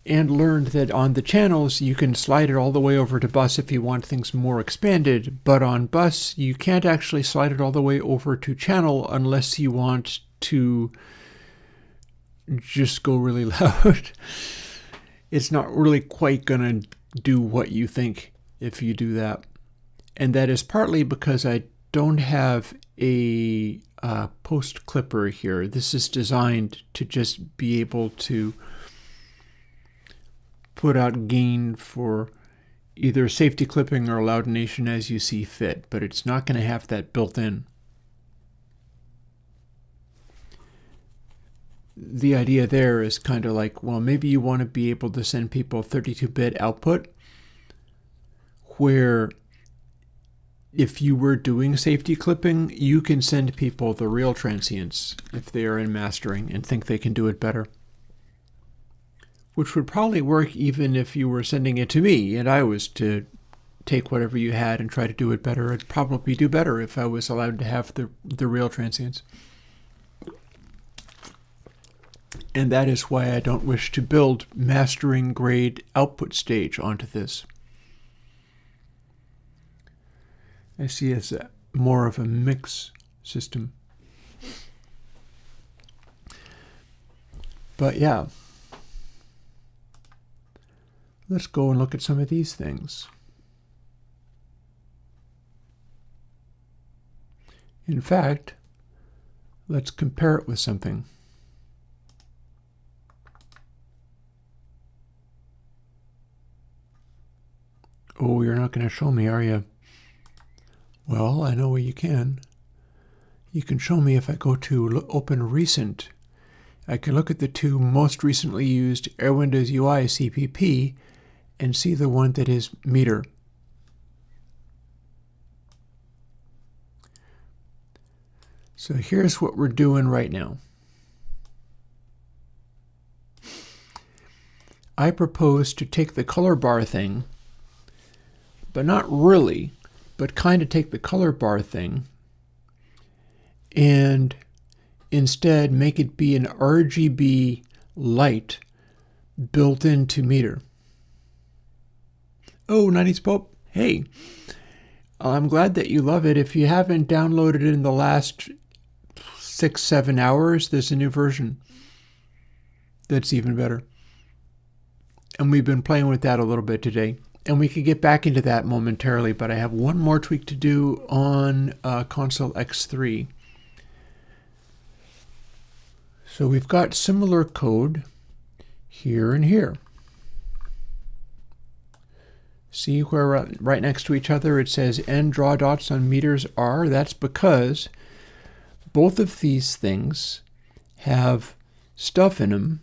and learned that on the channels you can slide it all the way over to bus if you want things more expanded, but on bus you can't actually slide it all the way over to channel unless you want to just go really loud. It's not really quite gonna do what you think if you do that, and that is partly because I don't have a post clipper here. This is designed to just be able to put out gain for either safety clipping or loudination as you see fit, but it's not going to have that built in. The idea there is kind of like, well, maybe you want to be able to send people 32-bit output, where if you were doing safety clipping, you can send people the real transients if they are in mastering and think they can do it better. Which would probably work even if you were sending it to me and I was to take whatever you had and try to do it better. It'd probably do better if I was allowed to have the real transients. And that is why I don't wish to build mastering grade output stage onto this. I see it as more of a mix system. But yeah, let's go and look at some of these things. In fact, let's compare it with something. Oh, you're not going to show me, are you? Well, I know where you can. You can show me if I go to Open Recent. I can look at the two most recently used Airwindows UI CPP and see the one that is meter. So here's what we're doing right now. I propose to take the color bar thing, but not really, but kind of take the color bar thing and instead make it be an RGB light built into meter. Oh, 90s Pope, hey, I'm glad that you love it. If you haven't downloaded it in the last 6-7 hours, there's a new version that's even better. And we've been playing with that a little bit today. And we could get back into that momentarily, but I have one more tweak to do on console X3. So we've got similar code here and here. See where right next to each other it says N draw dots on meters R? That's because both of these things have stuff in them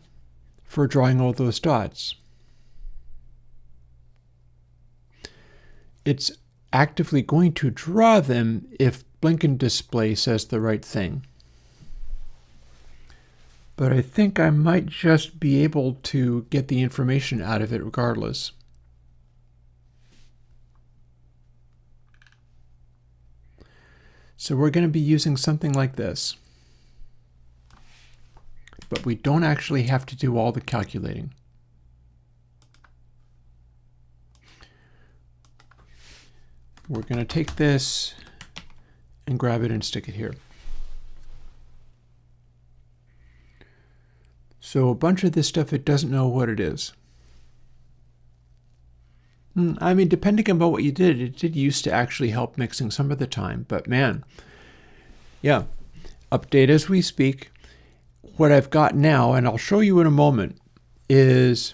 for drawing all those dots. It's actively going to draw them if Blinken Display says the right thing. But I think I might just be able to get the information out of it regardless. So we're going to be using something like this. But we don't actually have to do all the calculating. We're going to take this and grab it and stick it here. So a bunch of this stuff, it doesn't know what it is. I mean, depending on what you did, it did used to actually help mixing some of the time. But man, yeah, update as we speak. What I've got now, and I'll show you in a moment, is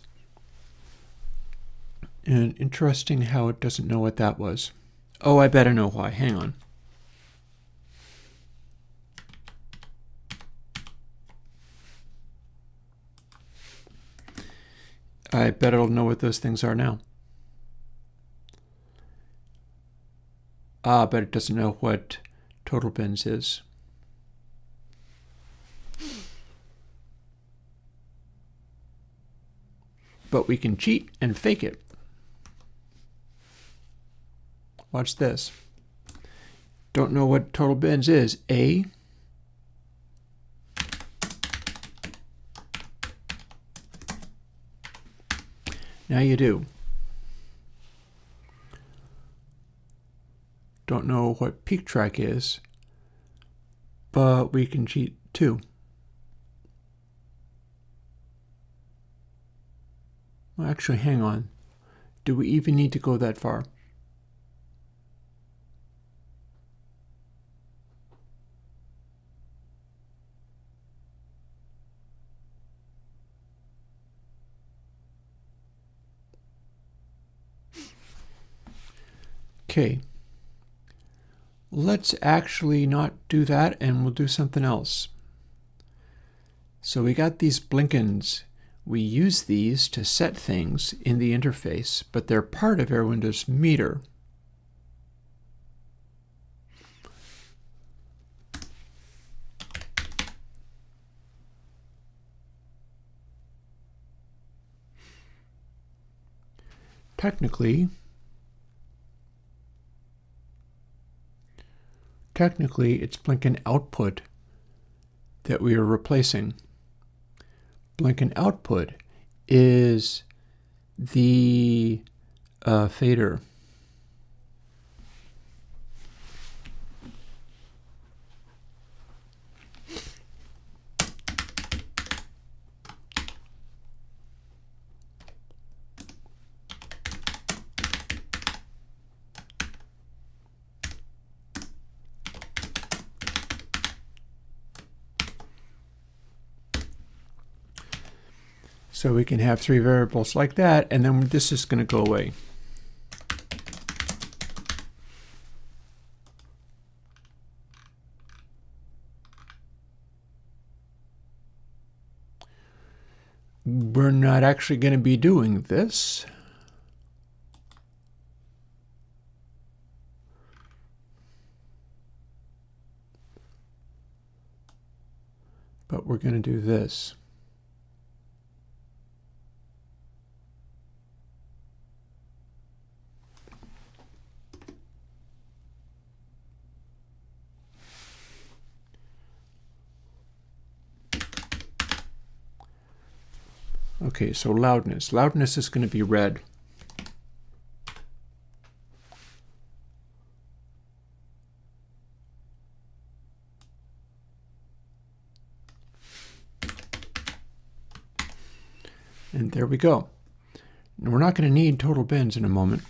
interesting how it doesn't know what that was. Oh, I bet I know why. Hang on. I bet it'll know what those things are now. But it doesn't know what total bins is. But we can cheat and fake it. Watch this. Don't know what total bins is. A. Now you do. Don't know what peak track is, but we can cheat too. Well, actually, hang on. Do we even need to go that far? Okay. Let's actually not do that, and we'll do something else. So we got these Blinkens. We use these to set things in the interface, but they're part of Airwindows meter. Technically, it's Blinken output that we are replacing. Blinken output is the fader. So we can have 3 variables like that, and then this is going to go away. We're not actually going to be doing this. But we're going to do this. Okay, so loudness. Loudness is going to be red. And there we go. Now, we're not going to need total bins in a moment.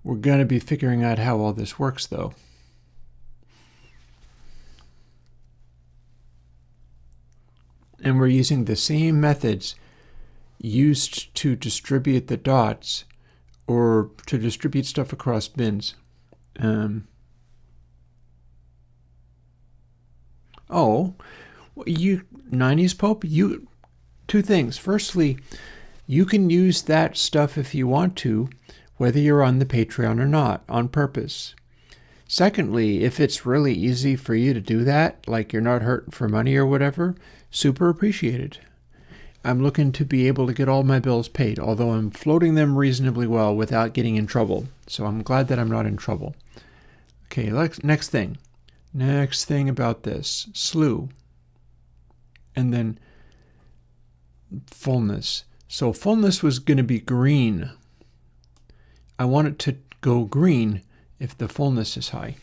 We're going to be figuring out how all this works, though. And we're using the same methods used to distribute the dots or to distribute stuff across bins. Oh, you 90s Pope, two things. Firstly, you can use that stuff if you want to, whether you're on the Patreon or not, on purpose. Secondly, if it's really easy for you to do that, like you're not hurting for money or whatever, super appreciated. I'm looking to be able to get all my bills paid, although I'm floating them reasonably well without getting in trouble. So I'm glad that I'm not in trouble. Okay, next thing. Next thing about this. Slew. And then fullness. So fullness was going to be green. I want it to go green if the fullness is high.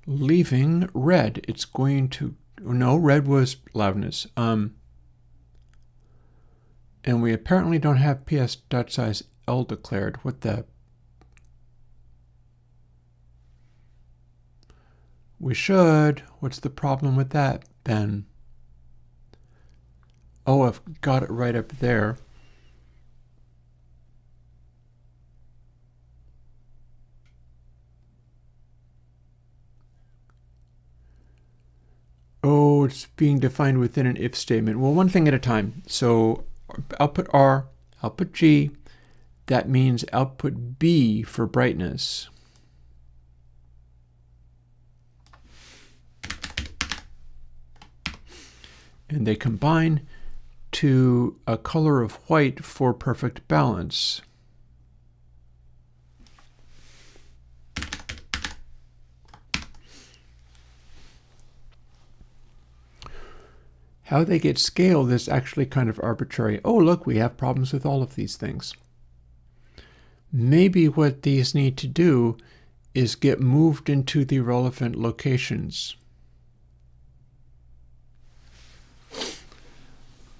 Leaving red. It's going to... No, red was loudness. And we apparently don't have ps.size L declared. What the... We should. What's the problem with that, Ben? Oh, I've got it right up there. Oh, it's being defined within an if statement. Well, one thing at a time. So output R, output G. That means output B for brightness. And they combine to a color of white for perfect balance. How they get scaled is actually kind of arbitrary. Oh, look, we have problems with all of these things. Maybe what these need to do is get moved into the relevant locations.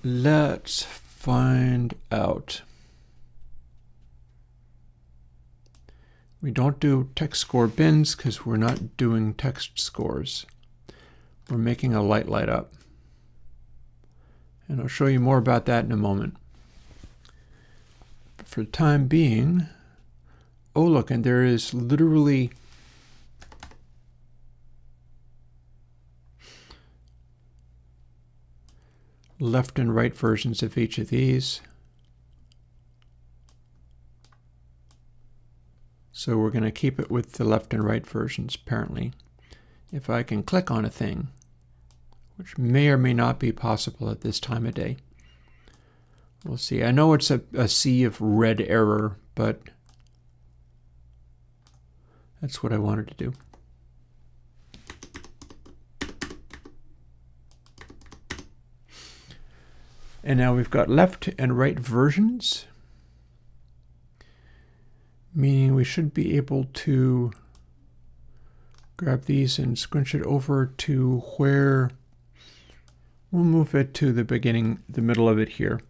Let's find out. We don't do text score bins because we're not doing text scores. We're making a light up. And I'll show you more about that in a moment. But for the time being, oh look, and there is literally left and right versions of each of these. So we're going to keep it with the left and right versions, apparently. If I can click on a thing, which may or may not be possible at this time of day. We'll see. I know it's a sea of red error, but that's what I wanted to do. And now we've got left and right versions, meaning we should be able to grab these and squinch it over to where we'll move it to the beginning, the middle of it here.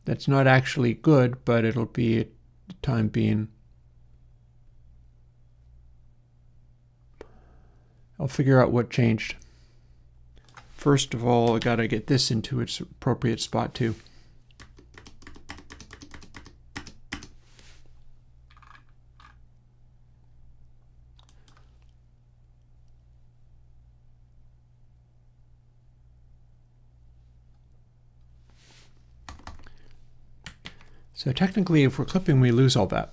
That's not actually good, but it'll be at the time being. I'll figure out what changed. First of all, I gotta get this into its appropriate spot too. So technically, if we're clipping, we lose all that.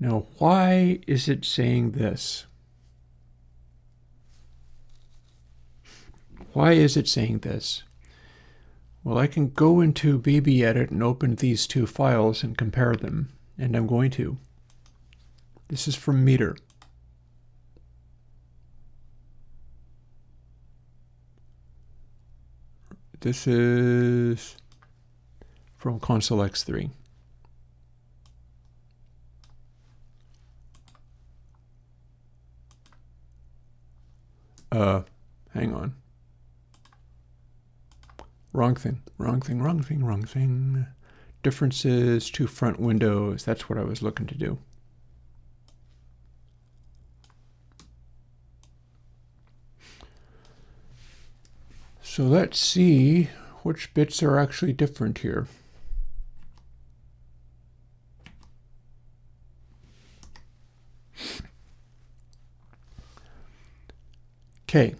Now, why is it saying this? Why is it saying this? Well, I can go into Baby Edit and open these two files and compare them, and I'm going to. This is from meter. This is from console X3. Hang on. Wrong thing. Differences to front windows. That's what I was looking to do. So let's see which bits are actually different here. Okay.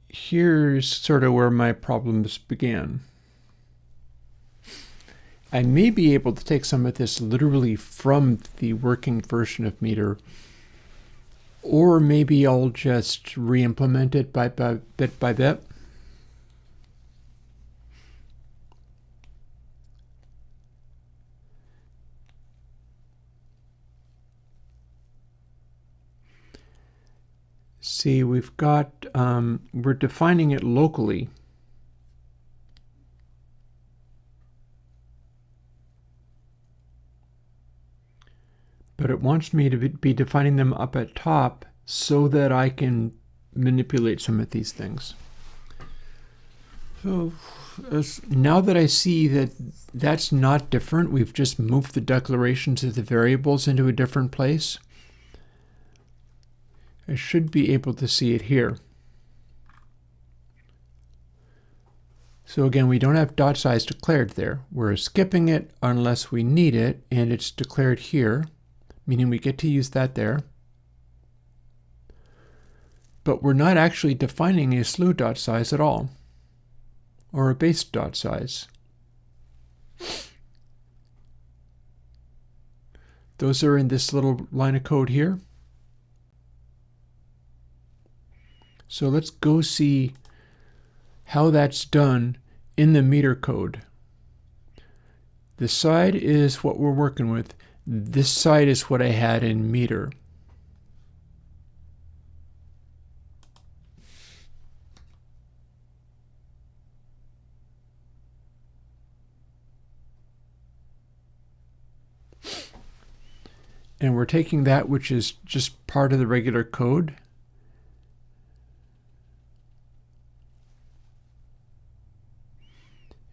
Here's sort of where my problems began. I may be able to take some of this literally from the working version of meter, or maybe I'll just re-implement it bit by bit. See, we've got, we're defining it locally. But it wants me to be defining them up at top so that I can manipulate some of these things. So now that I see that that's not different, we've just moved the declarations of the variables into a different place. I should be able to see it here. So again, we don't have dot size declared there. We're skipping it unless we need it, and it's declared here, meaning we get to use that there. But we're not actually defining a slew dot size at all, or a base dot size. Those are in this little line of code here. So let's go see how that's done in the meter code. This side is what we're working with. This side is what I had in meter. And we're taking that which is just part of the regular code,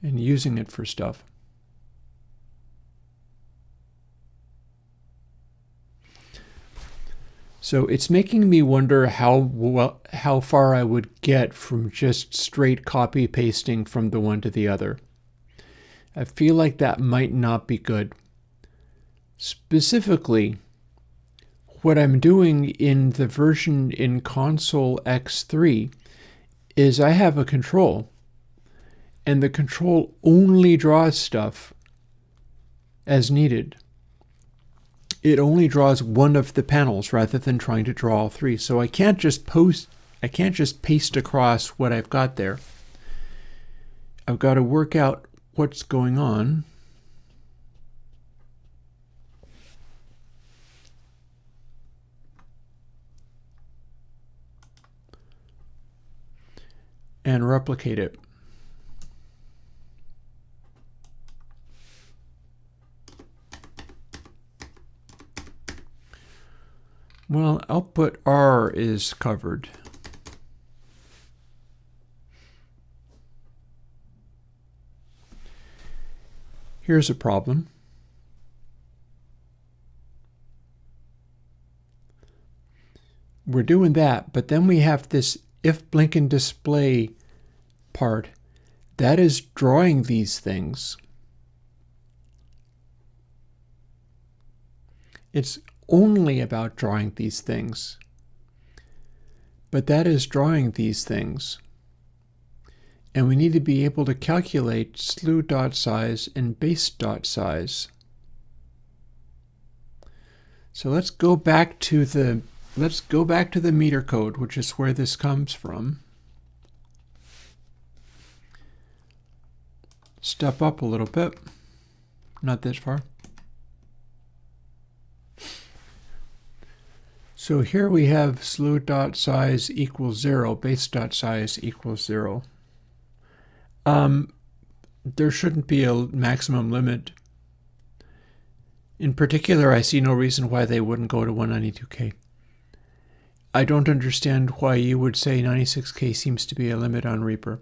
and using it for stuff. So it's making me wonder how far I would get from just straight copy pasting from the one to the other. I feel like that might not be good. Specifically, what I'm doing in the version in console X3 is I have a control, and the control only draws stuff as needed. It only draws one of the panels rather than trying to draw all three. So I can't just paste across what I've got there. I've got to work out what's going on. And replicate it. Well, output R is covered. Here's a problem. We're doing that, but then we have this if blinking display part that is drawing these things. It's only about drawing these things, but that is drawing these things. And we need to be able to calculate slew.size and base.size. So let's go back to the meter code, which is where this comes from. Step up a little bit, not this far. So here we have slew.size equals 0, base.size equals 0. There shouldn't be a maximum limit. In particular, I see no reason why they wouldn't go to 192K. I don't understand why you would say 96K seems to be a limit on Reaper.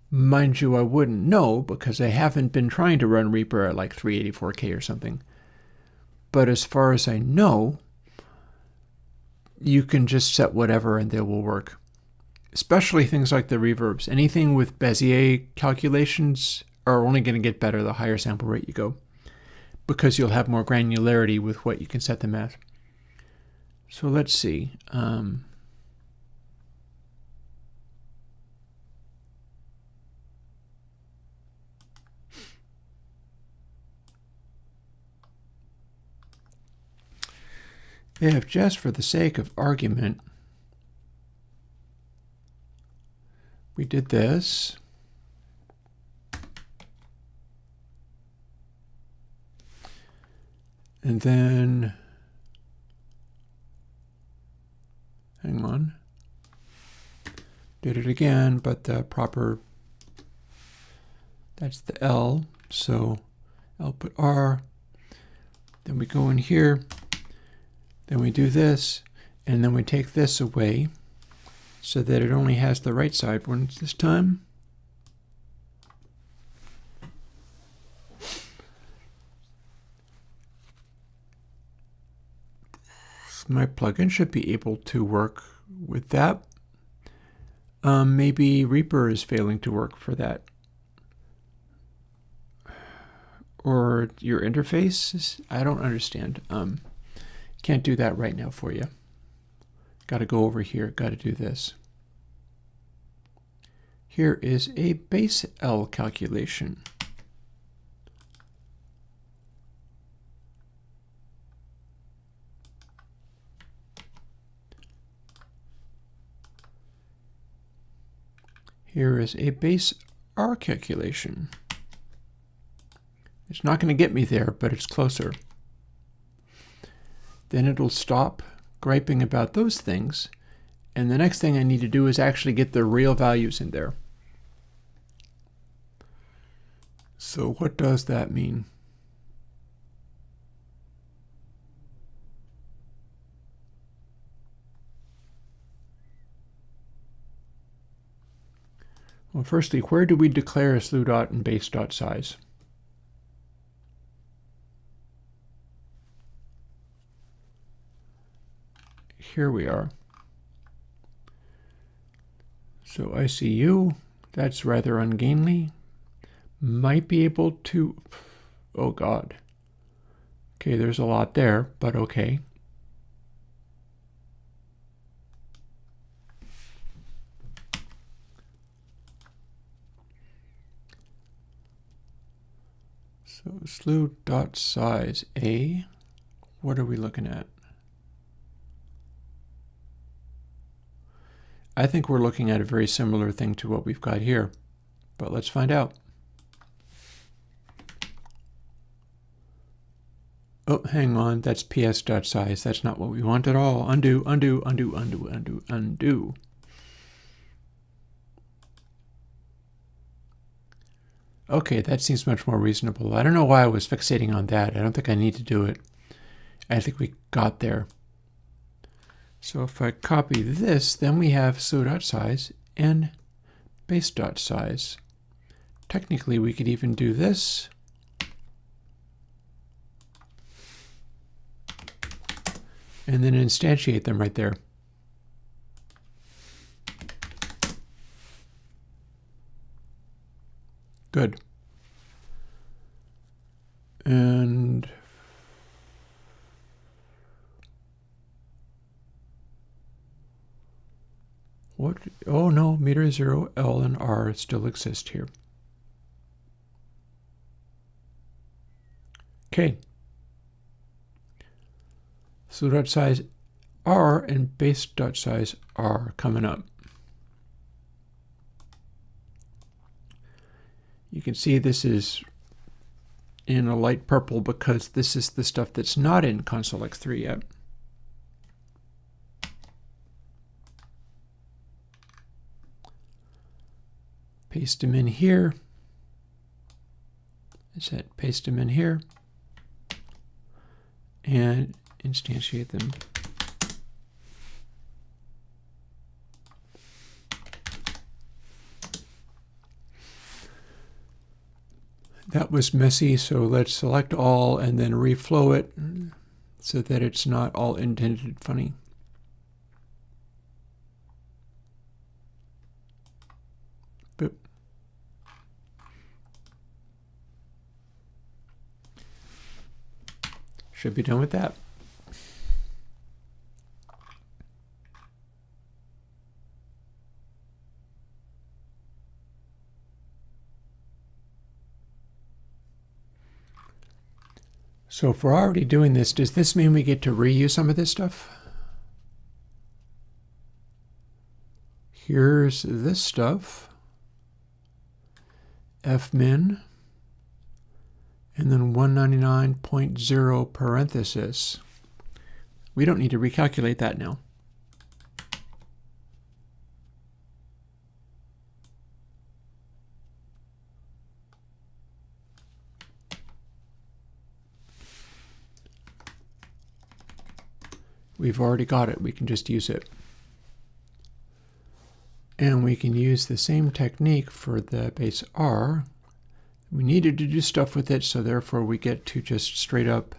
Mind you, I wouldn't know because I haven't been trying to run Reaper at like 384K or something. But as far as I know, you can just set whatever and they will work. Especially things like the reverbs. Anything with Bezier calculations are only going to get better the higher sample rate you go, because you'll have more granularity with what you can set them at. So let's see. If just for the sake of argument, we did this, and then, hang on, did it again, but the proper, that's the L, so output R, then we go in here, then we do this, and then we take this away so that it only has the right side ones this time. My plugin should be able to work with that. Maybe Reaper is failing to work for that. Or your interface? I don't understand. Can't do that right now for you. Got to go over here, got to do this. Here is a base L calculation. Here is a base R calculation. It's not going to get me there, but it's closer. Then it'll stop griping about those things, and the next thing I need to do is actually get the real values in there. So what does that mean? Well, firstly, where do we declare a slew dot and base dot size? Here we are. So ICU, that's rather ungainly. Might be able to, oh God. Okay, there's a lot there, but okay. So slew dot size A, what are we looking at? I think we're looking at a very similar thing to what we've got here, but let's find out. Oh, hang on, that's ps.size. That's not what we want at all. Undo, undo, undo, undo, undo, undo. Okay, that seems much more reasonable. I don't know why I was fixating on that. I don't think I need to do it. I think we got there. So if I copy this, then we have slew.size and base.size. Technically, we could even do this. And then instantiate them right there. Good. And what Oh no, meter 0, L, and R still exist here. Okay. Slew.size R and base.size R coming up. You can see this is in a light purple because this is the stuff that's not in console X3 yet. Paste them in here. I said paste them in here and instantiate them. That was messy, so let's select all and then reflow it so that it's not all indented funny. Boop. Should be done with that. So if we're already doing this, does this mean we get to reuse some of this stuff? Here's this stuff, fmin, and then 199.0 parenthesis. We don't need to recalculate that now. We've already got it. We can just use it. And we can use the same technique for the base R. We needed to do stuff with it, so therefore we get to just straight up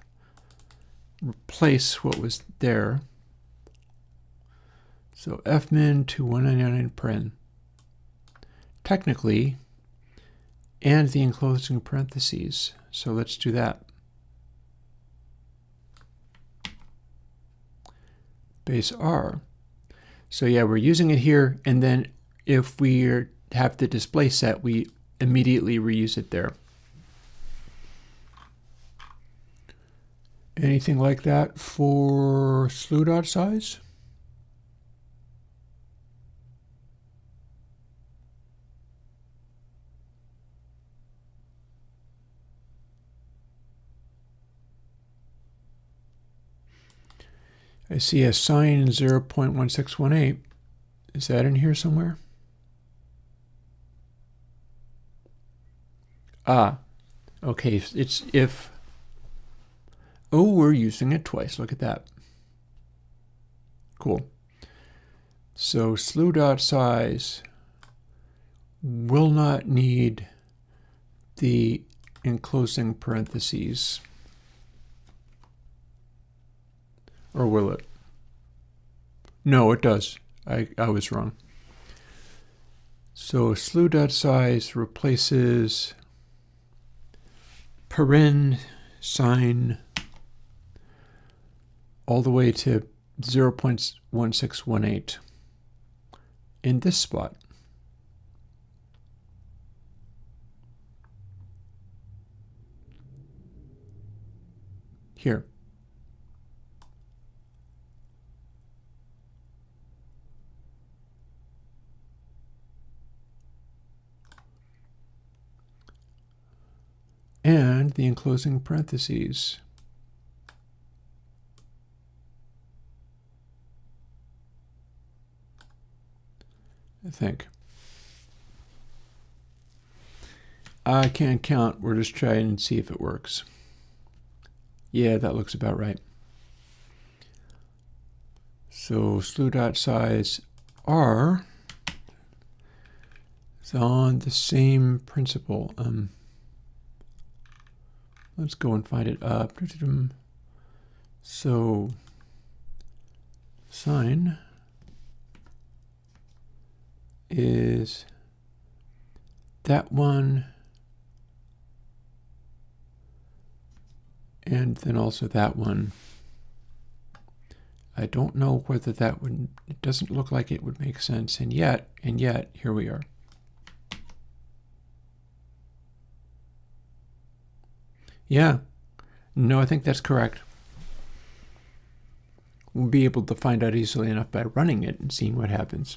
replace what was there. So fmin to 199 paren. Technically, and the enclosing parentheses. So let's do that. Base R. So yeah, we're using it here, and then if we have the display set, we immediately reuse it there. Anything like that for slew.size? I see a sign 0.1618. Is that in here somewhere? Ah, okay, it's if. Oh, we're using it twice. Look at that. Cool. So slew.size will not need the enclosing parentheses. Or will it? No, it does. I was wrong. So slew.size replaces paren sign all the way to 0.1618 in this spot. Here. And the enclosing parentheses. I think. I can't count. We're just trying to see if it works. Yeah, that looks about right. So slew.size R is on the same principle. Let's go and find it up. So sign is that one, and then also that one. I don't know whether that would, it doesn't look like it would make sense, and yet, here we are. Yeah, no, I think that's correct. We'll be able to find out easily enough by running it and seeing what happens.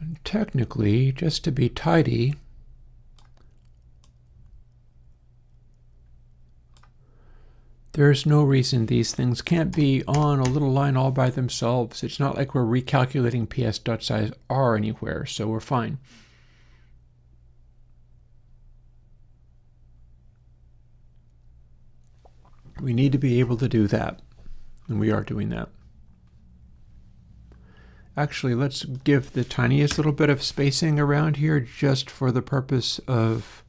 And technically, just to be tidy, there's no reason these things can't be on a little line all by themselves. It's not like we're recalculating ps.size r anywhere, so we're fine. We need to be able to do that, and we are doing that. Actually, let's give the tiniest little bit of spacing around here just for the purpose of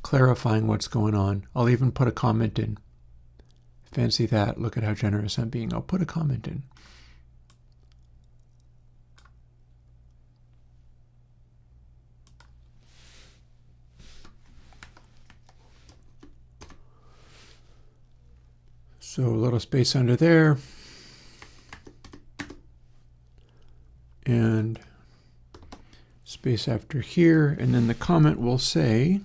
clarifying what's going on. I'll even put a comment in. Fancy that. Look at how generous I'm being. I'll put a comment in. So a little space under there. And space after here, and then the comment will say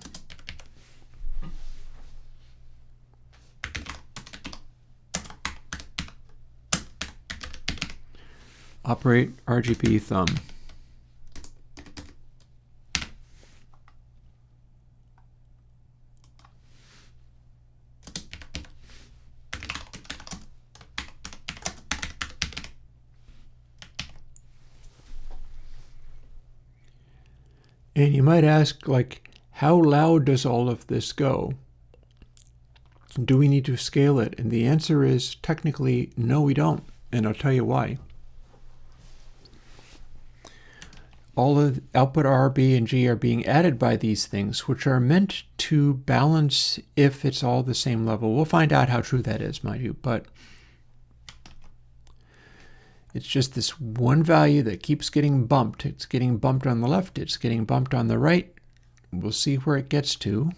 operate RGB thumb. And you might ask, like, how loud does all of this go? Do we need to scale it? And the answer is technically no, we don't. And I'll tell you why. All of output R, B, and G are being added by these things, which are meant to balance if it's all the same level. We'll find out how true that is, mind you, but it's just this one value that keeps getting bumped. It's getting bumped on the left, it's getting bumped on the right. We'll see where it gets to.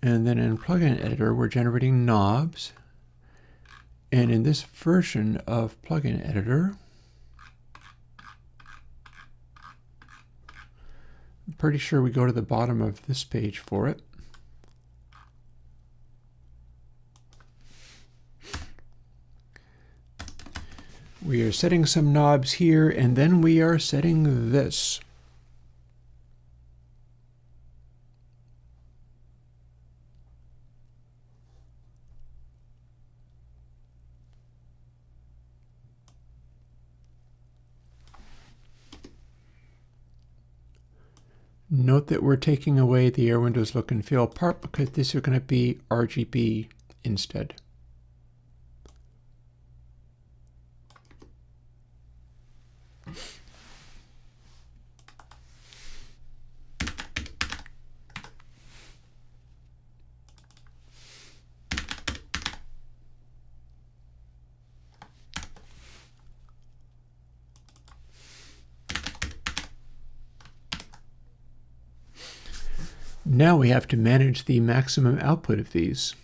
And then in Plugin Editor, we're generating knobs. And in this version of Plugin Editor, I'm pretty sure we go to the bottom of this page for it. We are setting some knobs here, and then we are setting this. Note that we're taking away the Airwindows look and feel part because these are going to be RGB instead. Now we have to manage the maximum output of these.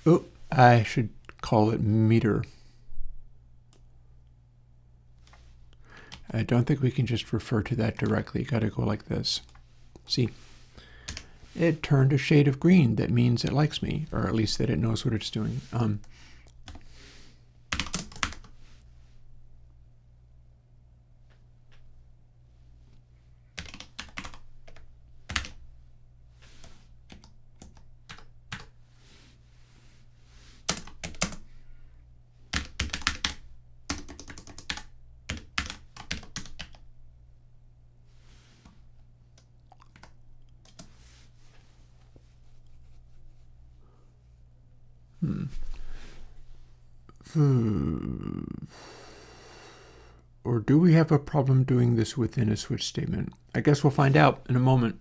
Oh, I should call it meter. I don't think we can just refer to that directly. Got to go like this. See, it turned a shade of green. That means it likes me, or at least that it knows what it's doing. Or do we have a problem doing this within a switch statement? I guess we'll find out in a moment.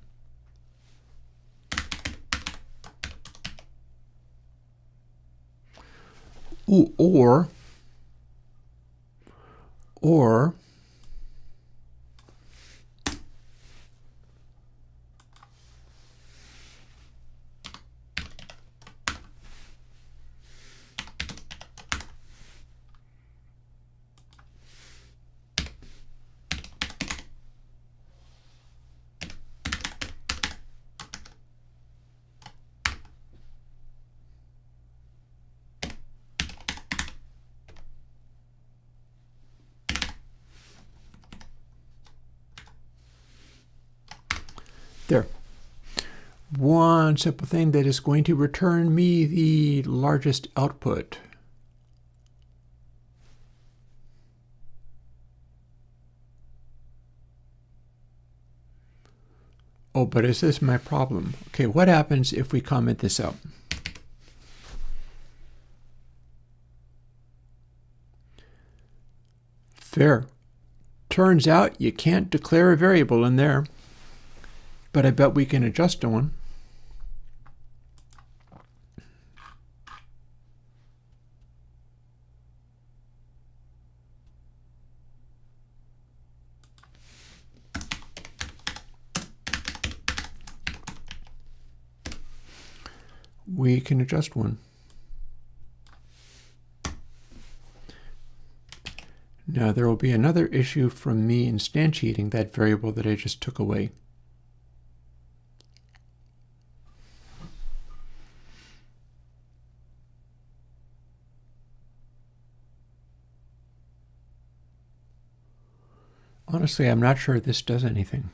Ooh, or there. One simple thing that is going to return me the largest output. Oh, but is this my problem? Okay, what happens if we comment this out? Fair. Turns out you can't declare a variable in there, but I bet we can adjust one. We can adjust one. Now there will be another issue from me instantiating that variable that I just took away. Honestly, I'm not sure this does anything.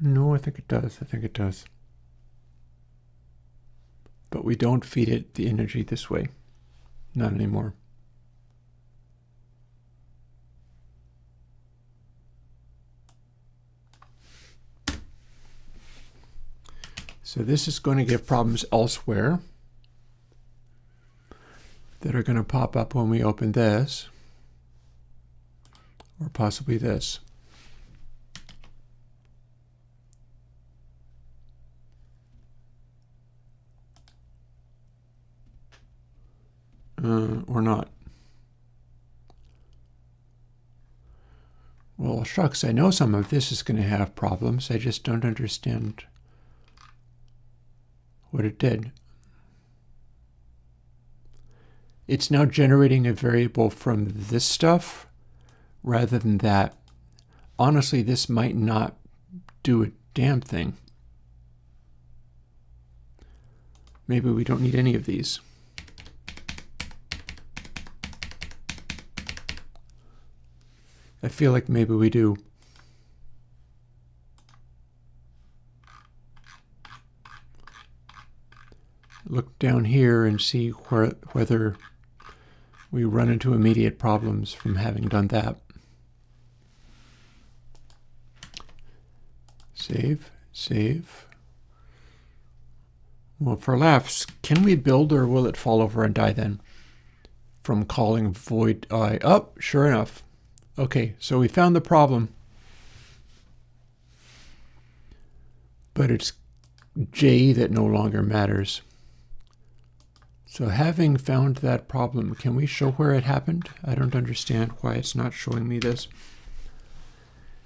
No, I think it does. I think it does. But we don't feed it the energy this way. Not anymore. So this is going to give problems elsewhere that are going to pop up when we open this, or possibly this. Or not. Well, shucks, I know some of this is going to have problems. I just don't understand what it did. It's now generating a variable from this stuff rather than that. Honestly, this might not do a damn thing. Maybe we don't need any of these. I feel like maybe we do. Look down here and see whether we run into immediate problems from having done that. Save, save. Well, for laughs, can we build or will it fall over and die then? From calling void I. Oh, sure enough. Okay, so we found the problem. But it's J that no longer matters. So having found that problem, can we show where it happened? I don't understand why it's not showing me this.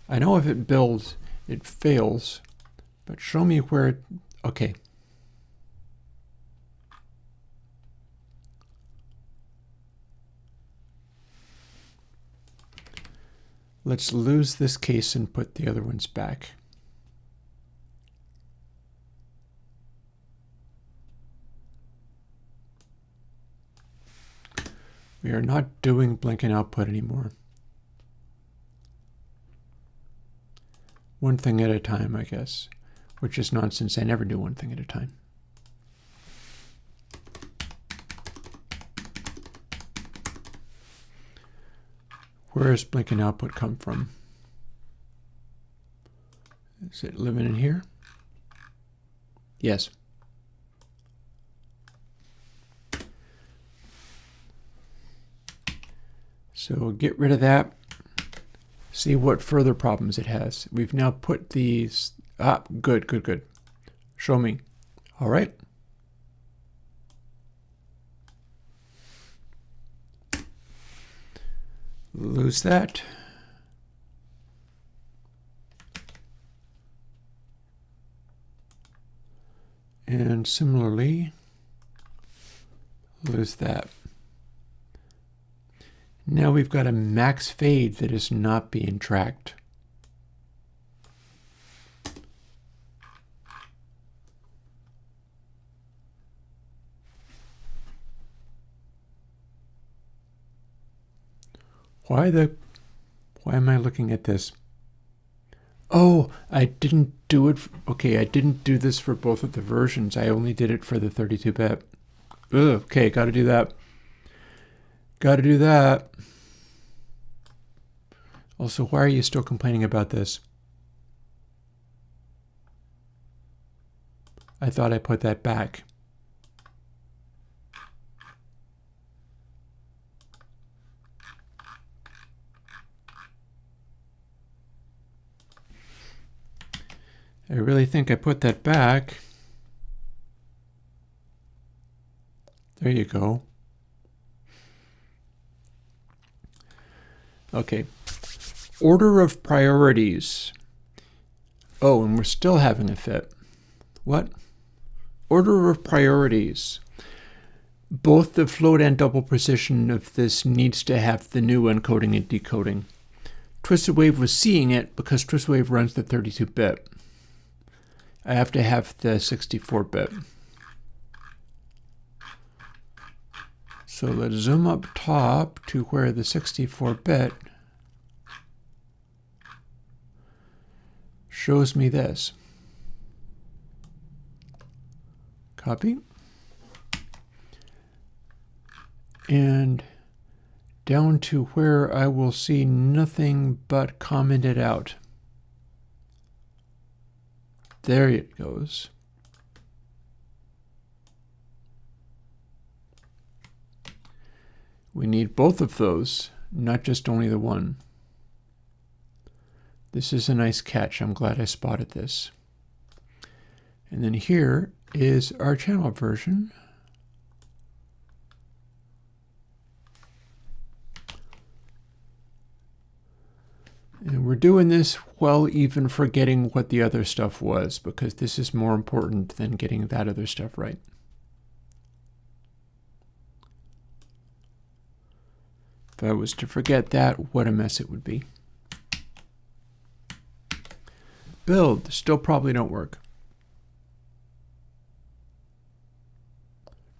I know if it builds, it fails, but show me where it, okay. Let's lose this case and put the other ones back. We are not doing blinking output anymore. One thing at a time, I guess, which is nonsense. I never do one thing at a time. Where does blinking output come from? Is it living in here? Yes. So get rid of that. See what further problems it has. We've now put these... good, good, good. Show me. All right. Lose that. And similarly, lose that. Now we've got a max fade that is not being tracked. Why am I looking at this? Oh, I didn't do it. Okay, I didn't do this for both of the versions. I only did it for the 32-bit. Okay, got to do that. Got to do that. Also, why are you still complaining about this? I thought I put that back. I really think I put that back. There you go. Okay. Order of priorities. Oh, and we're still having a fit. What? Order of priorities. Both the float and double precision of this needs to have the new encoding and decoding. Twisted Wave was seeing it because Twisted Wave runs the 32-bit. I have to have the 64-bit. So let's zoom up top to where the 64-bit shows me this. Copy. And down to where I will see nothing but commented out. There it goes. We need both of those, not just only the one. This is a nice catch. I'm glad I spotted this. And then here is our channel version. And we're doing this while even forgetting what the other stuff was, because this is more important than getting that other stuff right. If I was to forget that, what a mess it would be. Build, still probably don't work.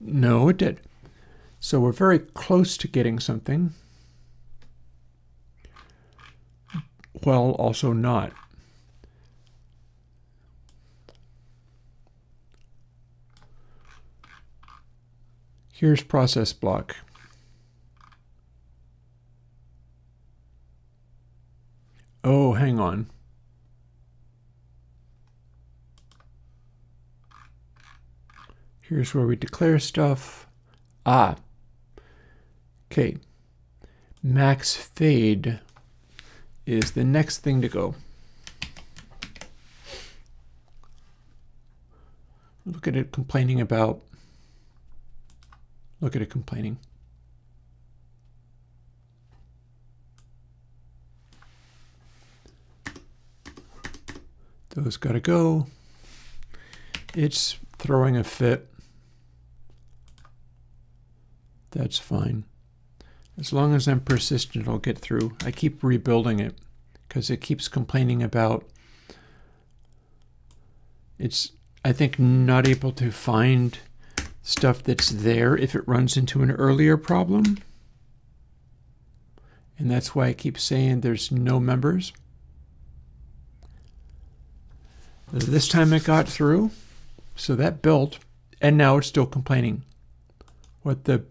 No, it did. So we're very close to getting something. Well, also not. Here's process block. Oh, hang on. Here's where we declare stuff. Okay. Max fade is the next thing to go. Look at it complaining about. Look at it complaining. Those gotta go. It's throwing a fit. That's fine. As long as I'm persistent, I'll get through. I keep rebuilding it because it keeps complaining about it's, I think, not able to find stuff that's there if it runs into an earlier problem. And that's why I keep saying there's no members. This time it got through, so that built, and now it's still complaining. What the...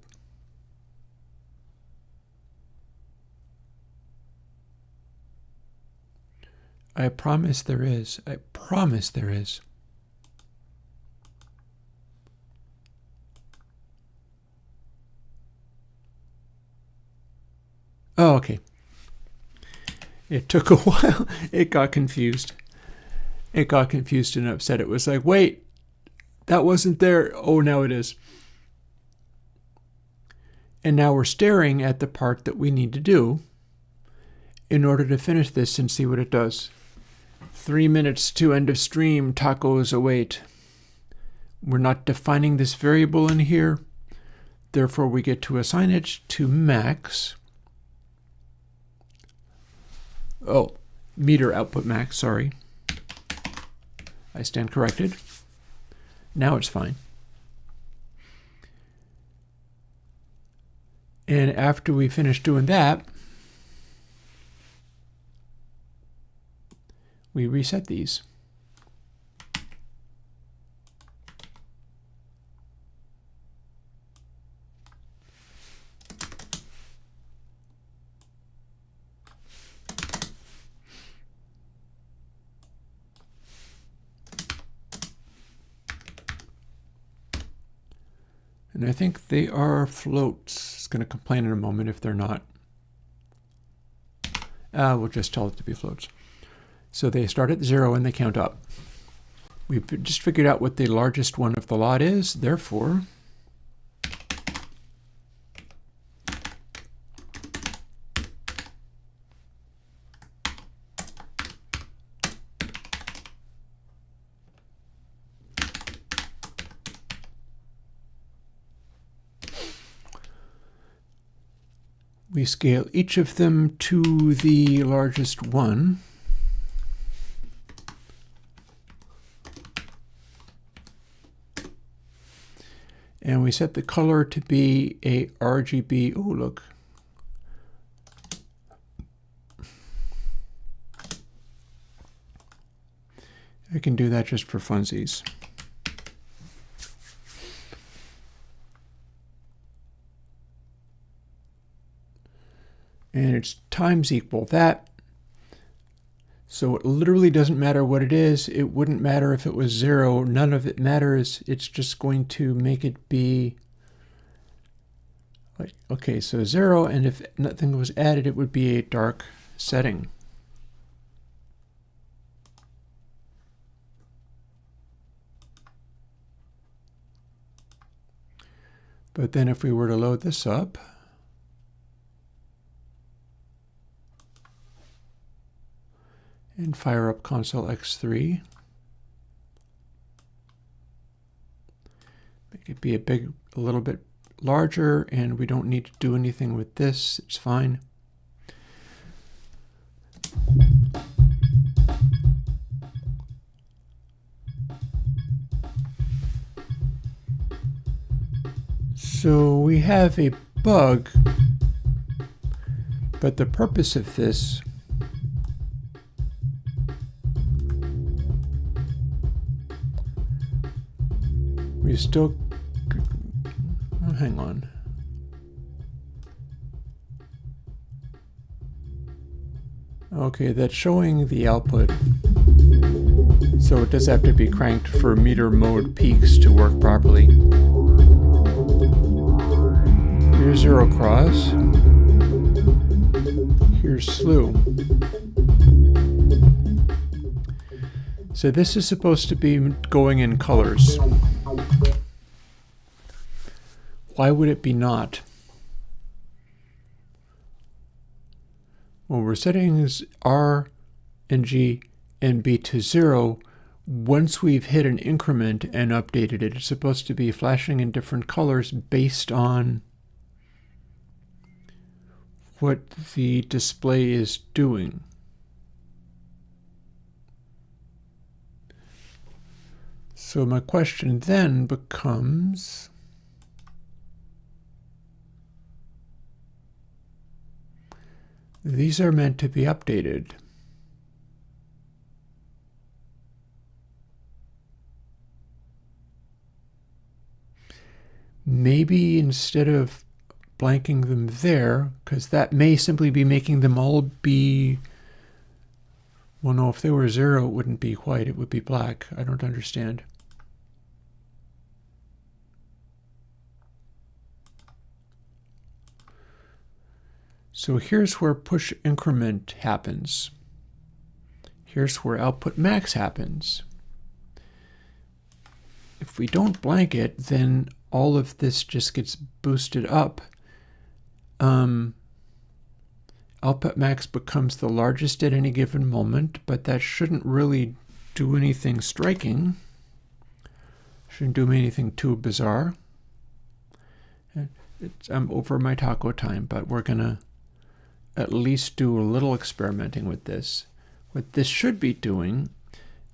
I promise there is. I promise there is. Oh, okay. It took a while. It got confused. It got confused and upset. It was like, wait, that wasn't there. Oh, now it is. And now we're staring at the part that we need to do in order to finish this and see what it does. 3 minutes to end of stream. Tacos await. We're not defining this variable in here. Therefore, we get to assign it to max. Oh, meter output max, sorry. I stand corrected. Now it's fine. And after we finish doing that, we reset these. And I think they are floats. It's going to complain in a moment if they're not. We'll just tell it to be floats. So they start at 0 and they count up. We've just figured out what the largest one of the lot is. Therefore, we scale each of them to the largest one. And we set the color to be a RGB. Oh, look. I can do that just for funsies. And it's times equal that. So it literally doesn't matter what it is. It wouldn't matter if it was 0. None of it matters. It's just going to make it be like, okay, so 0, and if nothing was added, it would be a dark setting. But then if we were to load this up, and fire up console X3. Make it be a little bit larger, and we don't need to do anything with this. It's fine. So we have a bug, but the purpose of this we still, oh, hang on. Okay, that's showing the output. So it does have to be cranked for meter mode peaks to work properly. Here's 0 cross. Here's slew. So this is supposed to be going in colors. Why would it be not? Well, we're setting R and G and B to 0. Once we've hit an increment and updated it, it's supposed to be flashing in different colors based on what the display is doing. So my question then becomes, these are meant to be updated. Maybe instead of blanking them there, because that may simply be making them all be, well, no, if they were 0, it wouldn't be white, it would be black. I don't understand. So here's where push increment happens. Here's where output max happens. If we don't blank it, then all of this just gets boosted up. Output max becomes the largest at any given moment, but that shouldn't really do anything striking. Shouldn't do anything too bizarre. I'm over my taco time, but we're going to at least do a little experimenting with this. What this should be doing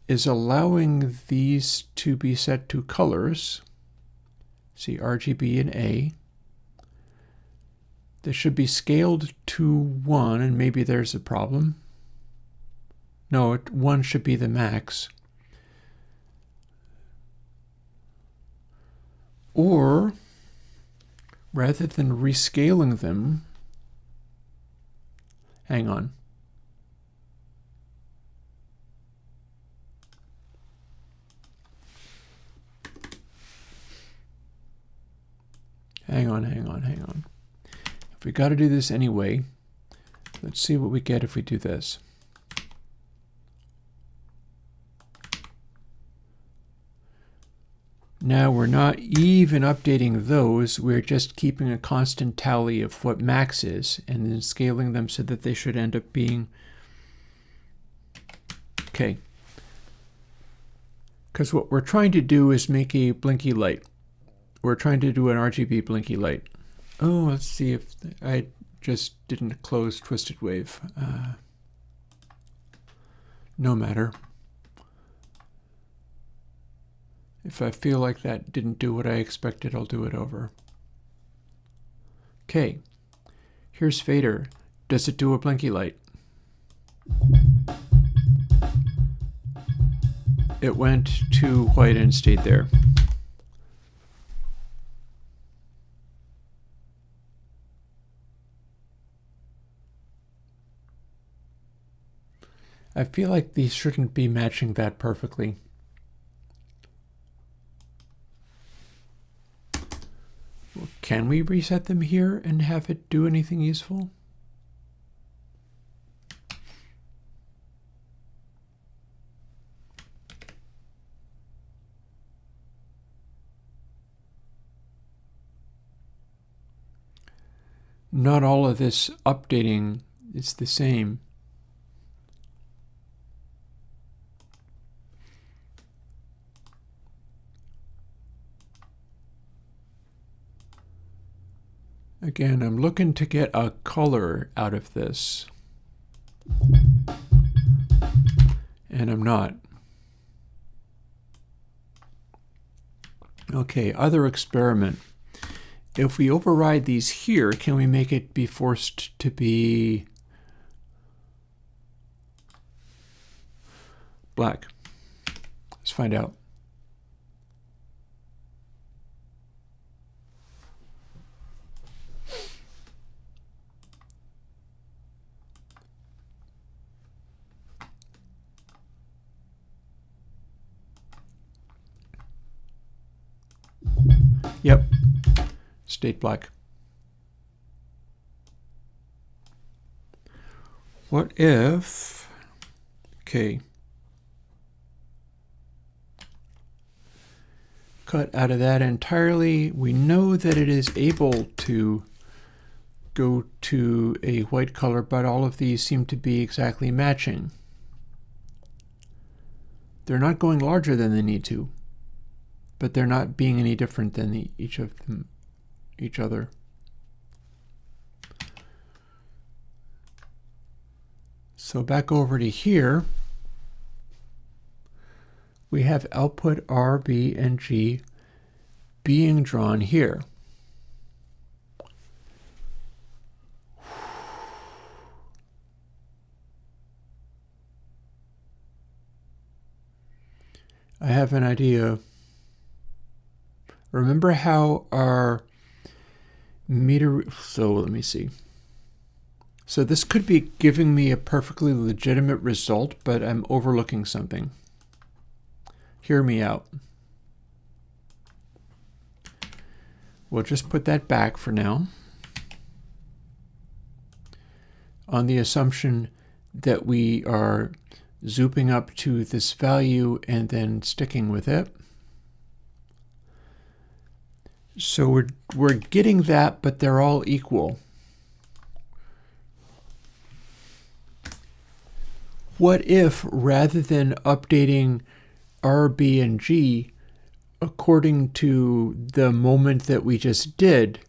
is allowing these to be set to colors. See RGB and A. This should be scaled to 1, and maybe there's a problem. No, 1 should be the max. Or, rather than rescaling them, hang on. Hang on. If we got to do this anyway, let's see what we get if we do this. Now we're not even updating those, we're just keeping a constant tally of what max is and then scaling them so that they should end up being okay. Because what we're trying to do is make a blinky light. We're trying to do an RGB blinky light. Oh, let's see if I just didn't close Twisted Wave. No matter. If I feel like that didn't do what I expected, I'll do it over. Okay, here's Fader. Does it do a blinky light? It went to white and stayed there. I feel like these shouldn't be matching that perfectly. Well, can we reset them here and have it do anything useful? Not all of this updating is the same. Again, I'm looking to get a color out of this. And I'm not. Okay, other experiment. If we override these here, can we make it be forced to be black? Let's find out. Yep, stayed black. What if, okay, cut out of that entirely. We know that it is able to go to a white color, but all of these seem to be exactly matching. They're not going larger than they need to, but they're not being any different than each other. So back over to here, we have output R, B, and G being drawn here. I have an idea. Remember how our meter, so let me see. So this could be giving me a perfectly legitimate result, but I'm overlooking something. Hear me out. We'll just put that back for now. on the assumption that we are zooming up to this value and then sticking with it. So we're getting that, but they're all equal. What if, rather than updating R, B, and G according to the moment that we just did,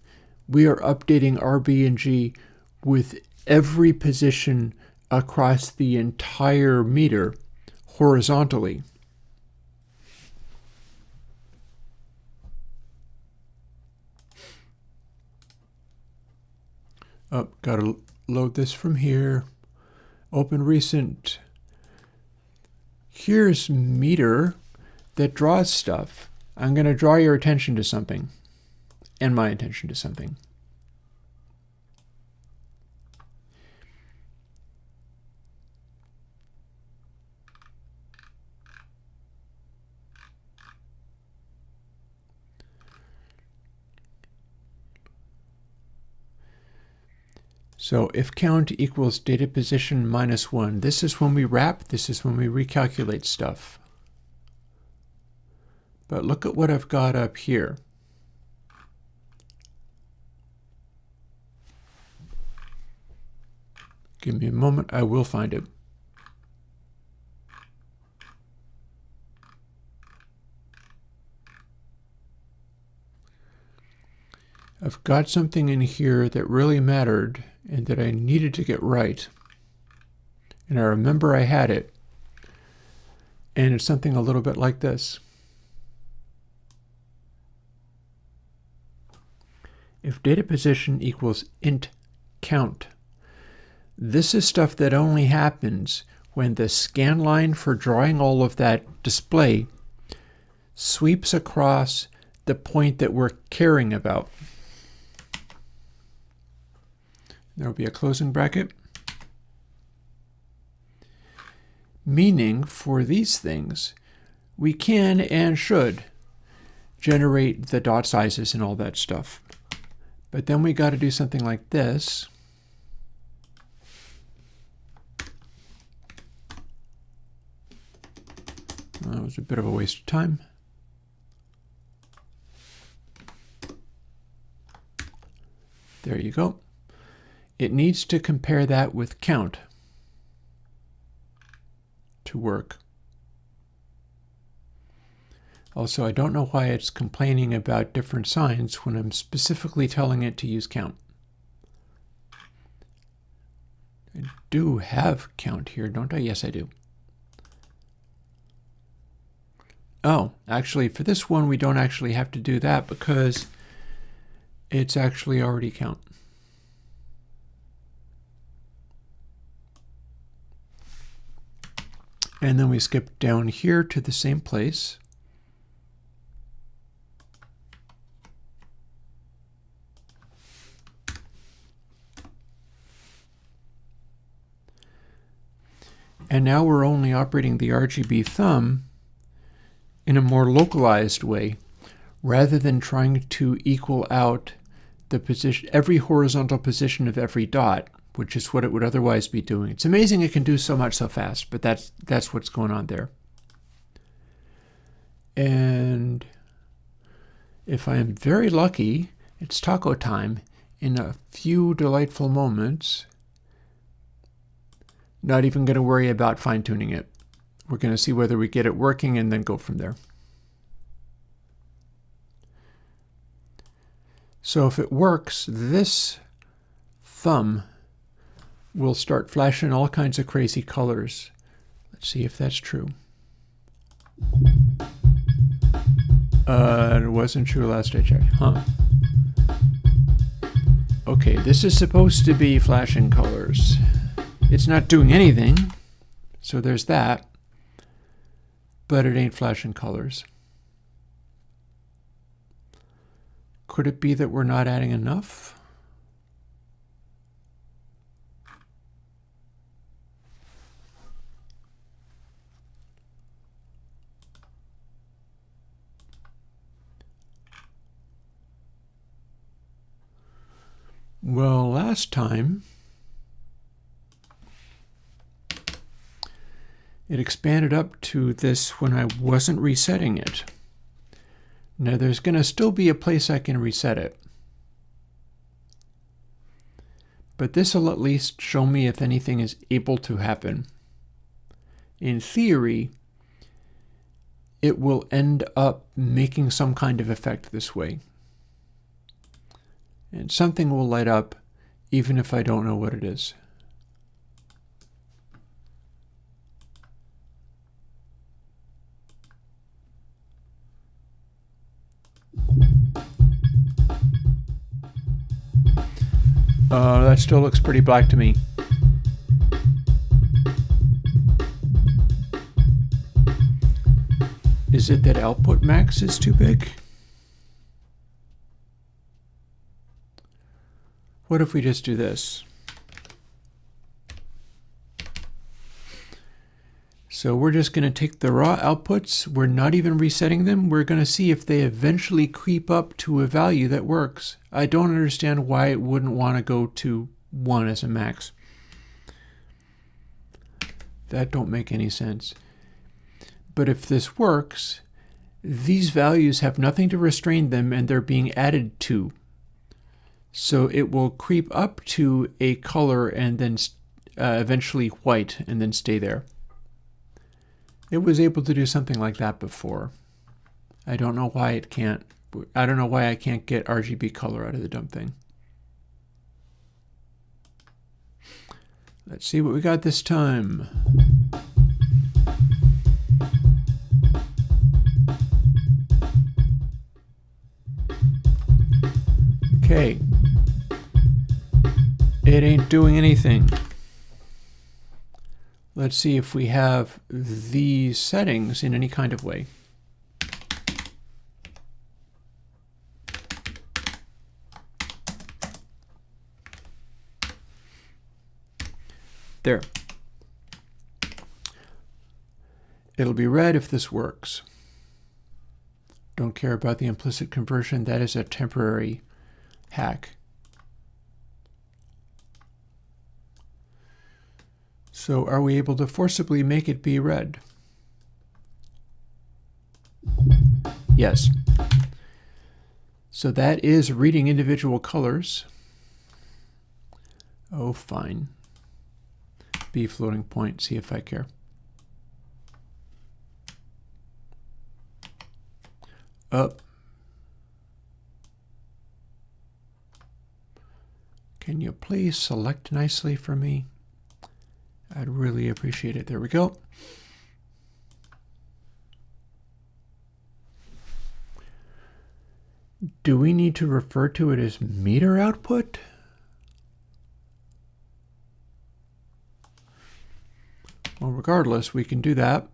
we are updating R, B, and G with every position across the entire meter horizontally? Oh, gotta load this from here. Open recent. Here's meter that draws stuff. I'm going to draw your attention to something, and my attention to something. So if count equals data position minus 1, this is when we wrap, this is when we recalculate stuff. But look at what I've got up here. Give me a moment, I will find it. I've got something in here that really mattered and that I needed to get right. And I remember I had it. And it's something a little bit like this. If data position equals int count, this is stuff that only happens when the scan line for drawing all of that display sweeps across the point that we're caring about. There will be a closing bracket. Meaning, for these things, we can and should generate the dot sizes and all that stuff. But then we got to do something like this. That was a bit of a waste of time. There you go. It needs to compare that with count to work. Also, I don't know why it's complaining about different signs when I'm specifically telling it to use count. I do have count here, don't I? Yes, I do. Oh, actually, for this one, we don't actually have to do that because it's actually already count. And then we skip down here to the same place. And now we're only operating the RGB thumb in a more localized way, rather than trying to equal out the position, every horizontal position of every dot, which is what it would otherwise be doing. It's amazing it can do so much so fast, but that's what's going on there. And if I am very lucky, it's taco time in a few delightful moments. Not even going to worry about fine-tuning it. We're going to see whether we get it working and then go from there. So if it works, this thumb will start flashing all kinds of crazy colors. Let's see if that's true. It wasn't true last I checked. Huh. Okay, this is supposed to be flashing colors. It's not doing anything, so there's that. But it ain't flashing colors. Could it be that we're not adding enough? Well, last time It expanded up to this when I wasn't resetting it. Now there's going to still be a place I can reset it. But this will at least show me if anything is able to happen. In theory, it will end up making some kind of effect this way. And something will light up even if I don't know what it is. That still looks pretty black to me. Is it that output max is too big? What if we just do this? So we're just going to take the raw outputs. We're not even resetting them. We're going to see if they eventually creep up to a value that works. I don't understand why it wouldn't want to go to 1 as a max. That don't make any sense. But if this works, these values have nothing to restrain them and they're being added to. So it will creep up to a color and then eventually white and then stay there. It was able to do something like that before. I don't know why it can't. I don't know why I can't get RGB color out of the dumb thing. Let's see what we got this time. Okay. It ain't doing anything. Let's see if we have these settings in any kind of way. There. It'll be red if this works. Don't care about the implicit conversion. That is a temporary hack. So are we able to forcibly make it be red? Yes. So that is reading individual colors. Oh, fine. B floating point, see if I care. Up. Can you please select nicely for me? I'd really appreciate it. There we go. Do we need to refer to it as meter output? Well, regardless, we can do that.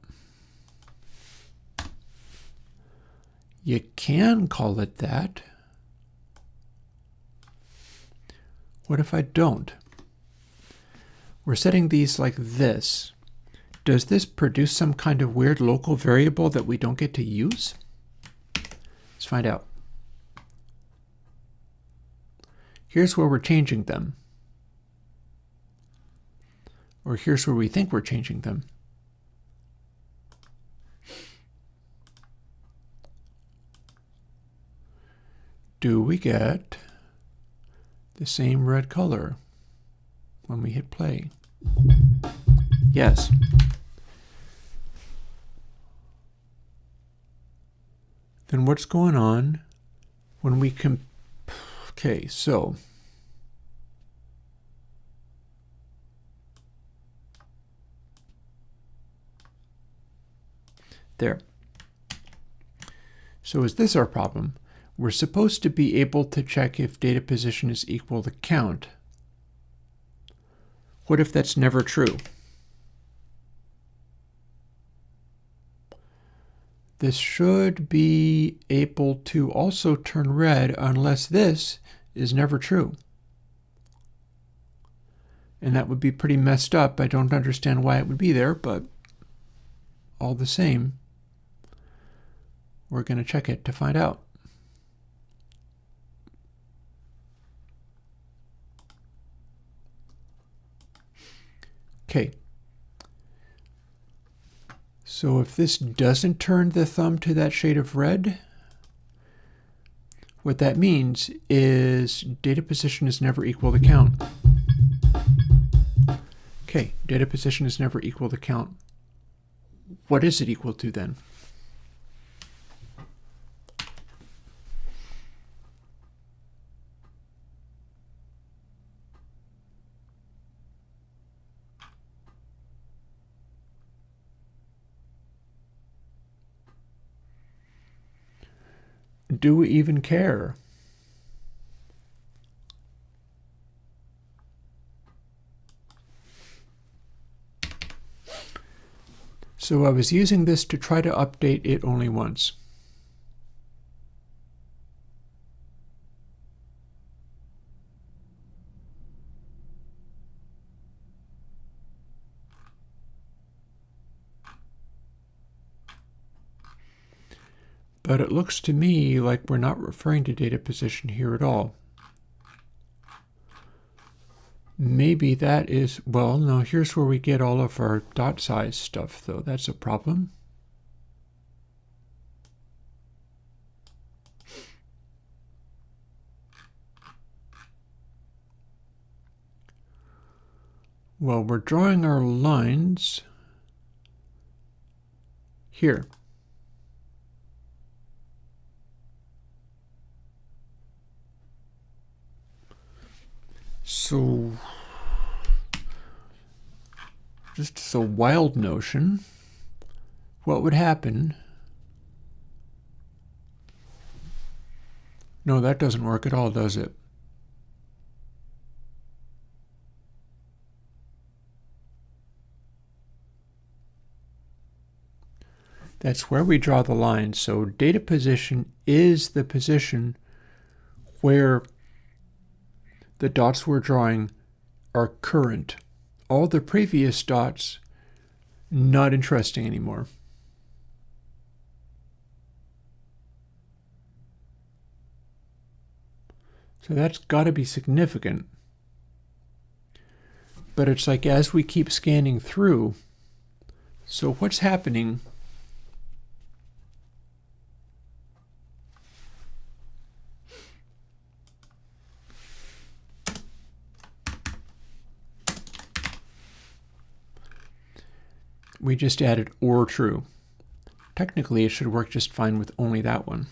You can call it that. What if I don't? We're setting these like this. Does this produce some kind of weird local variable that we don't get to use? Let's find out. Here's where we're changing them. Or here's where we think we're changing them. Do we get the same red color when we hit play? Yes. Then what's going on when we okay, so there. So is this our problem? We're supposed to be able to check if data position is equal to count. What if that's never true? This should be able to also turn red unless this is never true. And that would be pretty messed up. I don't understand why it would be there, but all the same, we're going to check it to find out. Okay. So if this doesn't turn the thumb to that shade of red, what that means is data position is never equal to count. Okay, data position is never equal to count. What is it equal to then? Do we even care? So I was using this to try to update it only once. But it looks to me like we're not referring to data position here at all. Maybe that is, well, no, here's where we get all of our dot size stuff, though. That's a problem. Well, we're drawing our lines here. So, just as a wild notion, what would happen? No, that doesn't work at all, does it? That's where we draw the line. So data position is the position where the dots we're drawing are current. All the previous dots, not interesting anymore. So that's got to be significant. But it's like as we keep scanning through, so what's happening? We just added or true. Technically, it should work just fine with only that one.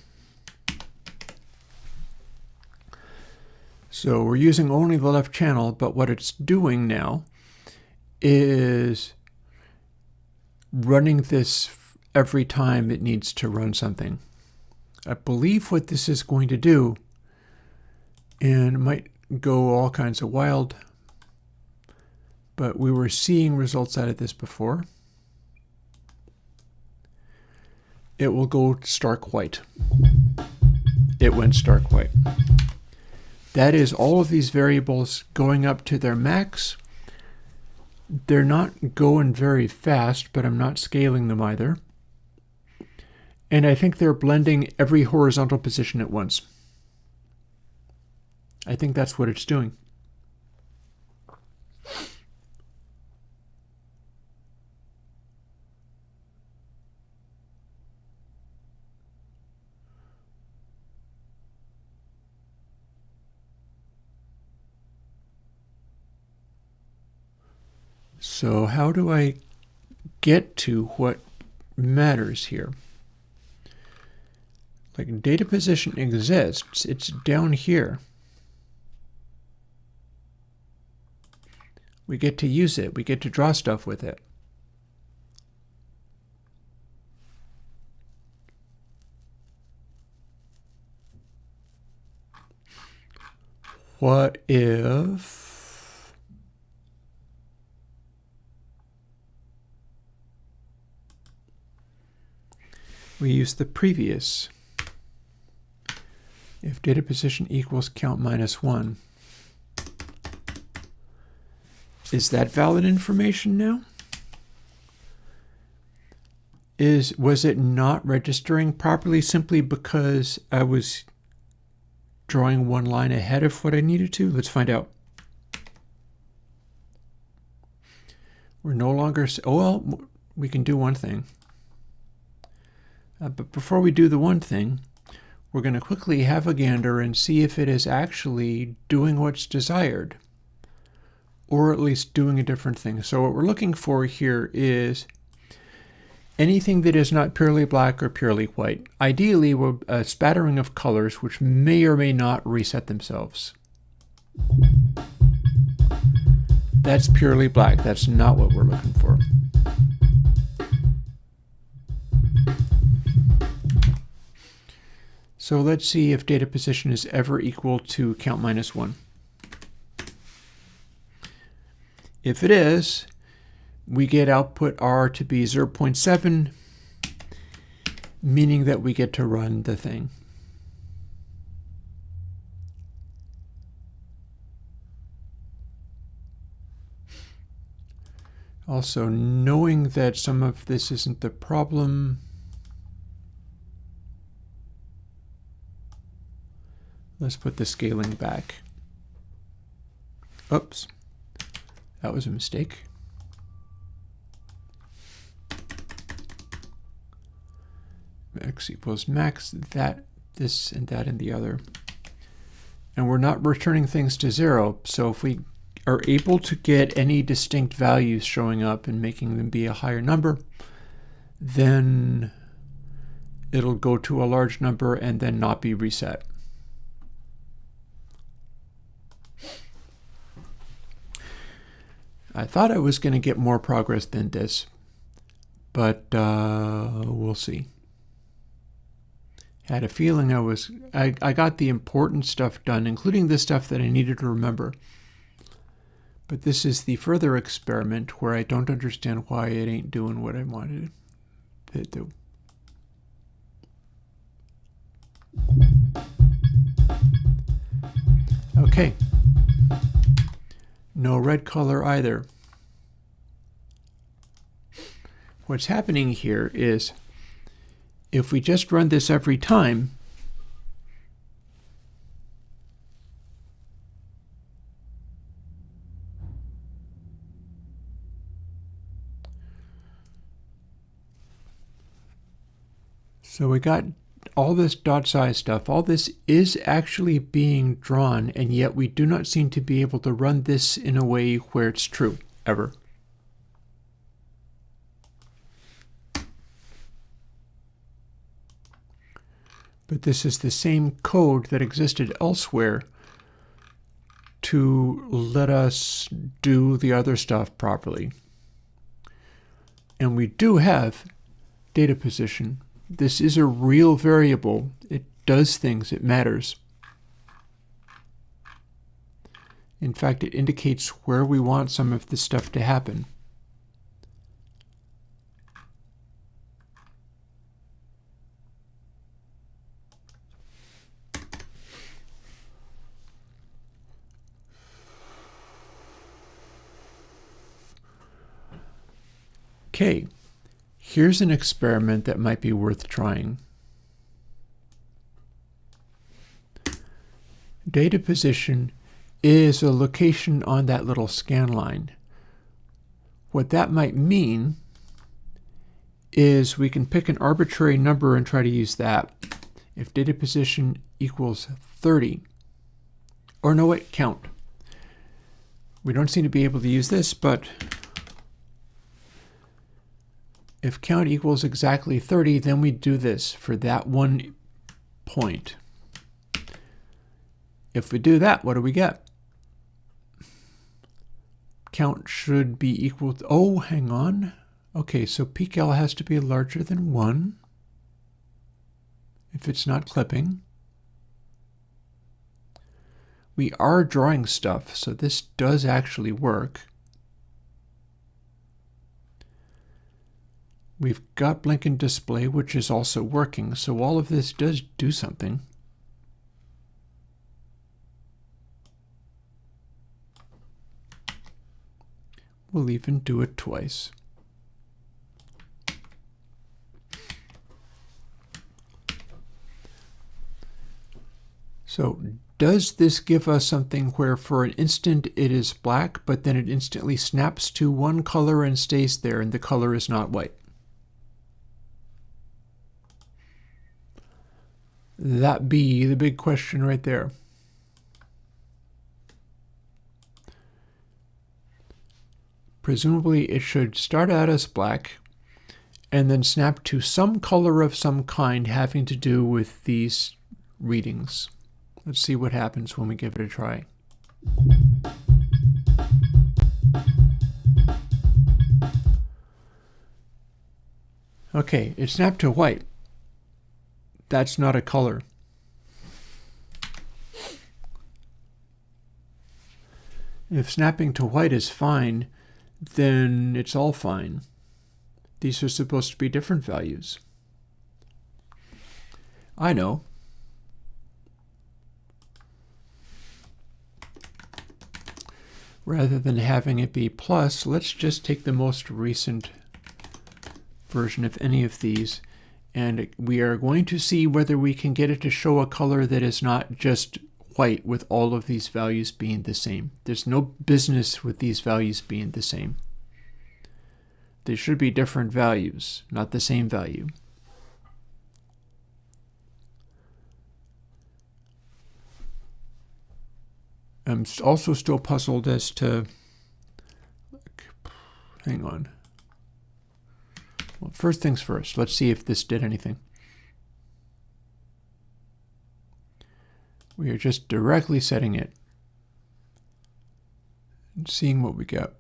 So we're using only the left channel, but what it's doing now is running this every time it needs to run something. I believe what this is going to do, and it might go all kinds of wild, but we were seeing results out of this before. It will go stark white. It went stark white. That is all of these variables going up to their max. They're not going very fast, but I'm not scaling them either. And I think they're blending every horizontal position at once. I think that's what it's doing. So how do I get to what matters here? Like data position exists, it's down here. We get to use it, we get to draw stuff with it. What if we use the previous? If data position equals count minus 1. Is that valid information now? Was it not registering properly simply because I was drawing one line ahead of what I needed to? Let's find out. We're no longer, oh well, we can do one thing. But before we do the one thing, we're going to quickly have a gander and see if it is actually doing what's desired, or at least doing a different thing. So what we're looking for here is anything that is not purely black or purely white. Ideally, a spattering of colors which may or may not reset themselves. That's purely black. That's not what we're looking for. So let's see if data position is ever equal to count minus 1. If it is, we get output R to be 0.7, meaning that we get to run the thing. Also, knowing that some of this isn't the problem, let's put the scaling back. Oops, that was a mistake. X equals max, that, this, and that, and the other. And we're not returning things to 0, so if we are able to get any distinct values showing up and making them be a higher number, then it'll go to a large number and then not be reset. I thought I was going to get more progress than this, but we'll see. Had a feeling I got the important stuff done, including the stuff that I needed to remember. But this is the further experiment where I don't understand why it ain't doing what I wanted it to do. Okay. No red color either. What's happening here is if we just run this every time, so we got all this dot size stuff. All this is actually being drawn, and yet we do not seem to be able to run this in a way where it's true, ever. But this is the same code that existed elsewhere to let us do the other stuff properly. And we do have data position. This is a real variable. It does things. It matters. In fact, it indicates where we want some of this stuff to happen. Okay. Here's an experiment that might be worth trying. Data position is a location on that little scan line. What that might mean is we can pick an arbitrary number and try to use that. If data position equals 30, or no, wait, count. We don't seem to be able to use this, but if count equals exactly 30, then we do this for that one point. If we do that, what do we get? Count should be equal to, oh, hang on. Okay, so peak L has to be larger than 1 if it's not clipping. We are drawing stuff, so this does actually work. We've got blink and display, which is also working, so all of this does do something. We'll even do it twice. So does this give us something where for an instant it is black, but then it instantly snaps to one color and stays there, and the color is not white? That be the big question right there. Presumably it should start out as black and then snap to some color of some kind having to do with these readings. Let's see what happens when we give it a try. Okay, it snapped to white. That's not a color. If snapping to white is fine, then it's all fine. These are supposed to be different values. I know. Rather than having it be plus, let's just take the most recent version of any of these, and we are going to see whether we can get it to show a color that is not just white with all of these values being the same. There's no business with these values being the same. They should be different values, not the same value. I'm also still puzzled as to, hang on. Well, first things first, let's see if this did anything. We are just directly setting it and seeing what we get.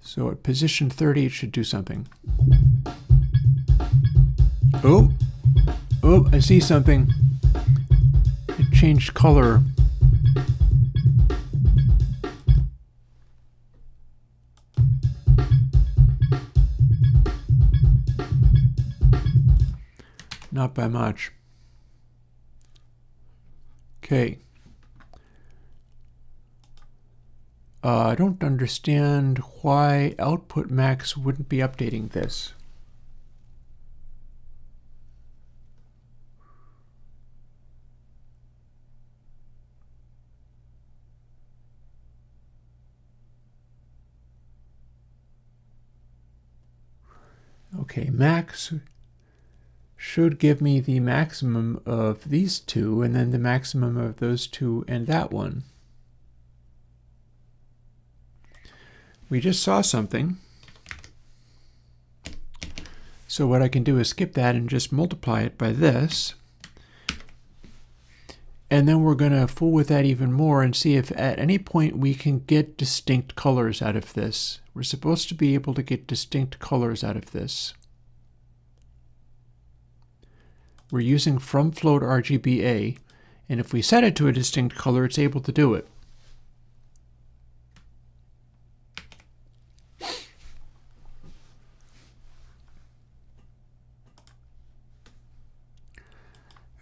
So at position 30, it should do something. Oh, I see something. It changed color. Not by much. Okay. I don't understand why output max wouldn't be updating this. Okay, max should give me the maximum of these two, and then the maximum of those two and that one. We just saw something. So what I can do is skip that and just multiply it by this. And then we're going to fool with that even more and see if at any point we can get distinct colors out of this. We're supposed to be able to get distinct colors out of this. We're using from float RGBA, and if we set it to a distinct color, it's able to do it.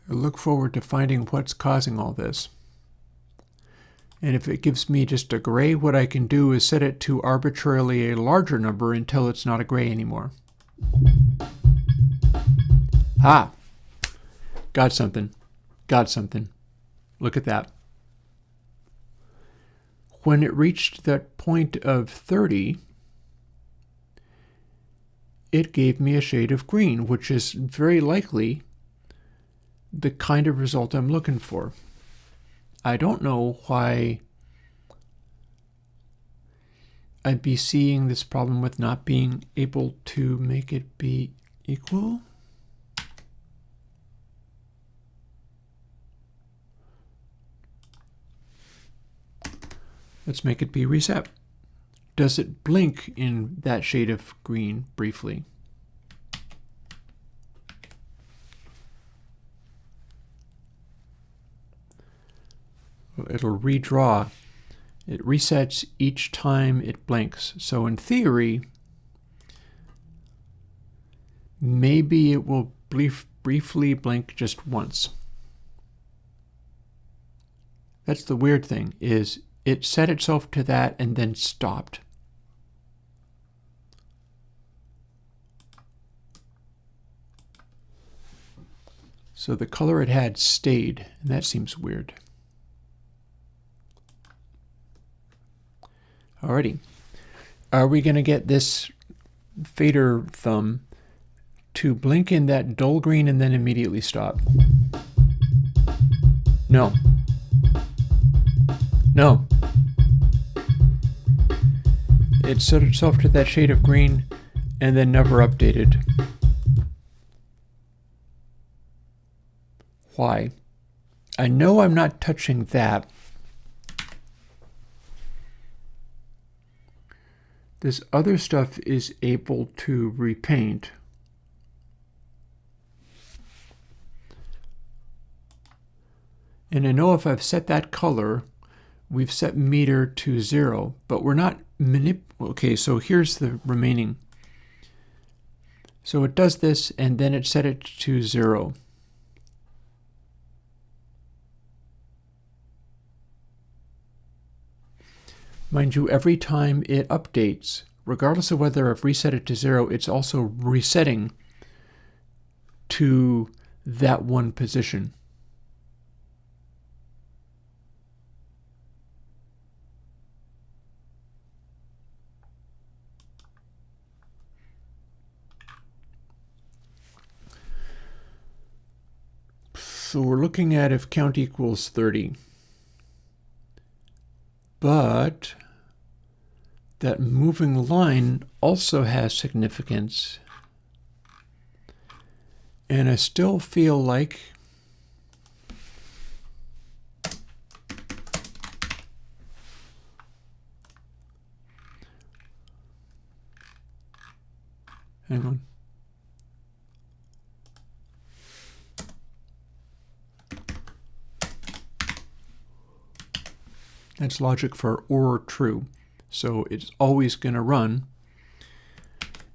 I look forward to finding what's causing all this. And if it gives me just a gray, what I can do is set it to arbitrarily a larger number until it's not a gray anymore. Ah! Got something. Got something. Look at that. When it reached that point of 30, it gave me a shade of green, which is very likely the kind of result I'm looking for. I don't know why I'd be seeing this problem with not being able to make it be equal. Let's make it be reset. Does it blink in that shade of green briefly? It'll redraw. It resets each time it blinks. So in theory, maybe it will briefly blink just once. That's the weird thing, is it set itself to that and then stopped. So the color it had stayed, and that seems weird. Alrighty. Are we going to get this fader thumb to blink in that dull green and then immediately stop? No. No. It set itself to that shade of green and then never updated. Why? I know I'm not touching that. This other stuff is able to repaint. And I know if I've set that color, we've set meter to 0, but we're not okay, so here's the remaining. So it does this, and then it set it to 0. Mind you, every time it updates, regardless of whether I've reset it to 0, it's also resetting to that one position. So we're looking at if count equals 30. But that moving line also has significance. And I still feel like hang on. That's logic for or true. So it's always going to run.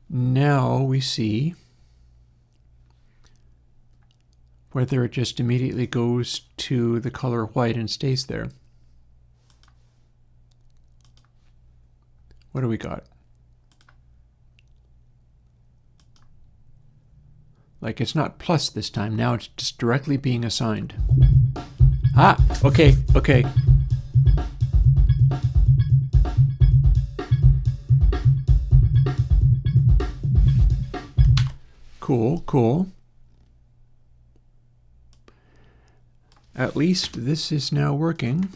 Now we see whether it just immediately goes to the color white and stays there. What do we got? Like, it's not plus this time. Now it's just directly being assigned. Ah, okay, okay. Cool, cool. At least this is now working.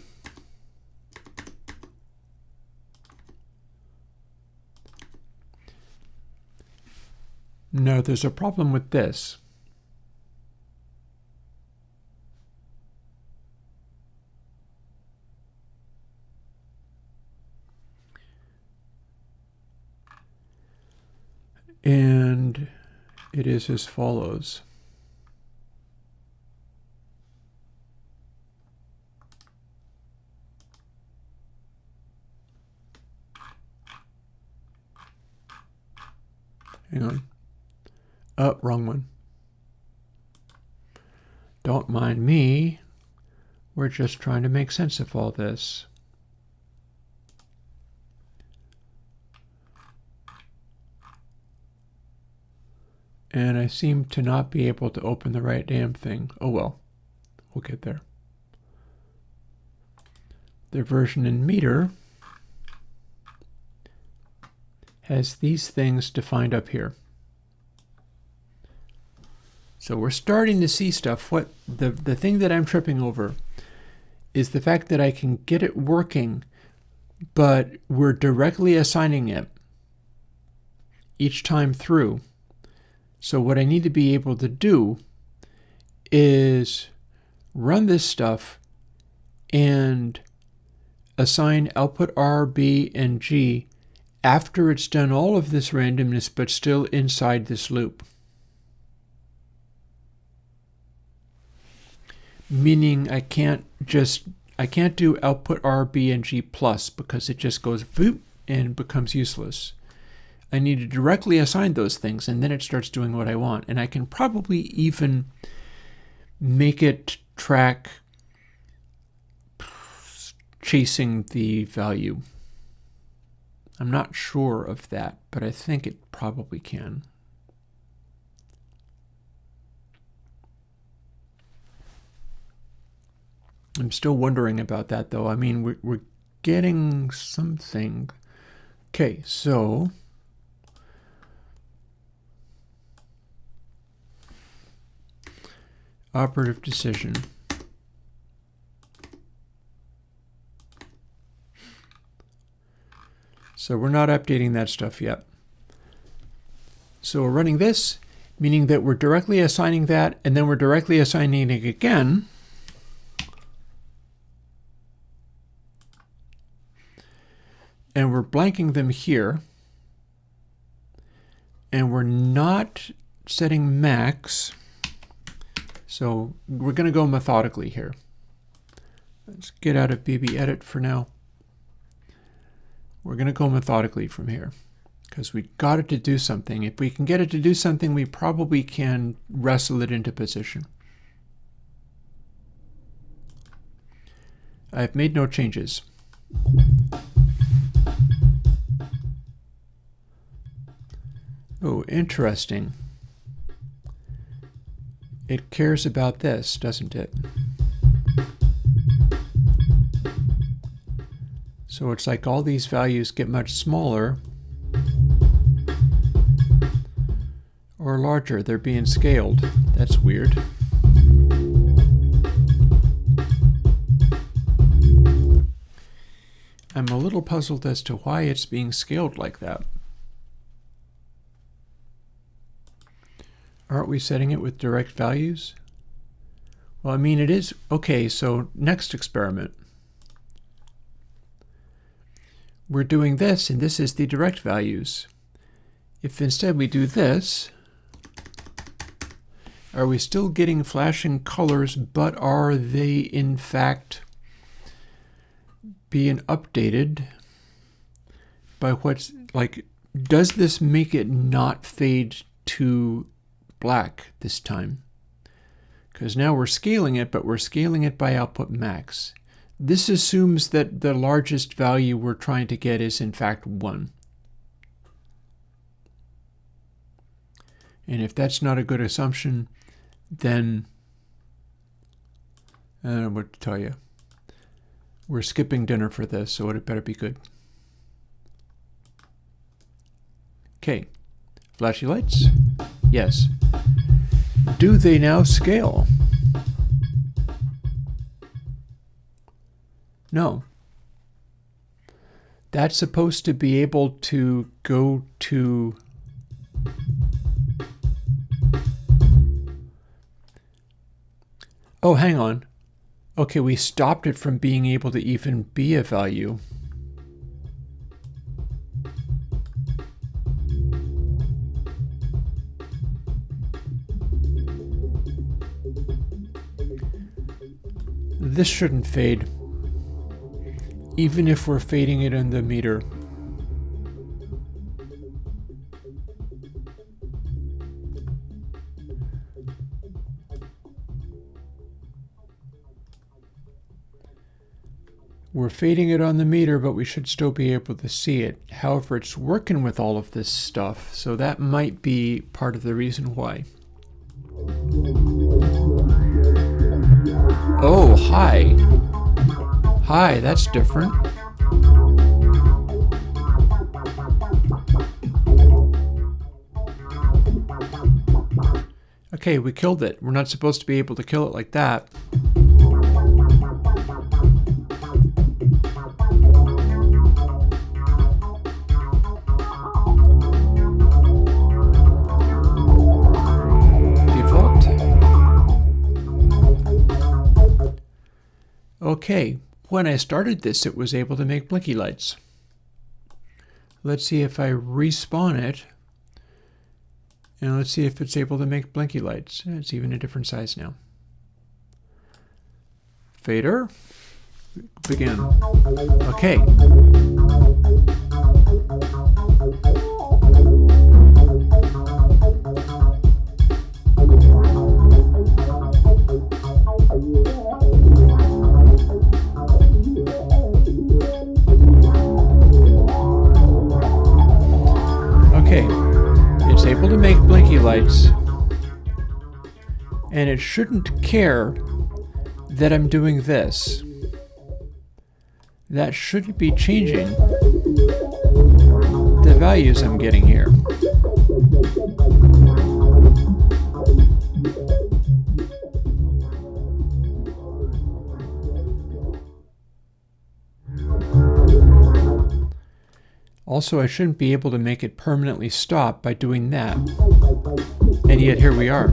No, there's a problem with this. And it is as follows. Hang on. Oh, wrong one. Don't mind me. We're just trying to make sense of all this. And I seem to not be able to open the right damn thing. Oh well, we'll get there. The version in meter has these things defined up here. So we're starting to see stuff. What the thing that I'm tripping over is the fact that I can get it working, but we're directly assigning it each time through. So what I need to be able to do is run this stuff and assign output R, B, and G after it's done all of this randomness, but still inside this loop. Meaning I can't do output R, B, and G plus because it just goes voop and becomes useless. I need to directly assign those things, and then it starts doing what I want. And I can probably even make it track chasing the value. I'm not sure of that, but I think it probably can. I'm still wondering about that, though. I mean, we're getting something Okay, so operative decision. So we're not updating that stuff yet. So we're running this, meaning that we're directly assigning that, and then we're directly assigning it again. And we're blanking them here. And we're not setting max. So we're going to go methodically here. Let's get out of BB Edit for now. We're going to go methodically from here because we got it to do something. If we can get it to do something, we probably can wrestle it into position. I've made no changes. Oh, interesting. It cares about this, doesn't it? So it's like all these values get much smaller or larger. They're being scaled. That's weird. I'm a little puzzled as to why it's being scaled like that. Aren't we setting it with direct values? Well, I mean, it is. Okay, so next experiment. We're doing this, and this is the direct values. If instead we do this, are we still getting flashing colors, but are they in fact being updated by what's like, does this make it not fade to black this time? Because now we're scaling it, but we're scaling it by output max. This assumes that the largest value we're trying to get is in fact 1. And if that's not a good assumption, then I don't know what to tell you. We're skipping dinner for this, so it better be good. Okay, flashy lights? Yes. Do they now scale? No. That's supposed to be able to go to oh, hang on. Okay, we stopped it from being able to even be a value. This shouldn't fade, even if we're fading it in the meter. We're fading it on the meter, but we should still be able to see it. However, it's working with all of this stuff, so that might be part of the reason why. Oh, hi. Hi, that's different. Okay, we killed it. We're not supposed to be able to kill it like that. Okay, when I started this, it was able to make blinky lights. Let's see if I respawn it, and let's see if it's able to make blinky lights. It's even a different size now. Fader, begin. Okay. It's able to make blinky lights, and it shouldn't care that I'm doing this. That shouldn't be changing. the values I'm getting here. Also, I shouldn't be able to make it permanently stop by doing that. And yet here we are.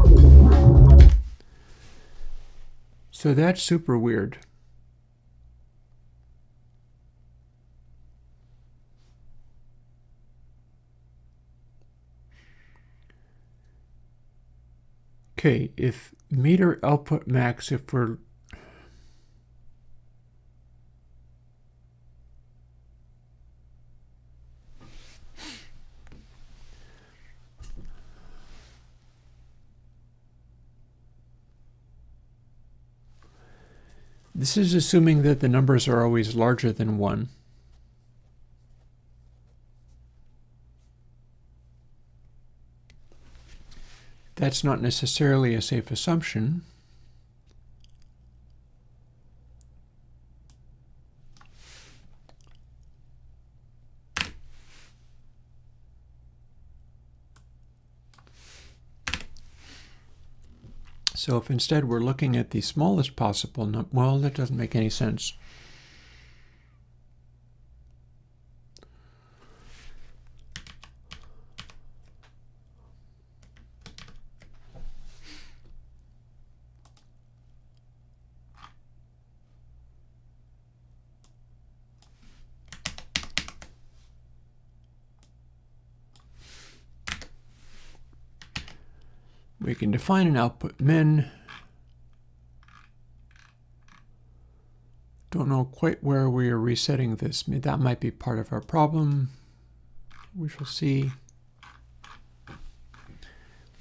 So that's super weird. Okay, if meter output max, if we're this is assuming that the numbers are always larger than 1. That's not necessarily a safe assumption. So if instead we're looking at the smallest possible number, well, that doesn't make any sense. We can define an output min. Don't know quite where we are resetting this. That might be part of our problem. We shall see.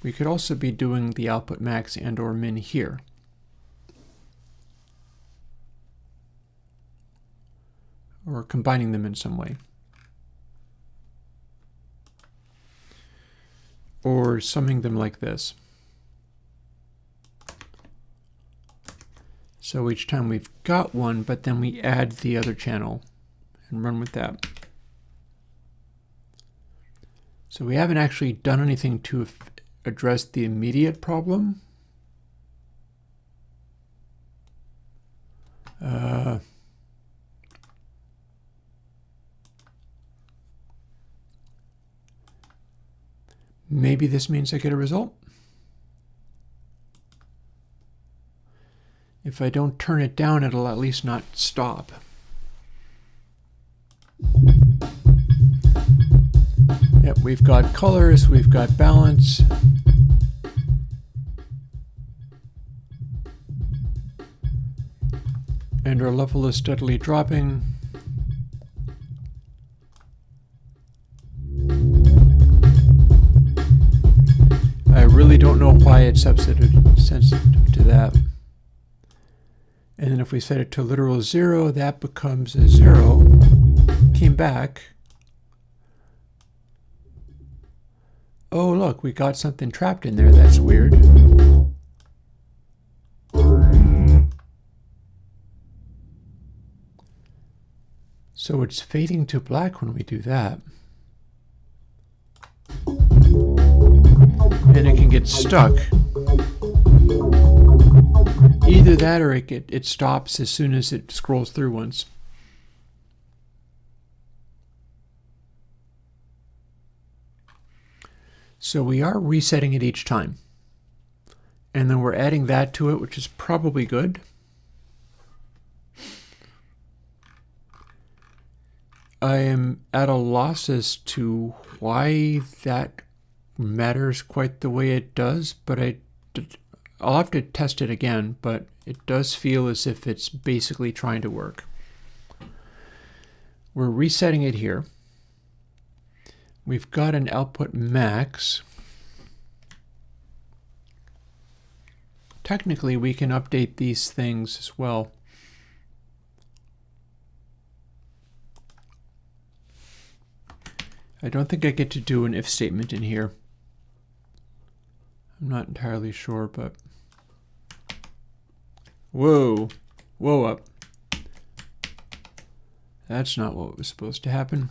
We could also be doing the output max and or min here. Or combining them in some way. Or summing them like this. So each time we've got one, but then we add the other channel and run with that. So we haven't actually done anything to address the immediate problem. Maybe this means I get a result. If I don't turn it down, it'll at least not stop. Yep, we've got colors, we've got balance. And our level is steadily dropping. I really don't know why it's sensitive to that. And then if we set it to literal 0, that becomes a 0. Came back. Oh, look, we got something trapped in there. That's weird. So it's fading to black when we do that. And it can get stuck. Either that or it stops as soon as it scrolls through once. So we are resetting it each time. And then we're adding that to it, which is probably good. I am at a loss as to why that matters quite the way it does, but I'll have to test it again, but it does feel as if it's basically trying to work. We're resetting it here. We've got an output max. Technically, we can update these things as well. I don't think I get to do an if statement in here. I'm not entirely sure, but... Whoa! Whoa up. That's not what was supposed to happen.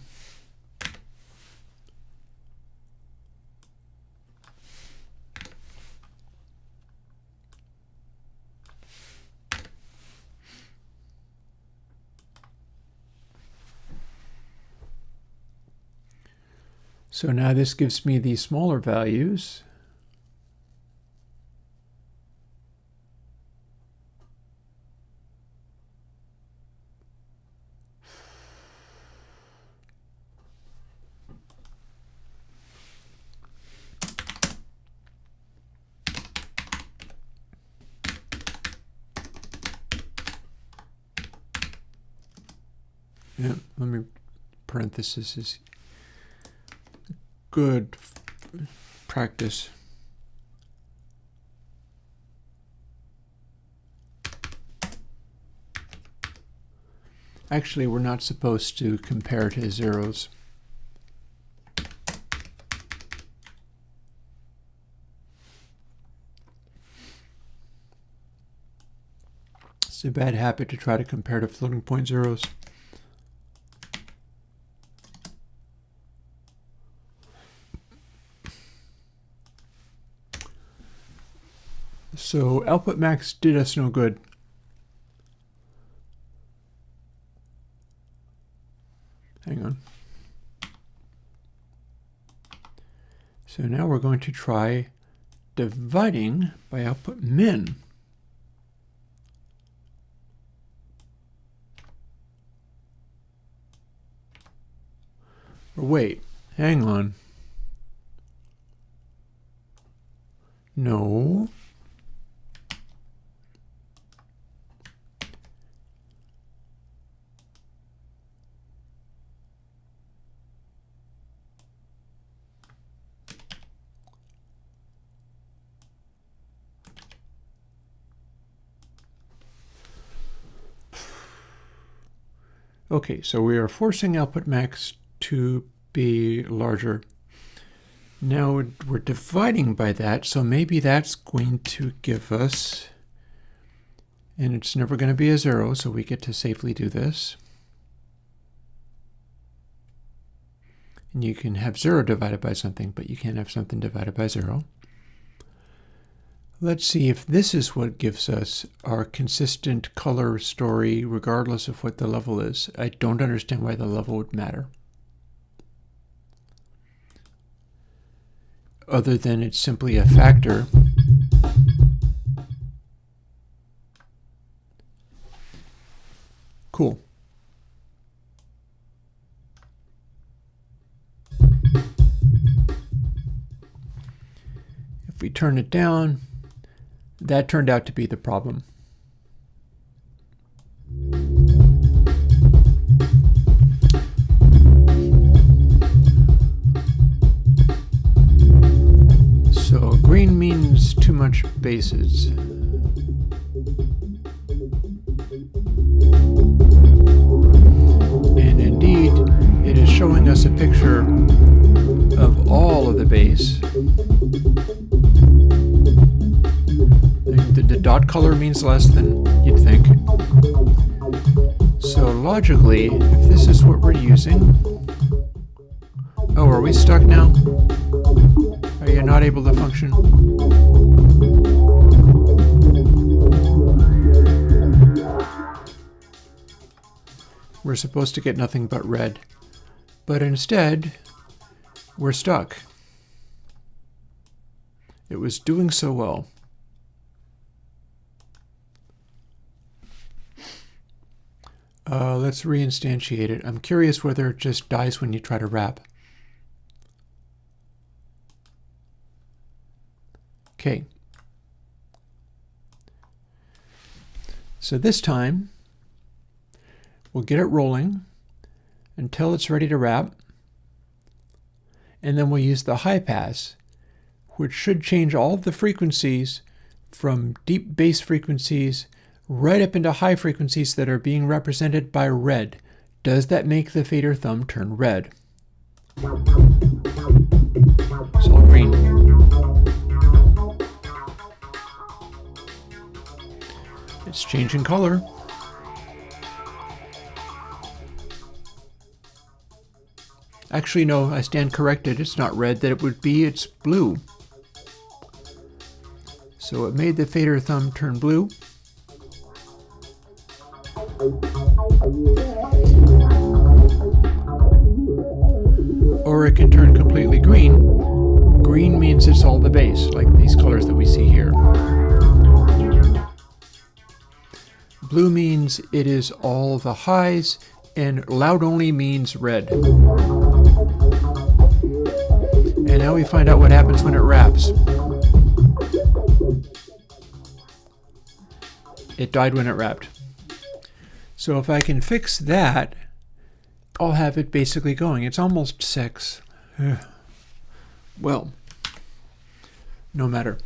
So now this gives me the smaller values. Yeah, let me parenthesis is good practice. Actually, we're not supposed to compare to zeros. It's a bad habit to try to compare to floating point zeros. So output max did us no good. Hang on. So now we're going to try dividing by output min. Or wait, hang on. No. Okay, so we are forcing output max to be larger. Now we're dividing by that, so maybe that's going to give us, and it's never going to be a zero, so we get to safely do this. And you can have 0 divided by something, but you can't have something divided by 0. Let's see if this is what gives us our consistent color story regardless of what the level is. I don't understand why the level would matter, other than it's simply a factor. Cool. If we turn it down, that turned out to be the problem. So green means too much bases. And indeed, it is showing us a picture of all of the base. The dot color means less than you'd think. So logically, if this is what we're using... Oh, are we stuck now? Are you not able to function? We're supposed to get nothing but red, but instead, we're stuck. It was doing so well. Let's reinstantiate it. I'm curious whether it just dies when you try to wrap. Okay. So this time, we'll get it rolling until it's ready to wrap. And then we'll use the high pass, which should change all of the frequencies from deep bass frequencies right up into high frequencies that are being represented by red. Does that make the fader thumb turn red? It's all green. It's changing color. Actually, no, I stand corrected. It's not red that it would be, it's blue. So it made the fader thumb turn blue. or it can turn completely green. Green means it's all the bass, like these colors that we see here. Blue means it is all the highs, and loud only means red. And now we find out what happens when it wraps. It died when it wrapped. So if I can fix that, I'll have it basically going. It's almost 6. Well, no matter.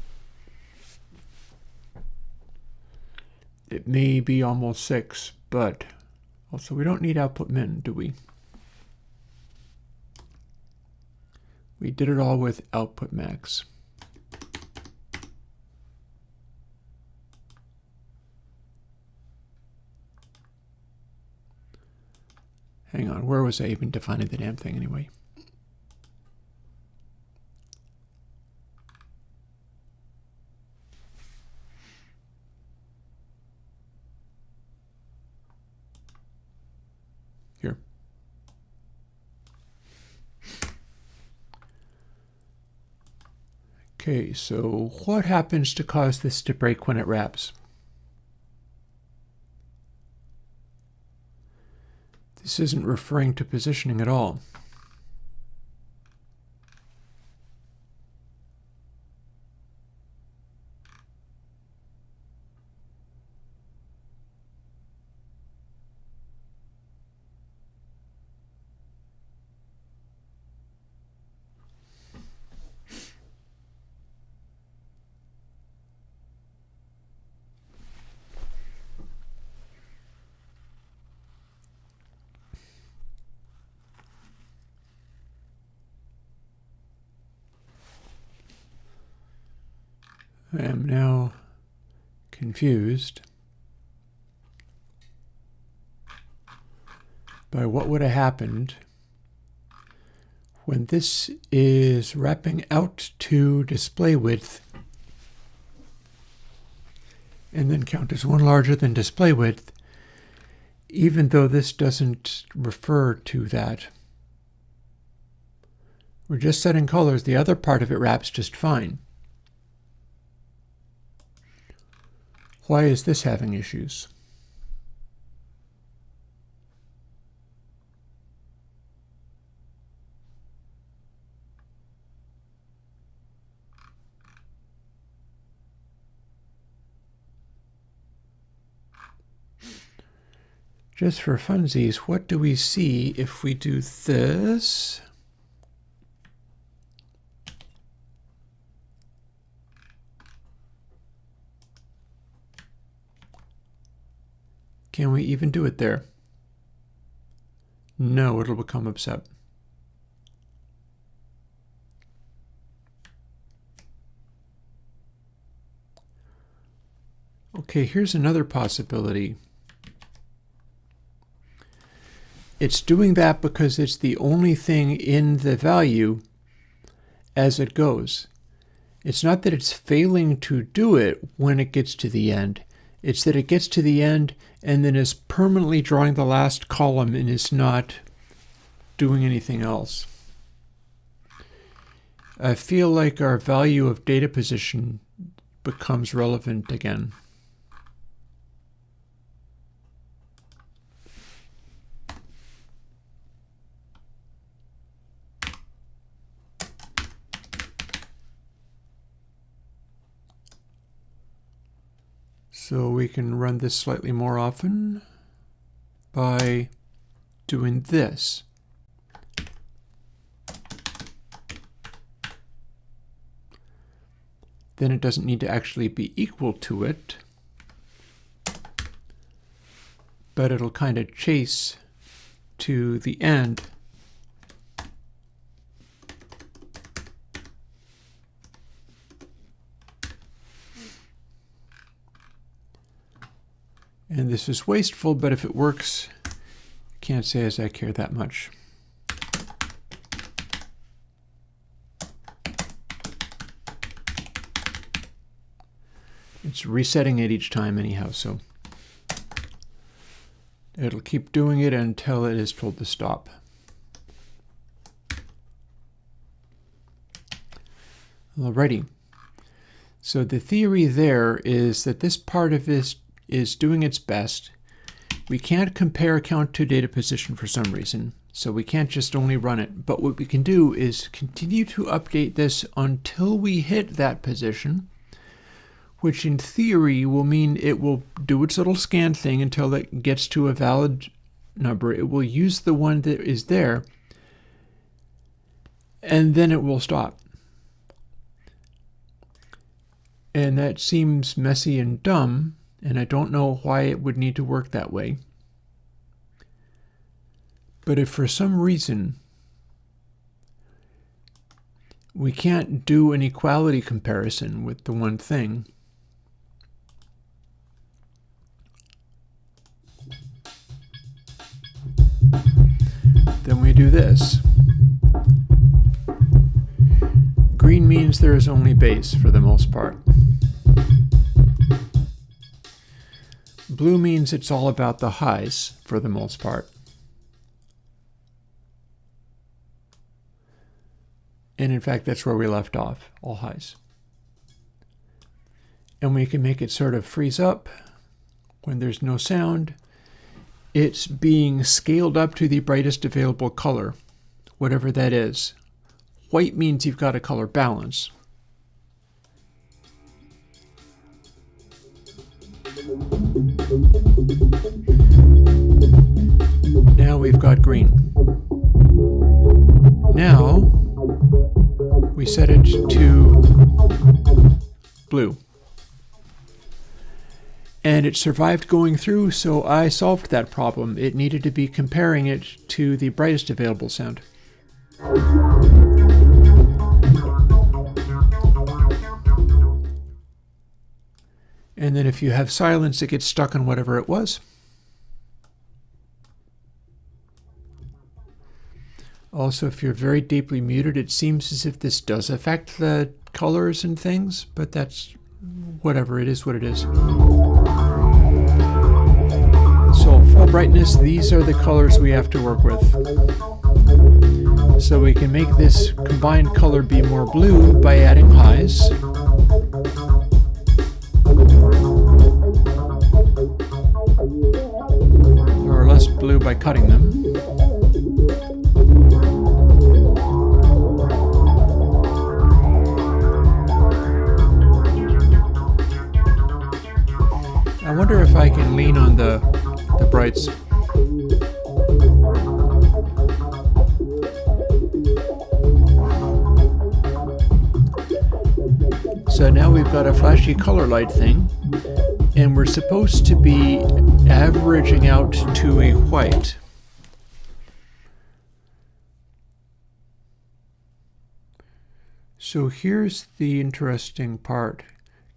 It may be almost 6, but also we don't need output min, do we? We did it all with output max. Hang on, where was I even defining the damn thing anyway? Here. Okay, so what happens to cause this to break when it wraps? This isn't referring to positioning at all. I am now confused by what would have happened when this is wrapping out to display width and then count as one larger than display width, even though this doesn't refer to that. We're just setting colors. The other part of it wraps just fine. Why is this having issues? Just for funsies, what do we see if we do this? Can we even do it there? No, it'll become upset. Okay, here's another possibility. It's doing that because it's the only thing in the value as it goes. It's not that it's failing to do it when it gets to the end. It's that it gets to the end and then is permanently drawing the last column and is not doing anything else. I feel like our value of data position becomes relevant again. So we can run this slightly more often by doing this. Then it doesn't need to actually be equal to it, but it'll kind of chase to the end. And this is wasteful, but if it works, I can't say as I care that much. It's resetting it each time anyhow, so it'll keep doing it until it is told to stop. Alrighty. So the theory there is that this part of this is doing its best. We can't compare count to data position for some reason, so we can't just only run it. But what we can do is continue to update this until we hit that position, which in theory will mean it will do its little scan thing until it gets to a valid number. It will use the one that is there, and then it will stop. And that seems messy and dumb, and I don't know why it would need to work that way. But if for some reason we can't do an equality comparison with the one thing, then we do this. Green means there is only base for the most part. Blue means it's all about the highs for the most part. And in fact, that's where we left off, all highs. And we can make it sort of freeze up when there's no sound. It's being scaled up to the brightest available color, whatever that is. White means you've got a color balance. Now we've got green. Now we set it to blue. And it survived going through, so I solved that problem. It needed to be comparing it to the brightest available sound. And then if you have silence, it gets stuck on whatever it was. Also, if you're very deeply muted, it seems as if this does affect the colors and things, but that's whatever, it is what it is. So full brightness, these are the colors we have to work with. So we can make this combined color be more blue by adding highs. Or less blue by cutting them. I wonder if I can lean on the brights. So now we've got a flashy color light thing, and we're supposed to be averaging out to a white. So here's the interesting part.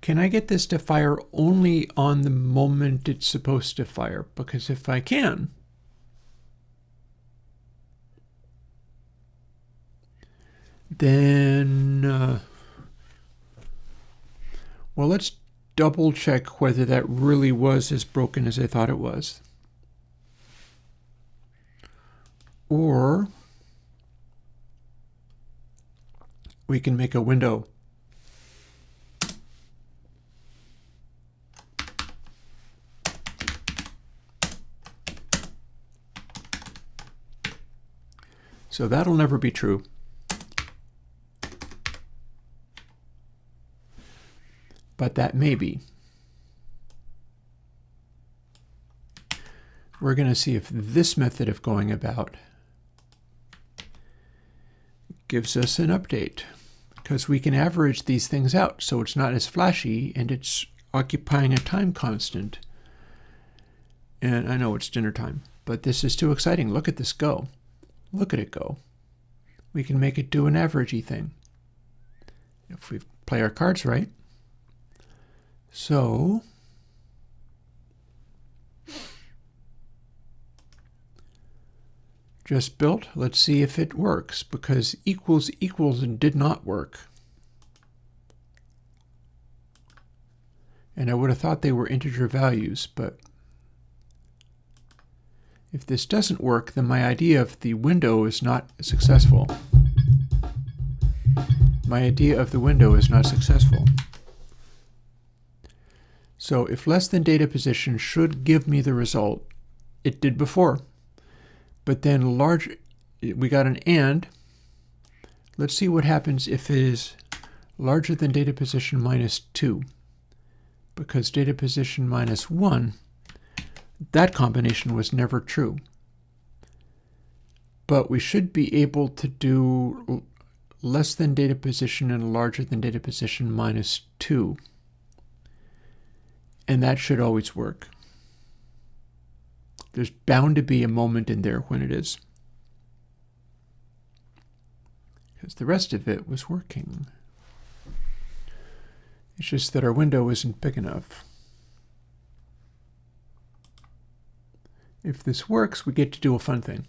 Can I get this to fire only on the moment it's supposed to fire? Because if I can, then, well, let's double check whether that really was as broken as I thought it was. Or we can make a window. So that'll never be true. But that may be. We're going to see if this method of going about gives us an update, because we can average these things out so it's not as flashy and it's occupying a time constant. And I know it's dinner time, but this is too exciting. Look at this go. Look at it go. We can make it do an averagey thing if we play our cards right. So just built. Let's see if it works, because equals equals did not work. And I would have thought they were integer values, but if this doesn't work, then my idea of the window is not successful. my idea of the window is not successful. So if less than data position should give me the result, it did before. But then we got an and. Let's see what happens if it is larger than data position minus 2. Because data position minus 1, that combination was never true. But we should be able to do less than data position and larger than data position minus 2. And that should always work. There's bound to be a moment in there when it is. Because the rest of it was working. It's just that our window isn't big enough. If this works, we get to do a fun thing.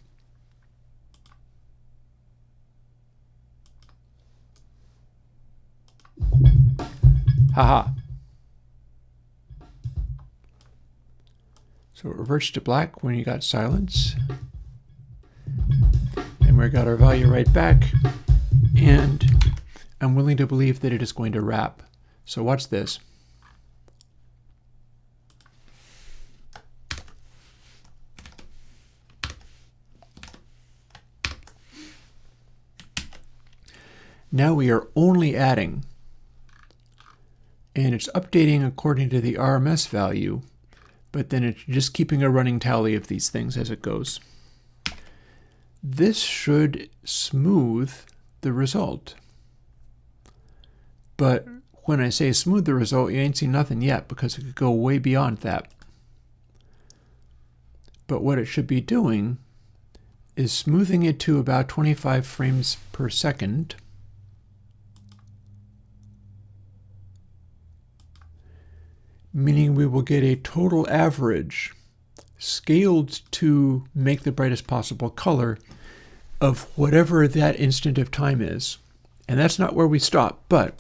Haha. So it reverts to black when you got silence. And we got our value right back. And I'm willing to believe that it is going to wrap. So watch this. Now we are only adding, and it's updating according to the RMS value, but then it's just keeping a running tally of these things as it goes. This should smooth the result. But when I say smooth the result, you ain't seen nothing yet because it could go way beyond that. But what it should be doing is smoothing it to about 25 frames per second. Meaning we will get a total average scaled to make the brightest possible color of whatever that instant of time is. And that's not where we stop, but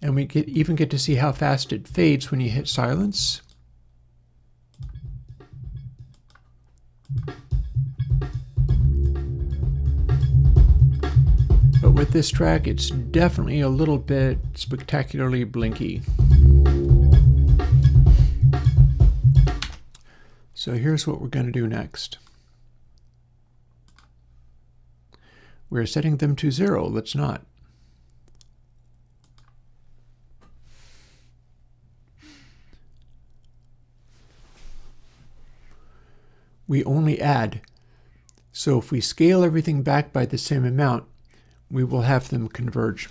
and we even get to see how fast it fades when you hit silence. But with this track, it's definitely a little bit spectacularly blinky. So here's what we're going to do next. We're setting them to 0. Let's not. We only add. So if we scale everything back by the same amount, we will have them converge.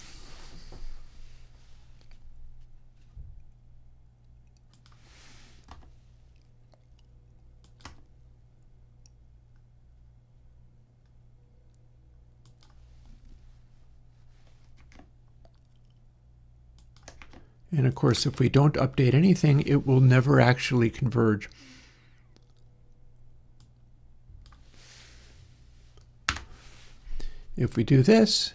And of course, if we don't update anything, it will never actually converge. If we do this,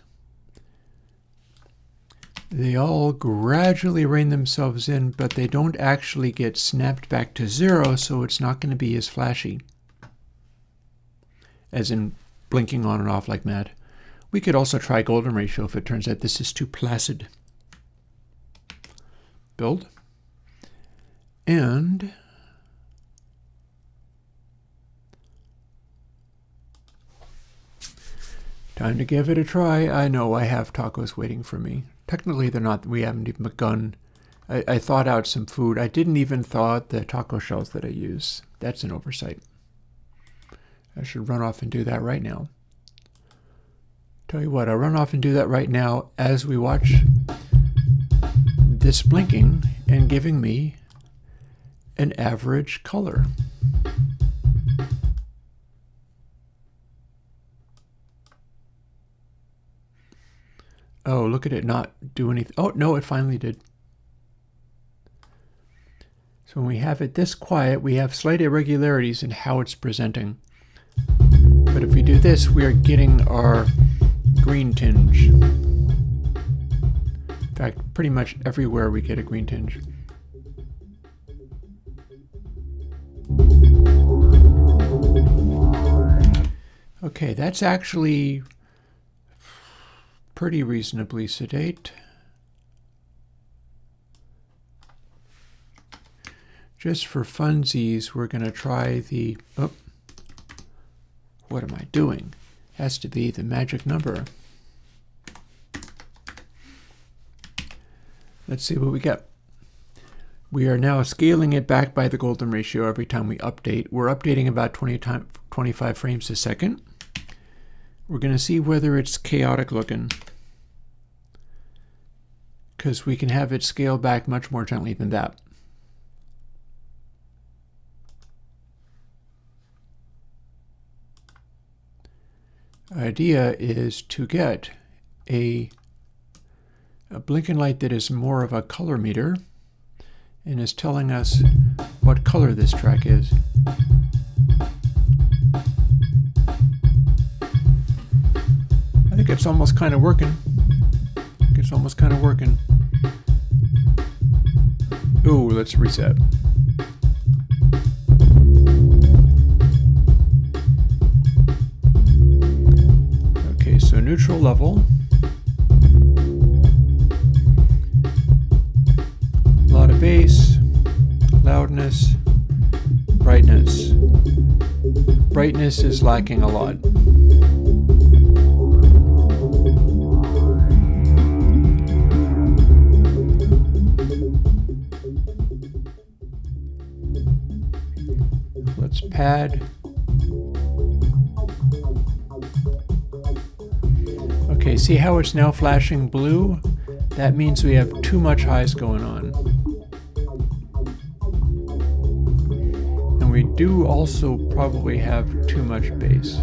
they all gradually rein themselves in, but they don't actually get snapped back to 0, so it's not going to be as flashy, as in blinking on and off like mad. We could also try golden ratio if it turns out this is too placid. Build. And time to give it a try. I know I have tacos waiting for me. Technically, they're not. We haven't even begun. I thawed out some food. I didn't even thaw out the taco shells that I use. That's an oversight. I should run off and do that right now. Tell you what, I'll run off and do that right now as we watch this blinking and giving me an average color. Oh, look at it not do anything. Oh, no, it finally did. So when we have it this quiet, we have slight irregularities in how it's presenting. But if we do this, we are getting our green tinge. In fact, pretty much everywhere we get a green tinge. Okay, that's actually pretty reasonably sedate. Just for funsies, we're going to try the, oh, what am I doing? Has to be the magic number. Let's see what we get. We are now scaling it back by the golden ratio every time we update. We're updating about 25 frames a second. We're going to see whether it's chaotic looking, because we can have it scale back much more gently than that. Idea is to get a blinking light that is more of a color meter and is telling us what color this track is. I think it's almost kind of working. Ooh, let's reset. Okay, so neutral level. A lot of bass, loudness, brightness. Brightness is lacking a lot. Let's pad. Okay, see how it's now flashing blue? That means we have too much highs going on. And we do also probably have too much bass.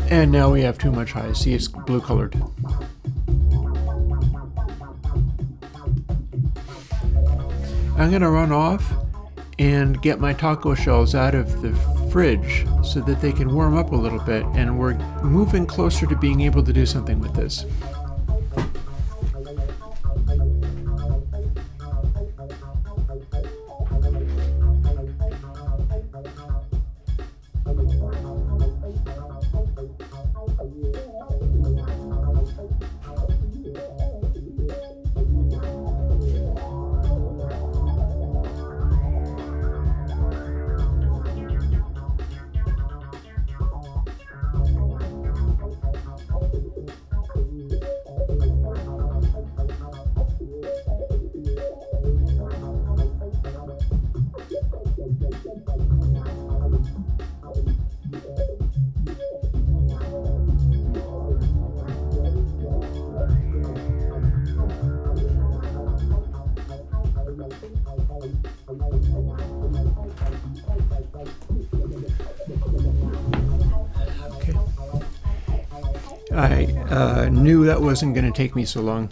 And now we have too much highs. See, it's blue colored. I'm going to run off and get my taco shells out of the fridge so that they can warm up a little bit, and we're moving closer to being able to do something with this. I knew that wasn't going to take me so long.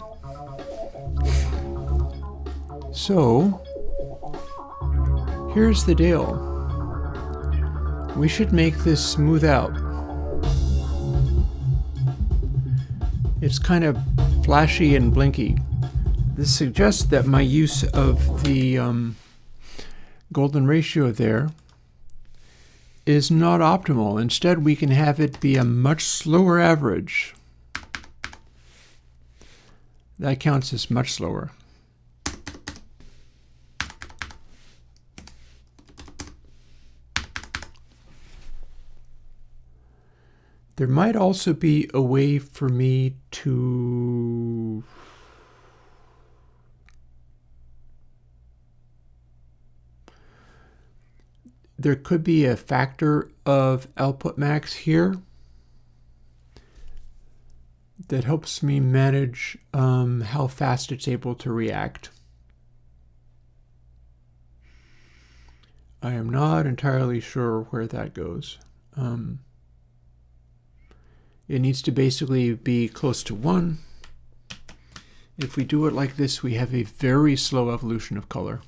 So, here's the deal. We should make this smooth out. It's kind of flashy and blinky. This suggests that my use of the golden ratio there is not optimal. Instead, we can have it be a much slower average. That counts as much slower. There might also be a way for me to there could be a factor of output max here that helps me manage how fast it's able to react. I am not entirely sure where that goes. It needs to basically be close to 1. If we do it like this, we have a very slow evolution of color.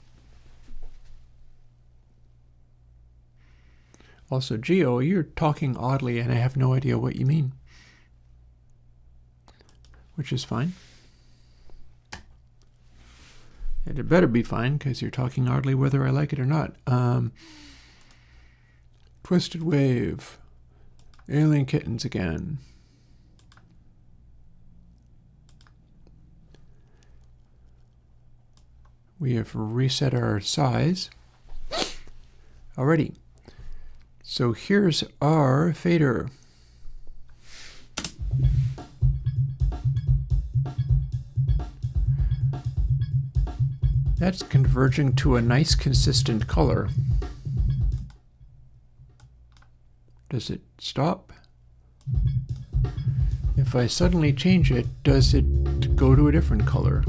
Also, Geo, you're talking oddly and I have no idea what you mean. Which is fine. And it better be fine, because you're talking oddly whether I like it or not. Twisted Wave. Alien Kittens again. We have reset our size. Alrighty. So here's our fader. That's converging to a nice consistent color. Does it stop? If I suddenly change it, does it go to a different color?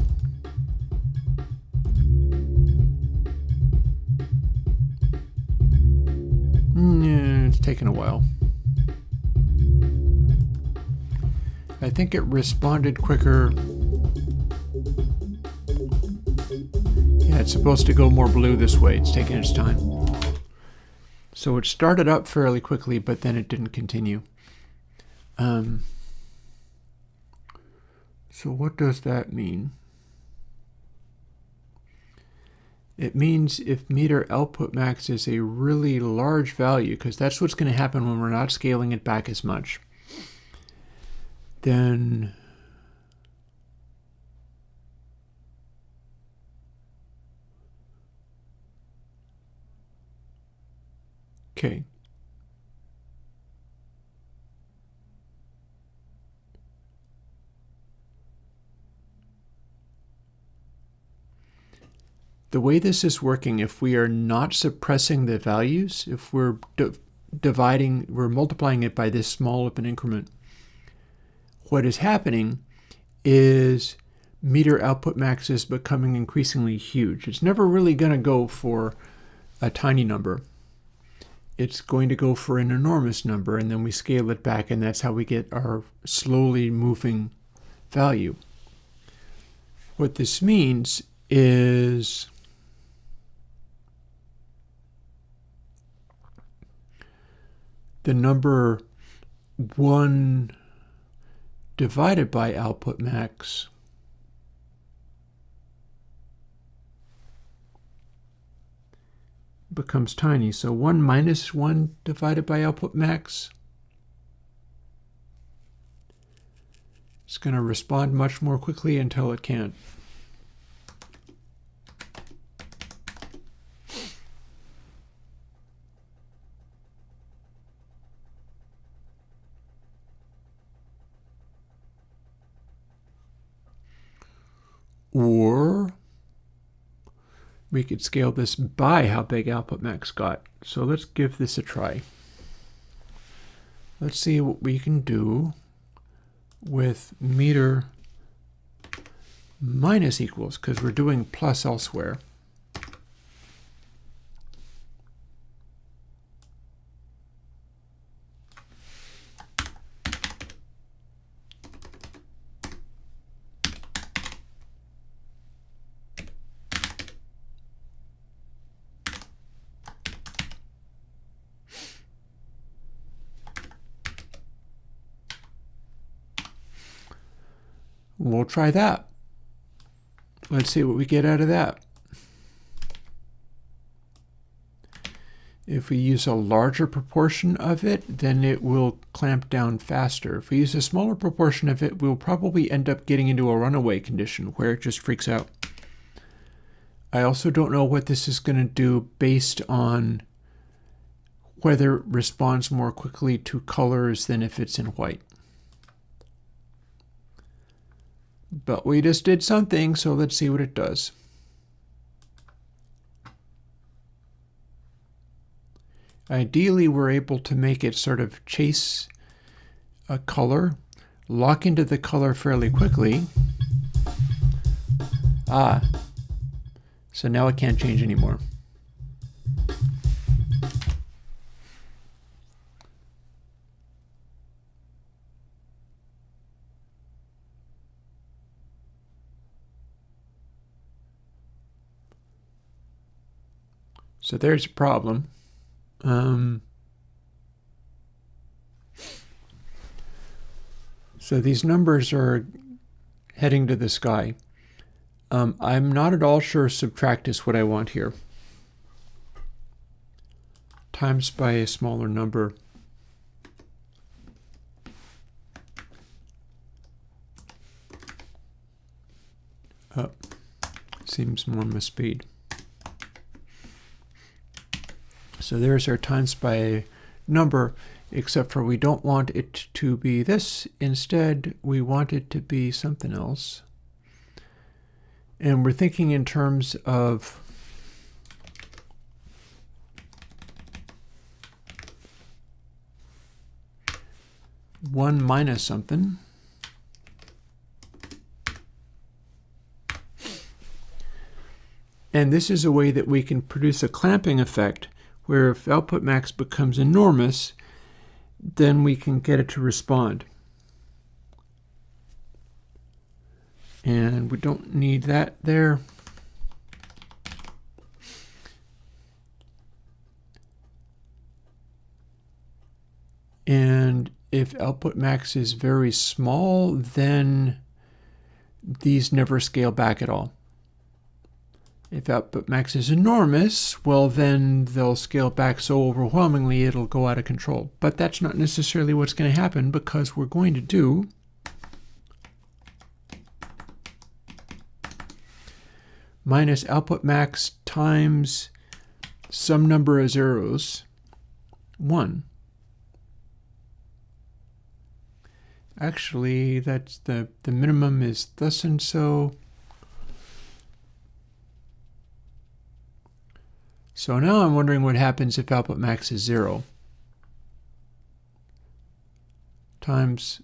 It's taken a while. I think it responded quicker. Yeah, it's supposed to go more blue this way. It's taking its time. So it started up fairly quickly, but then it didn't continue. So what does that mean? It means if meter output max is a really large value, because that's what's going to happen when we're not scaling it back as much, then okay. The way this is working, if we are not suppressing the values, if we're we're multiplying it by this small of an increment, what is happening is meter output max is becoming increasingly huge. It's never really going to go for a tiny number. It's going to go for an enormous number, and then we scale it back, and that's how we get our slowly moving value. What this means is the number 1 divided by output max becomes tiny. So 1 minus 1 divided by output max is going to respond much more quickly until it can't. Or we could scale this by how big output max got. So let's give this a try. Let's see what we can do with meter minus equals, because we're doing plus elsewhere. We'll try that. Let's see what we get out of that. If we use a larger proportion of it, then it will clamp down faster. If we use a smaller proportion of it, we'll probably end up getting into a runaway condition where it just freaks out. I also don't know what this is going to do based on whether it responds more quickly to colors than if it's in white. But we just did something, so let's see what it does. Ideally, we're able to make it sort of chase a color, lock into the color fairly quickly. So now it can't change anymore. So there's a problem. So these numbers are heading to the sky. I'm not at all sure subtract is what I want here. Times by a smaller number. Seems more my speed. So there's our times by a number, except for we don't want it to be this. Instead, we want it to be something else. And we're thinking in terms of one minus something. And this is a way that we can produce a clamping effect where if output max becomes enormous, then we can get it to respond. And we don't need that there. And if output max is very small, then these never scale back at all. If output max is enormous, well then they'll scale back so overwhelmingly it'll go out of control. But that's not necessarily what's going to happen, because we're going to do minus output max times some number of zeros, 1. Actually, that's the minimum is thus and so. So now I'm wondering what happens if output max is 0 times,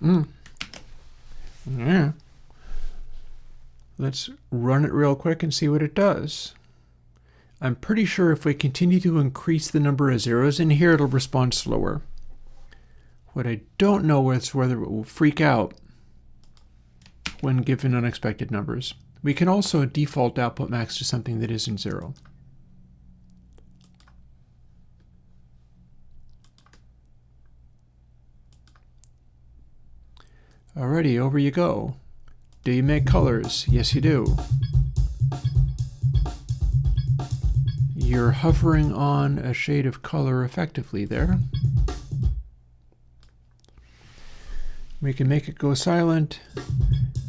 yeah. Let's run it real quick and see what it does. I'm pretty sure if we continue to increase the number of zeros in here, it'll respond slower. What I don't know is whether it will freak out when given unexpected numbers. We can also default output max to something that isn't 0. Alrighty, over you go. Do you make colors? Yes, you do. You're hovering on a shade of color effectively there. We can make it go silent,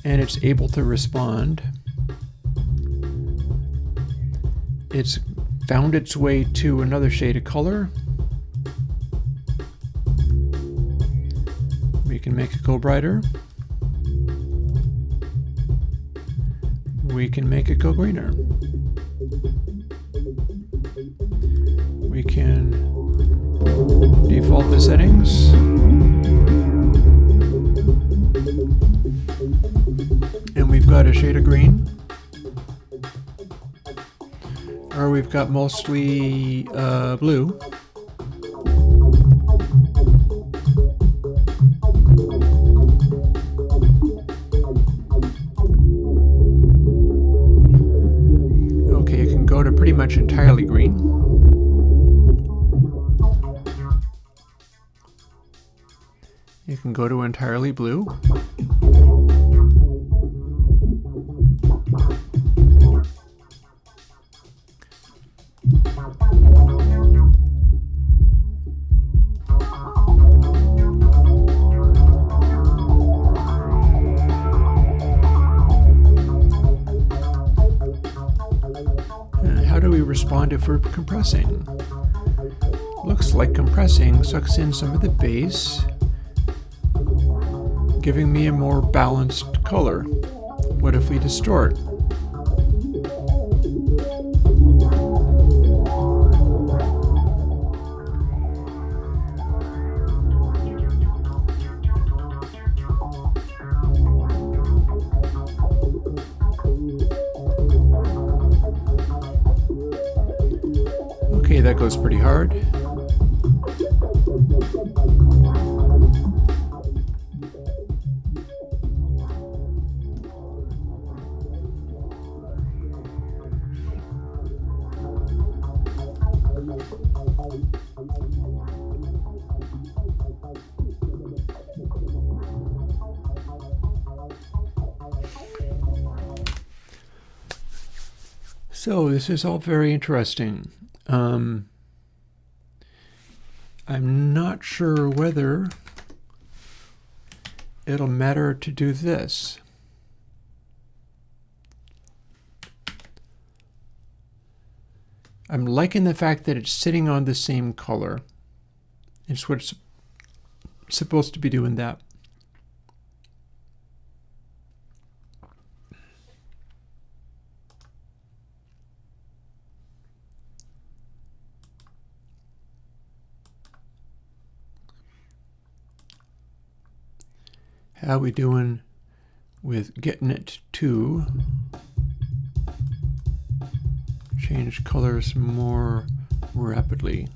and it's able to respond. It's found its way to another shade of color. We can make it go brighter. We can make it go greener. We can default the settings. And we've got a shade of green. Or we've got mostly blue. Okay, it can go to pretty much entirely green. You can go to entirely blue. Respond if we're compressing. Looks like compressing sucks in some of the base, giving me a more balanced color. What if we distort? Okay, that goes pretty hard. So this is all very interesting. I'm not sure whether it'll matter to do this. I'm liking the fact that it's sitting on the same color. It's what's supposed to be doing that. How we doing with getting it to change colors more rapidly?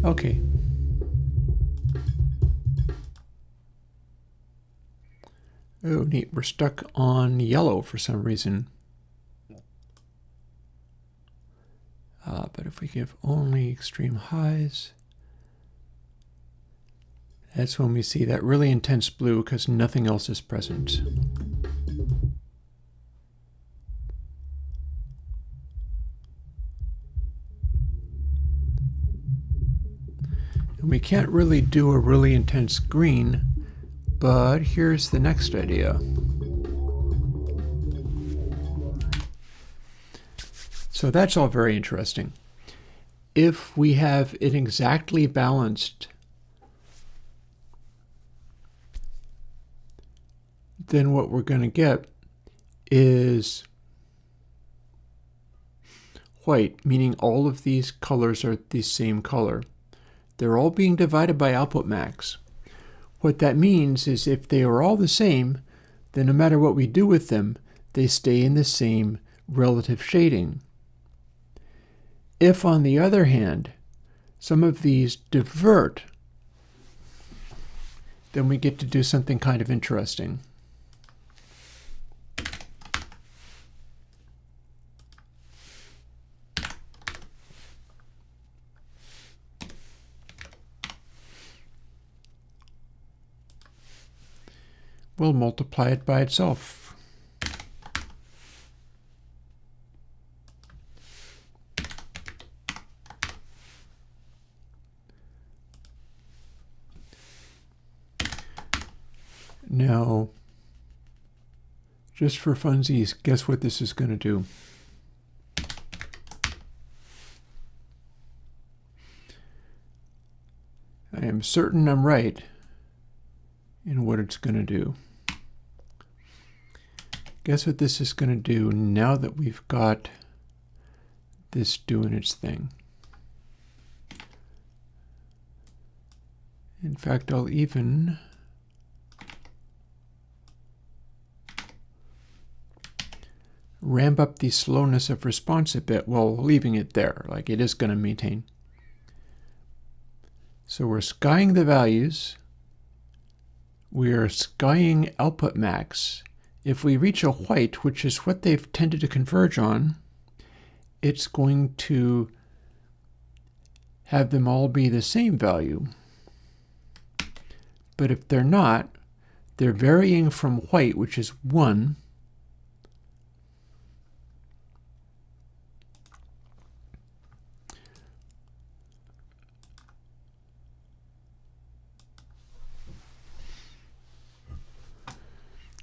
Okay. Oh, neat. We're stuck on yellow for some reason. But if we give only extreme highs, that's when we see that really intense blue because nothing else is present. And we can't really do a really intense green, but here's the next idea. So that's all very interesting. If we have it exactly balanced, then what we're going to get is white, meaning all of these colors are the same color. They're all being divided by output max. What that means is if they are all the same, then no matter what we do with them, they stay in the same relative shading. If, on the other hand, some of these divert, then we get to do something kind of interesting. We'll multiply it by itself. Now, just for funsies, guess what this is going to do? I am certain I'm right in what it's going to do. Guess what this is going to do now that we've got this doing its thing? In fact, I'll even ramp up the slowness of response a bit while leaving it there, like it is going to maintain. So we're skying the values. We are skying output max. If we reach a white, which is what they've tended to converge on, it's going to have them all be the same value. But if they're not, they're varying from white, which is 1,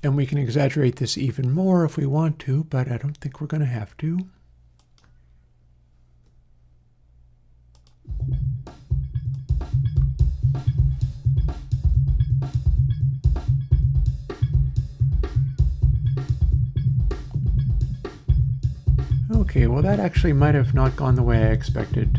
and we can exaggerate this even more if we want to, but I don't think we're going to have to. Okay, well that actually might have not gone the way I expected.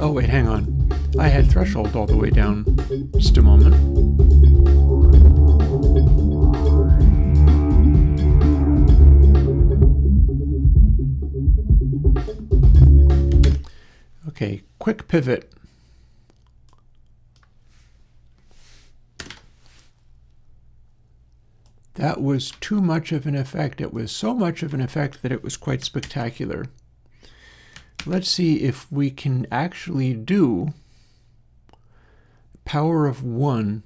Oh wait, hang on. I had threshold all the way down. Just a moment. Okay, quick pivot. That was too much of an effect. It was so much of an effect that it was quite spectacular. Let's see if we can actually do power of 1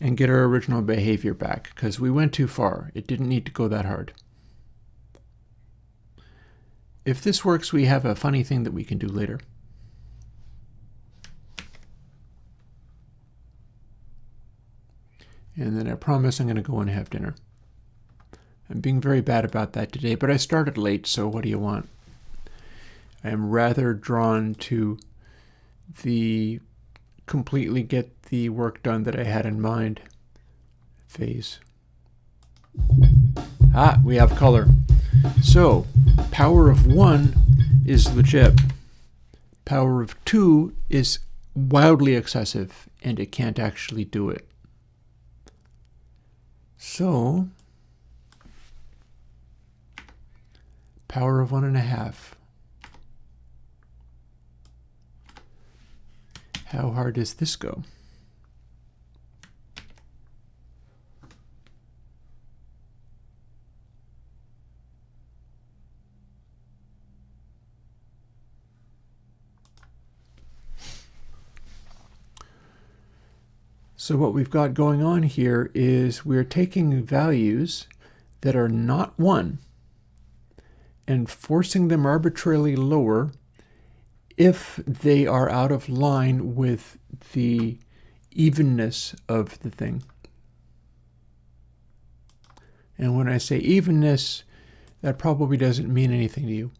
and get our original behavior back, because we went too far. It didn't need to go that hard. If this works, we have a funny thing that we can do later. And then I promise I'm going to go and have dinner. I'm being very bad about that today, but I started late, so what do you want? I am rather drawn to the completely get the work done that I had in mind phase. Ah, we have color. So, power of 1 is legit. Power of 2 is wildly excessive, and it can't actually do it. So, power of 1.5. How hard does this go? So what we've got going on here is we're taking values that are not 1 and forcing them arbitrarily lower if they are out of line with the evenness of the thing. And when I say evenness, that probably doesn't mean anything to you.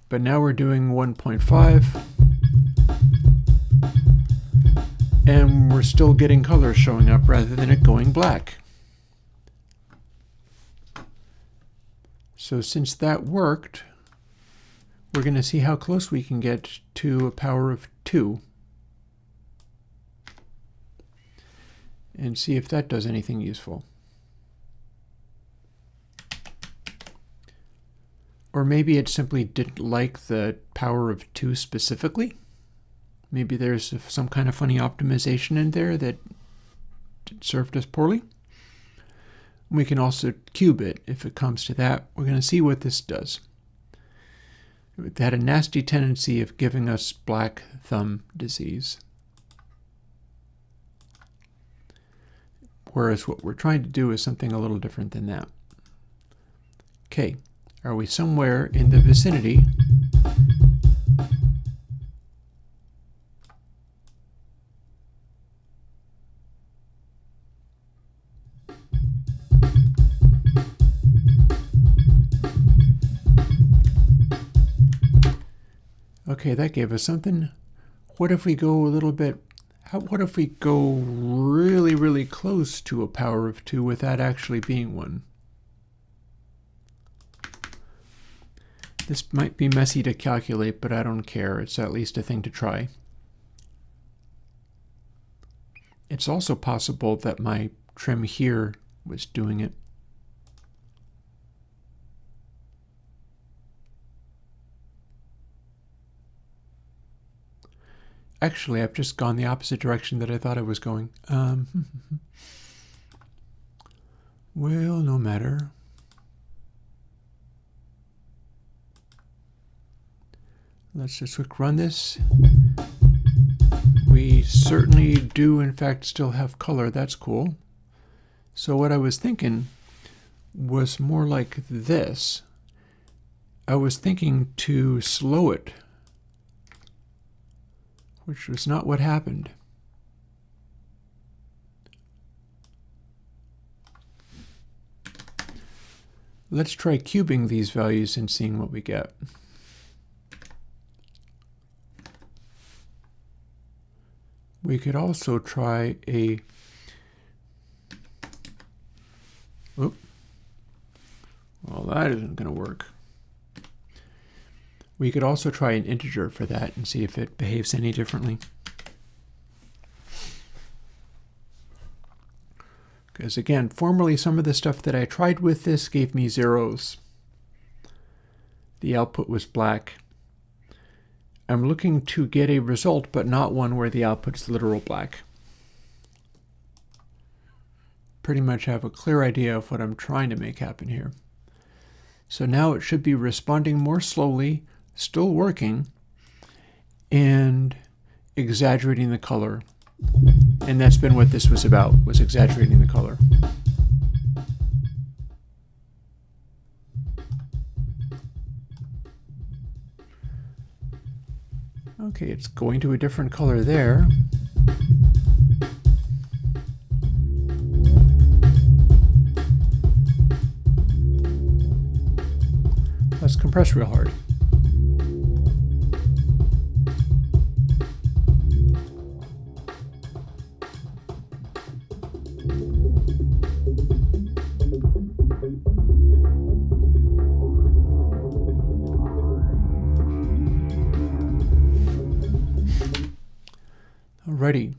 But now we're doing 1.5. And we're still getting colors showing up rather than it going black. So since that worked, we're going to see how close we can get to a power of 2. And see if that does anything useful. Or maybe it simply didn't like the power of 2 specifically. Maybe there's some kind of funny optimization in there that served us poorly. We can also cube it if it comes to that. We're going to see what this does. It had a nasty tendency of giving us black thumb disease. Whereas what we're trying to do is something a little different than that. Okay, are we somewhere in the vicinity? Okay, that gave us something. What if we go a little bit, what if we go really, really close to a power of 2 without actually being 1? This might be messy to calculate, but I don't care. It's at least a thing to try. It's also possible that my trim here was doing it. Actually, I've just gone the opposite direction that I thought I was going. Well, no matter. Let's just quick run this. We certainly do, in fact, still have color. That's cool. So what I was thinking was more like this. I was thinking to slow it, which was not what happened. Let's try cubing these values and seeing what we get. We could also try a well, that isn't going to work. We could also try an integer for that and see if it behaves any differently. Because again, formerly some of the stuff that I tried with this gave me zeros. the output was black. I'm looking to get a result, but not one where the output's literal black. Pretty much have a clear idea of what I'm trying to make happen here. So now it should be responding more slowly, still working, and exaggerating the color. And that's been what this was about, was exaggerating the color. Okay, it's going to a different color there. Let's compress real hard. Alrighty.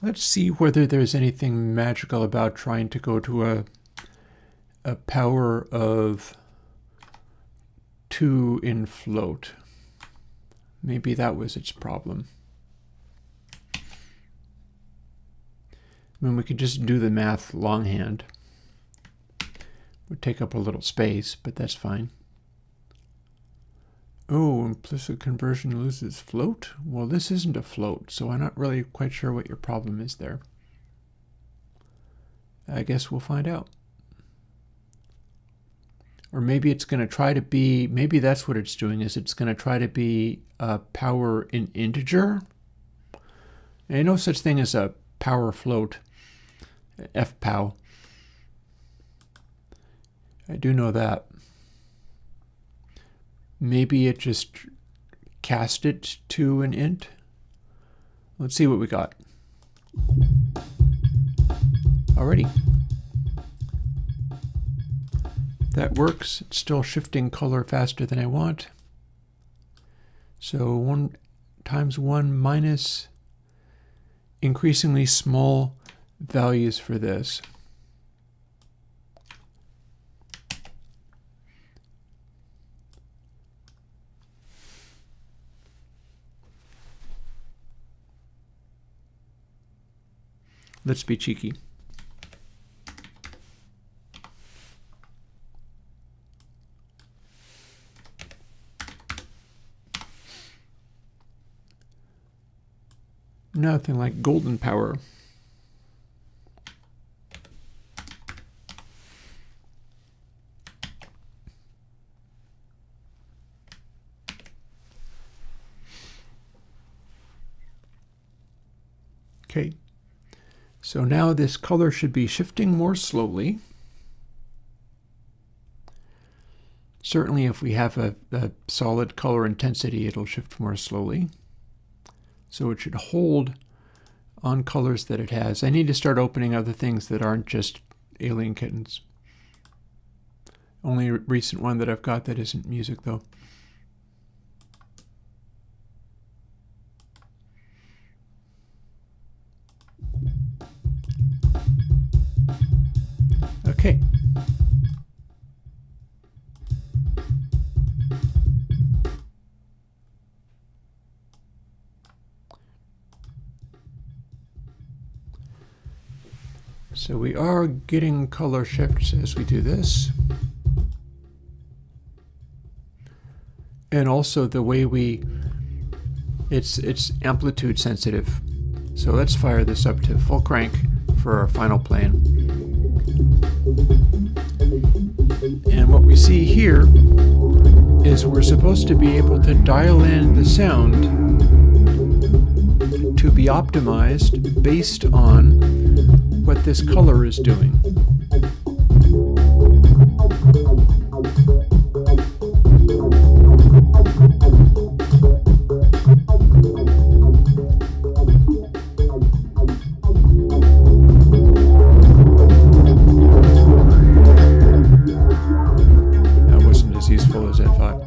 Let's see whether there's anything magical about trying to go to a power of 2 in float. Maybe that was its problem. I mean, we could just do the math longhand. Would take up a little space, but that's fine. Oh, implicit conversion loses float? Well, this isn't a float, so I'm not really quite sure what your problem is there. I guess we'll find out. Or maybe it's going to try to be, maybe that's what it's doing, is it's going to try to be a power in integer. And no such thing as a power float, fpow. I do know that. Maybe it just cast it to an int. Let's see what we got. Alrighty. That works. It's still shifting color faster than I want. So 1 times 1 minus increasingly small values for this. Let's be cheeky. Nothing like golden power. Okay. So now this color should be shifting more slowly. Certainly if we have a solid color intensity, it'll shift more slowly. So it should hold on colors that it has. I need to start opening other things that aren't just alien kittens. Only recent one that I've got that isn't music though. Okay. So we are getting color shifts as we do this. And also the way it's amplitude sensitive. So let's fire this up to full crank for our final plane. And what we see here is we're supposed to be able to dial in the sound to be optimized based on what this color is doing. That wasn't as useful as I thought.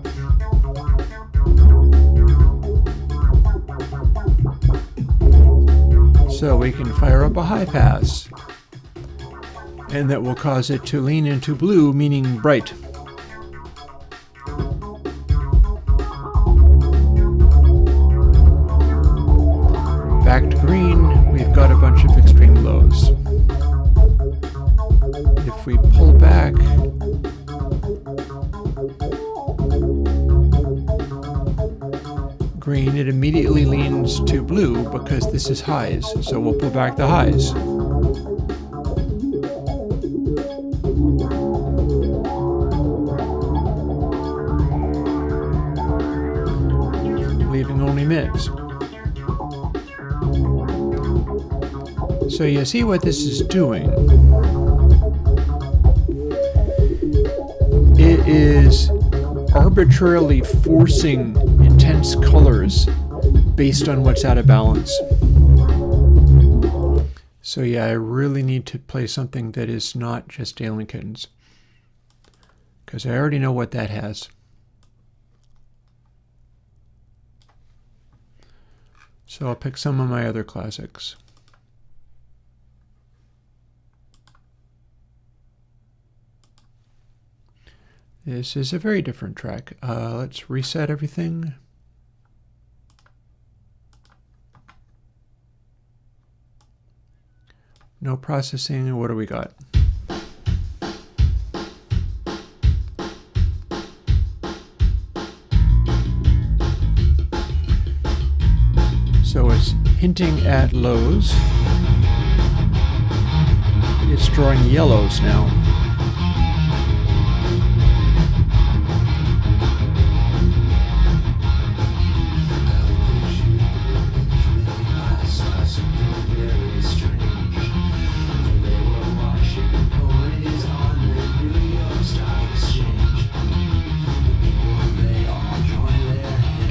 So we can fire up a high pass, and that will cause it to lean into blue, meaning bright. if we pull back, green, it immediately leans to blue because this is highs. So we'll pull back the highs. Leaving only mids. So you see what this is doing. It is arbitrarily forcing intense colors based on what's out of balance. So yeah, I really need to play something that is not just Alien Kittens, because I already know what that has. So I'll pick some of my other classics. This is a very different track. Let's reset everything. No processing. What do we got? So it's hinting at lows. It's drawing yellows now.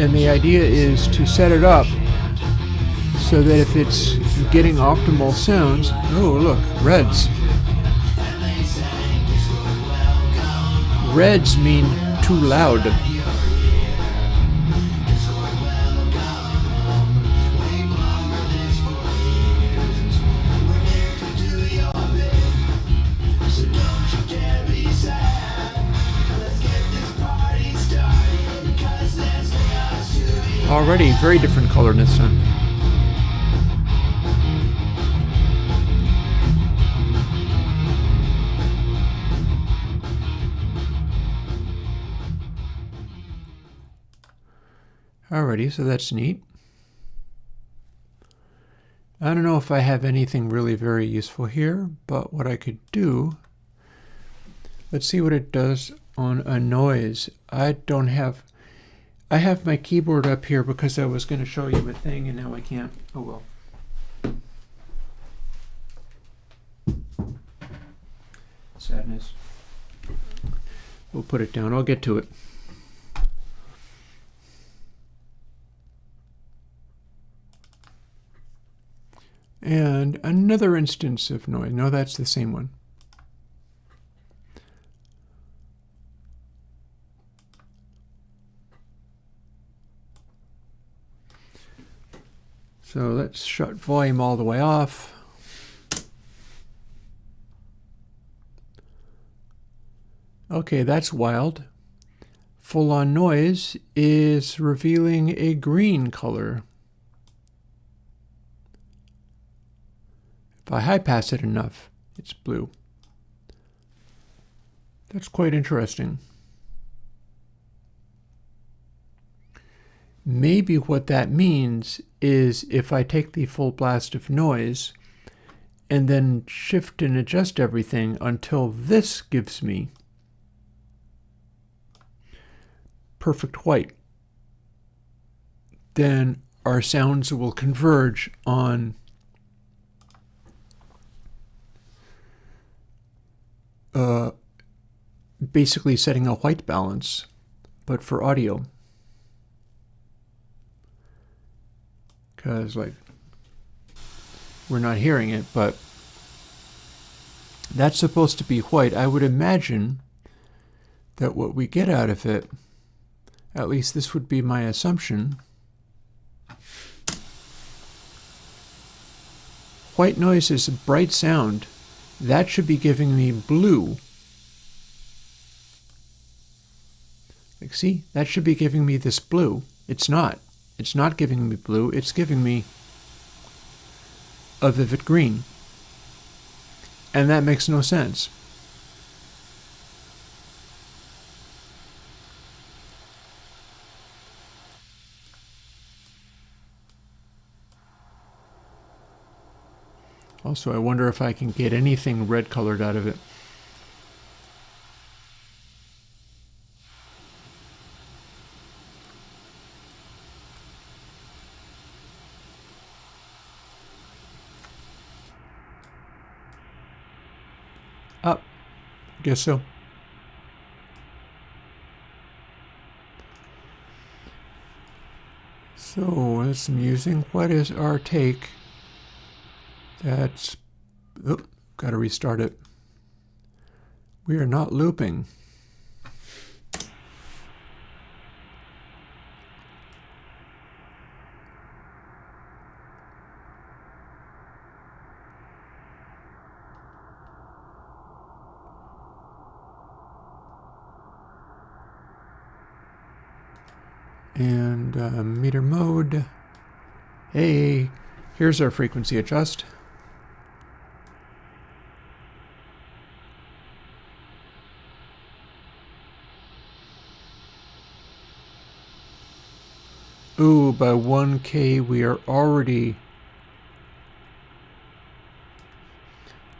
And the idea is to set it up so that if it's getting optimal sounds, oh look, reds. Reds mean too loud. Already very different color this time. Alrighty, so that's neat. I don't know if I have anything really very useful here, but what I could do, let's see what it does on a noise. I have my keyboard up here because I was going to show you a thing and now I can't. Oh well. Sadness. We'll put it down. I'll get to it. And another instance of noise. No, that's the same one. So let's shut volume all the way off. Okay, that's wild. Full on noise is revealing a green color. If I high pass it enough, it's blue. That's quite interesting. Maybe what that means is if I take the full blast of noise and then shift and adjust everything until this gives me perfect white, then our sounds will converge on basically setting a white balance, but for audio. Because like we're not hearing it, but that's supposed to be white. I would imagine that what we get out of it, at least this would be my assumption, white noise is a bright sound. That should be giving me blue. Like, see, that should be giving me this blue. It's not. It's not giving me blue. It's giving me a vivid green. And that makes no sense. Also, I wonder if I can get anything red colored out of it. Up. Guess so. So that's amusing. What is our take? That's... Oh, got to restart it. We are not looping. And meter mode. Hey, here's our frequency adjust. Ooh, by 1K we are already...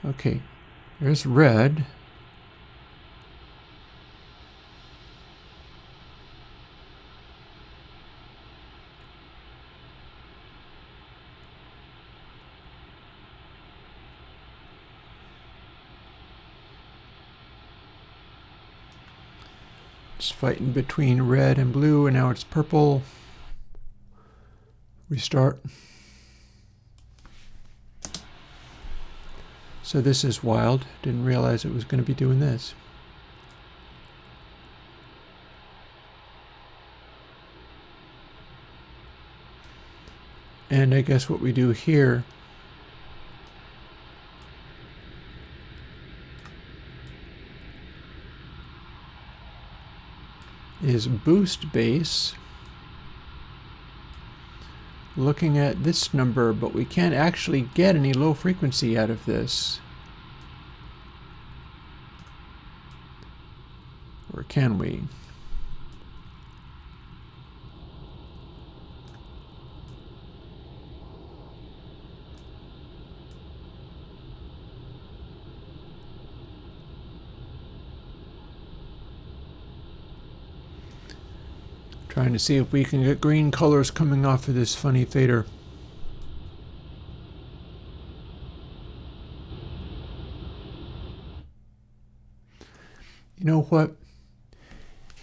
Okay, there's red. It's fighting between red and blue, and now it's purple. Restart. So this is wild. Didn't realize it was going to be doing this. And I guess what we do here is boost base. Looking at this number, but we can't actually get any low frequency out of this. Or can we? Trying to see if we can get green colors coming off of this funny fader. You know what?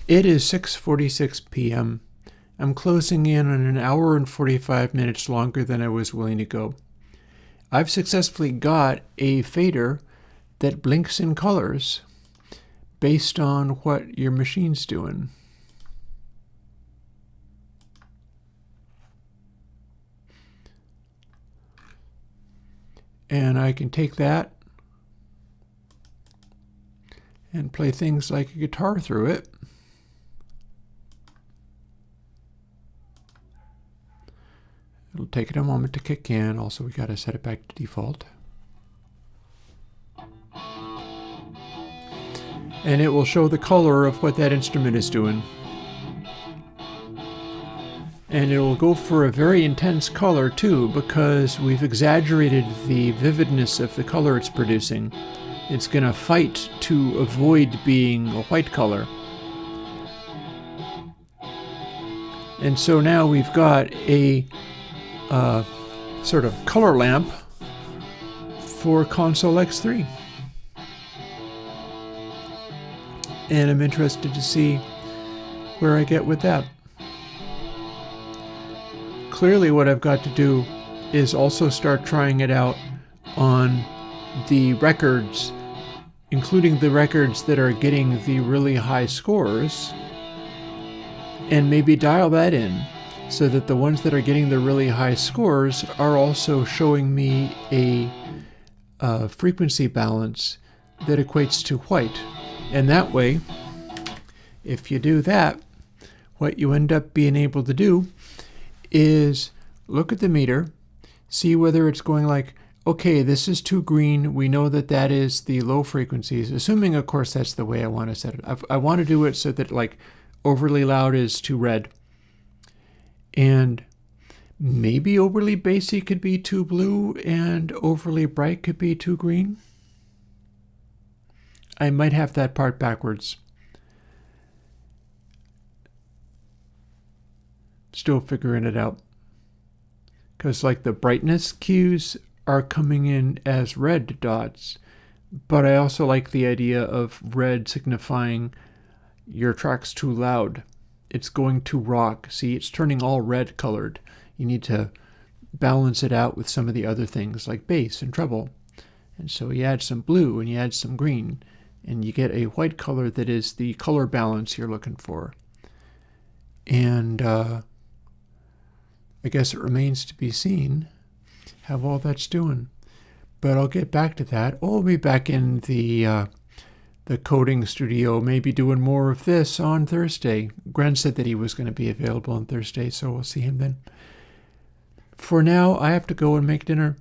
It is 6:46 p.m. I'm closing in on an hour and 45 minutes longer than I was willing to go. I've successfully got a fader that blinks in colors based on what your machine's doing. And I can take that and play things like a guitar through it. It'll take it a moment to kick in. Also, we got to set it back to default. And it will show the color of what that instrument is doing. And it will go for a very intense color too, because we've exaggerated the vividness of the color it's producing. It's going to fight to avoid being a white color. And so now we've got a sort of color lamp for Console X3. And I'm interested to see where I get with that. Clearly what I've got to do is also start trying it out on the records, including the records that are getting the really high scores, and maybe dial that in so that the ones that are getting the really high scores are also showing me a frequency balance that equates to white. And that way, if you do that, what you end up being able to do is look at the meter, see whether it's going like, okay, this is too green. We know that that is the low frequencies, assuming, of course, that's the way I want to set it. I want to do it so that like overly loud is too red. And Maybe overly basic could be too blue and overly bright could be too green. I might have that part backwards. Still figuring it out. Because like the brightness cues are coming in as red dots, but I also like the idea of red signifying your track's too loud. It's going to rock. See, it's turning all red colored. You need to balance it out with some of the other things like bass and treble. And so you add some blue and you add some green, and you get a white color that is the color balance you're looking for. And I guess it remains to be seen how all that's doing. But I'll get back to that. I'll be back in the coding studio, maybe doing more of this on Thursday. Gren said that he was going to be available on Thursday, so we'll see him then. For now, I have to go and make dinner.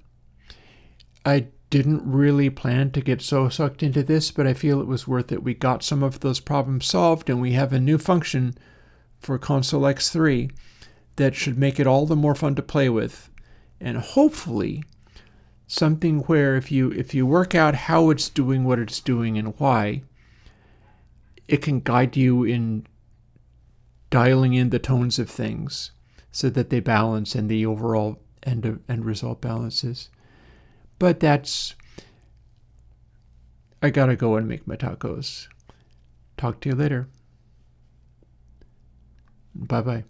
I didn't really plan to get so sucked into this, but I feel it was worth it. We got some of those problems solved, and we have a new function for Console X3 that should make it all the more fun to play with. And hopefully something where if you work out how it's doing what it's doing and why, it can guide you in dialing in the tones of things so that they balance and the overall end result balances. But I gotta go and make my tacos. Talk to you later. Bye-bye.